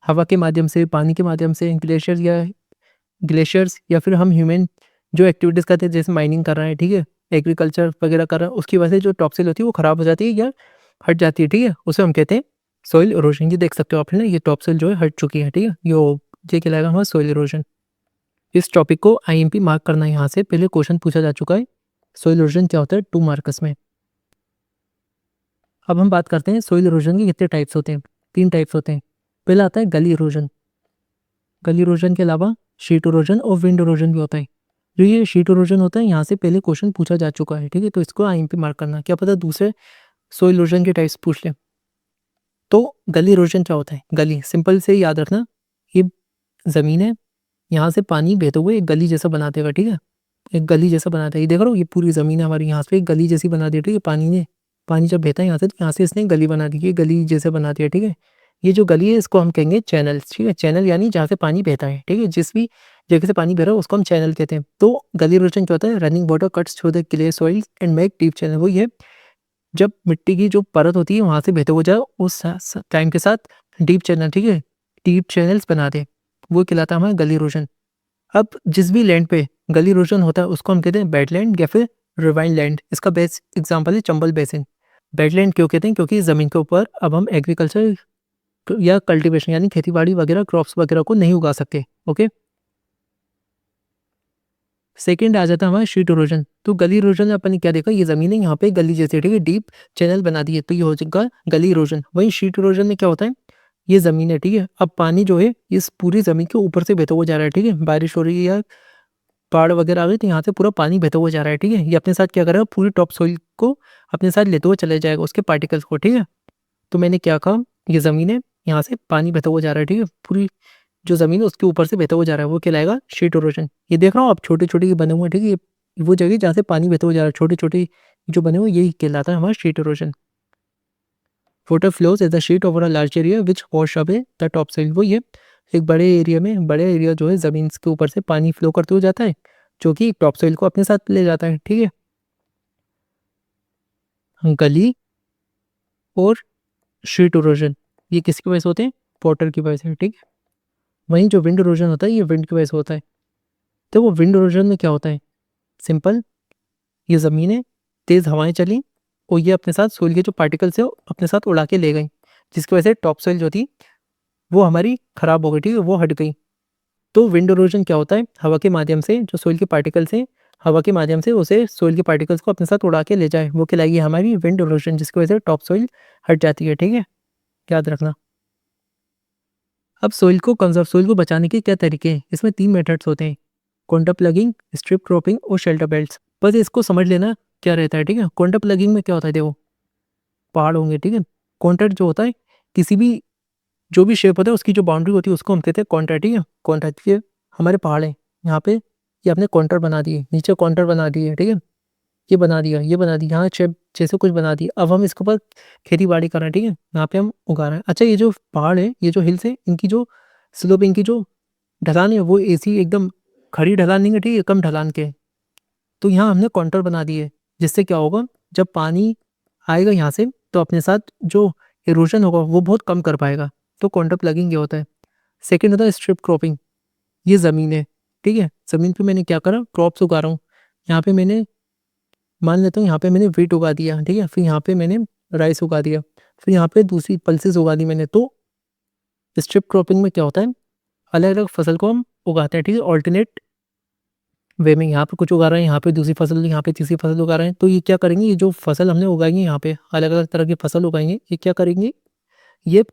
हवा के माध्यम से, पानी के माध्यम से, ग्लेशियर्स या फिर हम ह्यूमन जो एक्टिविटीज़ करते हैं, जैसे माइनिंग कर रहे हैं, ठीक है, एग्रीकल्चर वगैरह कर रहे हैं, उसकी वजह से जो टॉप सोइल होती है वो ख़राब हो जाती है या हट जाती है। ठीक है, उसे हम कहते हैं सोइल इरोजन। ये देख सकते हो आप, है ना, ये टॉप सोइल जो है हट चुकी है। ठीक है, ये कहलाएगा हमारा सोइल इरोजन। इस टॉपिक को आईएमपी मार्क करना है, यहाँ से पहले क्वेश्चन पूछा जा चुका है। सोइल इरोजन क्या होता है, 2 मार्कस में। अब हम बात करते हैं सोइल इरोजन के कितने टाइप्स होते हैं। 3 टाइप्स होते हैं। पहला आता है गली इरोजन। गली इरोजन के अलावा शीट इरोजन और विंड इरोजन भी होता है। जो ये शीट इरोजन होता है, यहाँ से पहले क्वेश्चन पूछा जा चुका है। ठीक है, तो इसको आईएमपी मार्क करना, क्या पता दूसरे सोइल इरोजन के टाइप्स पूछ ले। तो गली इरोजन क्या होता है? गली सिंपल से याद रखना, ये ज़मीन है, यहाँ से पानी बहते हुए एक गली जैसा बना देगा। ठीक है, एक गली जैसा बना दिया। ये देख रहे हो, ये पूरी ज़मीन है हमारी, यहाँ पे एक गली जैसी बना दी, ठीक है। पानी ने, पानी जब बहता है यहाँ से, तो यहाँ से इसने गली बना दी, ये गली जैसे बना दिया, ठीक है। ये जो गली है इसको हम कहेंगे चैनल्स, ठीक है। चैनल यानी जहाँ से पानी बहता है, ठीक है। जिस भी जगह से पानी बह रहा है उसको हम चैनल कहते हैं। तो गली इरोजन क्या होता है? Running water cuts through the clay soil and make deep channel. वही है, जब मिट्टी की जो परत होती है वहाँ से बहते हुए जाए, उस टाइम के साथ डीप चैनल, ठीक है, डीप चैनल्स बना दे, वो कहलाता है हमारा गली इरोजन। अब जिस भी लैंड पे गली इरोजन होता है उसको हम कहते हैं बेडलैंड या फिर रिवाइन लैंड। इसका बेस्ट एग्जांपल है चंबल बेसिन। बेडलैंड क्यों कहते हैं? क्योंकि ज़मीन के ऊपर अब हम एग्रीकल्चर या कल्टीवेशन यानी खेती बाड़ी वगैरह क्रॉप्स वगैरह को नहीं उगा सकते। ओके, सेकंड आ जाता है हमारा शीट इरोजन। तो गली इरोजन अपन ने क्या देखा, ये जमीन है, यहाँ पे गली जैसे, ठीक है, डीप चैनल बना दिए, तो ये हो जाएगा गली इरोजन। वहीं शीट इरोजन में क्या होता है, ये जमीन है, ठीक है, अब पानी जो है इस पूरी जमीन के ऊपर से बहता हुआ जा रहा है, ठीक है। बारिश हो रही है या पहाड़ वगैरह आ गए तो यहाँ से पूरा पानी बहता हुआ जा रहा है, ठीक है। ये अपने साथ क्या करेगा, पूरी टॉप सोइल को अपने साथ लेते हुए चले जाएगा, उसके पार्टिकल्स को, ठीक है। तो मैंने क्या कहा, ये ज़मीन है, यहाँ से पानी बहता हुआ जा रहा है, ठीक है। पूरी जो ज़मीन है उसके ऊपर से बहता हुआ जा रहा है, वो कहलाएगा शीट इरोजन। ये देख रहा हूँ आप, छोटे छोटे ये बने हुए हैं, ठीक है। ये वो जगह जहाँ से पानी बहता हुआ जा रहा है, छोटे छोटे जो बने हुए, यही कहलाता है हमारा sheet erosion. Water flows as the sheet over a large area which wash away the top soil. वो ये, एक बड़े एरिया में, बड़े एरिया जो है ज़मीन के ऊपर से पानी फ्लो करते हुए जाता है, जो कि टॉप सोइल को अपने साथ ले जाता है, ठीक है। गली और शीट इरोजन ये किसकी वजह से होते हैं? वाटर की वजह से, ठीक है। वहीं जो विंड इरोजन होता है ये विंड की वजह से होता है। तो वो विंड इरोजन में क्या होता है? सिंपल, ये ज़मीन है, तेज़ हवाएं चली और ये अपने साथ सोइल के जो पार्टिकल्स है वो अपने साथ उड़ा के ले गई, जिसकी वजह से टॉप सोइल जो थी वो हमारी खराब हो गई, ठीक है, वो हट गई। तो विंड इरोजन क्या होता है? हवा के माध्यम से जो सोइल के पार्टिकल्स हैं, हवा के माध्यम से उसे सोइल के पार्टिकल्स को अपने साथ उड़ा के ले जाए, वो कहलाएगी हमारी विंड इरोजन, जिसकी वजह से टॉप सोइल हट जाती है, ठीक है, याद रखना। अब सोइल को बचाने के क्या तरीके हैं? इसमें 3 मेथड्स होते हैं, कॉन्टर प्लगिंग, स्ट्रिप क्रॉपिंग और शेल्टर बेल्ट्स। बस इसको समझ लेना क्या रहता है, ठीक है। कॉन्टर प्लगिंग में क्या होता है, देखो पहाड़ होंगे, ठीक है। कॉन्टर जो होता है, किसी भी जो भी शेप होता है उसकी जो बाउंड्री होती है उसको हम कहते हैं कॉन्टर, ठीक है। कॉन्टर, ये हमारे पहाड़ हैं, यहाँ पे ये आपने कॉन्टर बना दिए, नीचे कॉन्टर बना दिए, ठीक है, ये बना दिया, ये बना दिया, यहाँ शेप जैसे कुछ बना दिया। अब हम इसके ऊपर खेती बाड़ी कर रहे हैं, ठीक है, यहाँ पे हम उगा रहे हैं। अच्छा, ये जो पहाड़ है, ये जो हिल्स है, इनकी जो स्लोप, इनकी जो ढलान है, वो ऐसी एकदम खड़ी ढलान नहीं है, ठीक है, कम ढलान के। तो यहाँ हमने कॉन्टर बना दिए, जिससे क्या होगा, जब पानी आएगा यहाँ से तो अपने साथ जो इरोजन होगा वो बहुत कम कर पाएगा। तो कॉन्टर प्लगिंग ये होता है। सेकेंड होता है स्ट्रिप क्रॉपिंग। ये ज़मीन है, ठीक है, ज़मीन पे मैंने क्या करा, क्रॉप्स उगा रहा हूँ। यहाँ पे मैंने, मान लेता हूँ यहाँ पे मैंने व्हीट उगा दिया, ठीक है, फिर यहाँ पे मैंने राइस उगा दिया, फिर यहाँ पे दूसरी पल्सेस उगा दी मैंने। तो स्ट्रिप क्रॉपिंग में क्या होता है, अलग अलग फसल को हम उगाते हैं, ठीक है, ऑल्टरनेट वे में। यहाँ पे कुछ उगा रहे हैं, यहाँ पे दूसरी फसल, यहाँ पे तीसरी फसल उगा रहे हैं। तो ये क्या करेंगे, ये जो फसल हमने उगाएंगे, यहाँ पे अलग अलग तरह की फसल उगाएंगे, ये क्या करेंगे, ये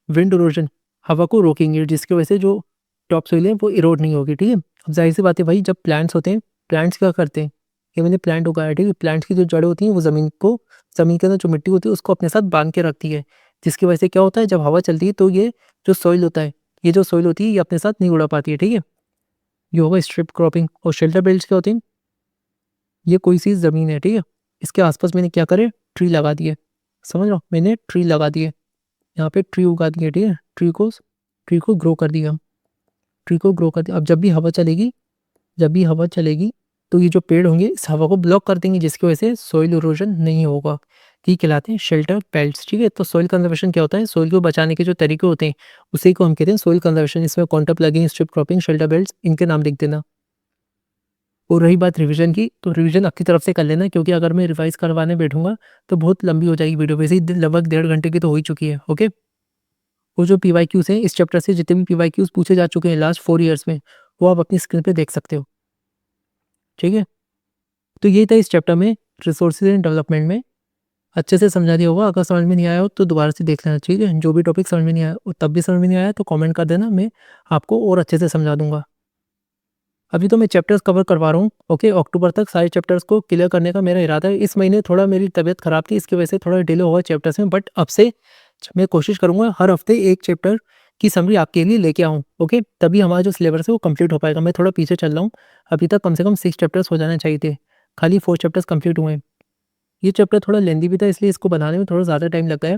विंड इरोजन, हवा को रोकेंगे, जिसकी वजह से जो टॉप सोइल है वो इरोड नहीं होगी, ठीक है। अब जाहिर सी बात है भाई, जब प्लांट्स होते हैं, प्लांट्स क्या करते हैं, ये मैंने प्लांट उगाया, ठीक है, प्लांट्स की जो जड़ें होती हैं वो ज़मीन के अंदर जो मिट्टी होती है उसको अपने साथ बांध के रखती है, जिसकी वजह से क्या होता है, जब हवा चलती है तो ये जो सॉइल होता है, ये जो सॉइल होती है ये अपने साथ नहीं उड़ा पाती है, ठीक है। ये होगा स्ट्रिप क्रॉपिंग। और शेल्टर बेल्ट क्या होती हैं, ये कोई सी ज़मीन है, ठीक है, इसके आसपास मैंने क्या करे, ट्री लगा दिए, समझ लो, मैंने ट्री लगा दिए, यहाँ पे ट्री उगा दिए, ठीक है, ट्री को ग्रो कर दिया, ट्री को ग्रो कर दिया। अब जब भी हवा चलेगी तो ये जो पेड़ होंगे इस हवा को ब्लॉक कर देंगे, जिसकी वजह से सॉइल इरोजन नहीं होगा। ये कहलाते हैं शेल्टर बेल्ट्स, ठीक है। तो सॉइल कंजर्वेशन क्या होता है, सॉइल को बचाने के जो तरीके होते हैं उसी को हम कहते हैं सॉइल कंजर्वेशन। इसमें contour ploughing, strip cropping, shelter belts, इनके नाम लिख देना। और रही बात रिवीजन की, तो रिवीजन आपकी तरफ से कर लेना, क्योंकि अगर मैं रिवाइज करवाने बैठूंगा तो बहुत लंबी हो जाएगी वीडियो, वैसे ही लगभग 1.5 घंटे की तो हो ही चुकी है। ओके, वो जो पीवाईक्यूज हैं इस चैप्टर से, जितने भी पीवाईक्यूज पूछे जा चुके हैं लास्ट 4 ईयर्स में, वो आप अपनी स्क्रीन पे देख सकते हो, ठीक है। तो यही था इस चैप्टर में, रिसोर्सेज एंड डेवलपमेंट में। अच्छे से समझा दिया होगा। अगर समझ में नहीं आया हो तो दोबारा से देख लेना, ठीक है। जो भी टॉपिक समझ में नहीं आया और तब भी समझ में नहीं आया तो कमेंट कर देना, मैं आपको और अच्छे से समझा दूंगा। अभी तो मैं चैप्टर्स कवर करवा रहा हूँ, ओके। अक्टूबर तक सारे चैप्टर्स को क्लियर करने का मेरा इरादा है। इस महीने थोड़ा मेरी तबीयत खराब थी, इसकी वजह से थोड़ा डिले हुआ चैप्टर्स में, बट अब से मैं कोशिश करूँगा हर हफ्ते एक चैप्टर की समरी आपके लिए लेके आऊँ, ओके? तभी हमारा जो सिलेबस है वो कंप्लीट हो पाएगा। मैं थोड़ा पीछे चल रहा हूँ, अभी तक कम से कम 6 चैप्टर्स हो जाने चाहिए थे, खाली 4 चैप्टर्स कंप्लीट हुए हैं। ये चैप्टर थोड़ा लेंदी भी था, इसलिए इसको बनाने में थोड़ा ज़्यादा टाइम लग गया है।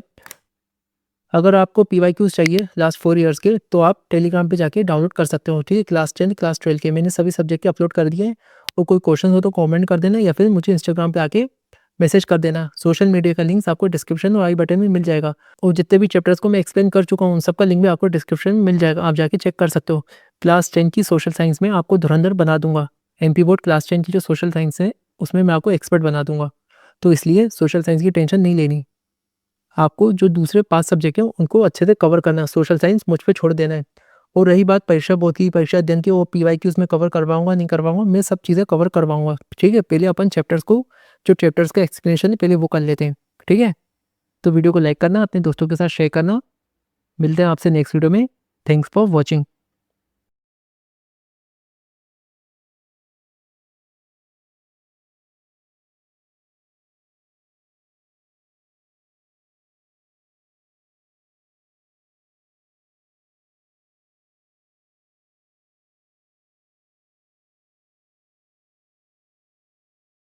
अगर आपको पीवाईक्यूज़ चाहिए लास्ट 4 ईयर्स के, तो आप टेलीग्राम पे जाके डाउनलोड कर सकते हो, ठीक है? क्लास 10, क्लास 12 के मैंने सभी सब्जेक्ट के अपलोड कर दिए हैं, और कोई क्वेश्चन हो तो कमेंट कर देना, या फिर मुझे इंस्टाग्राम पे आके मैसेज कर देना। सोशल मीडिया का लिंक्स आपको डिस्क्रिप्शन और आई बटन में मिल जाएगा, और जितने भी चैप्टर्स को मैं एक्सप्लेन कर चुका हूँ, उन सबका लिंक भी आपको डिस्क्रिप्शन में मिल जाएगा, आप जाके चेक कर सकते हो। क्लास 10 की सोशल साइंस में आपको धुरंधर बना दूँगा। एमपी बोर्ड क्लास 10 की जो सोशल साइंस है, उसमें मैं आपको एक्सपर्ट बना दूँगा। तो इसलिए सोशल साइंस की टेंशन नहीं लेनी। आपको जो दूसरे 5 सब्जेक्ट हैं, उनको अच्छे से कवर करना है, सोशल साइंस मुझ पे छोड़ देना है। और रही बात परीक्षा बोर्ड की, परीक्षा अध्ययन की, वो पीवाईक्यूज़ में कवर करवाऊँगा, नहीं करवाऊँगा, मैं सब चीज़ें कवर करवाऊँगा, ठीक है? पहले अपन चैप्टर्स को, जो चैप्टर्स का एक्सप्लेनेशन है, पहले वो कर लेते हैं, ठीक है? तो वीडियो को लाइक करना, अपने दोस्तों के साथ शेयर करना। मिलते हैं आपसे नेक्स्ट वीडियो में। Thanks for watching.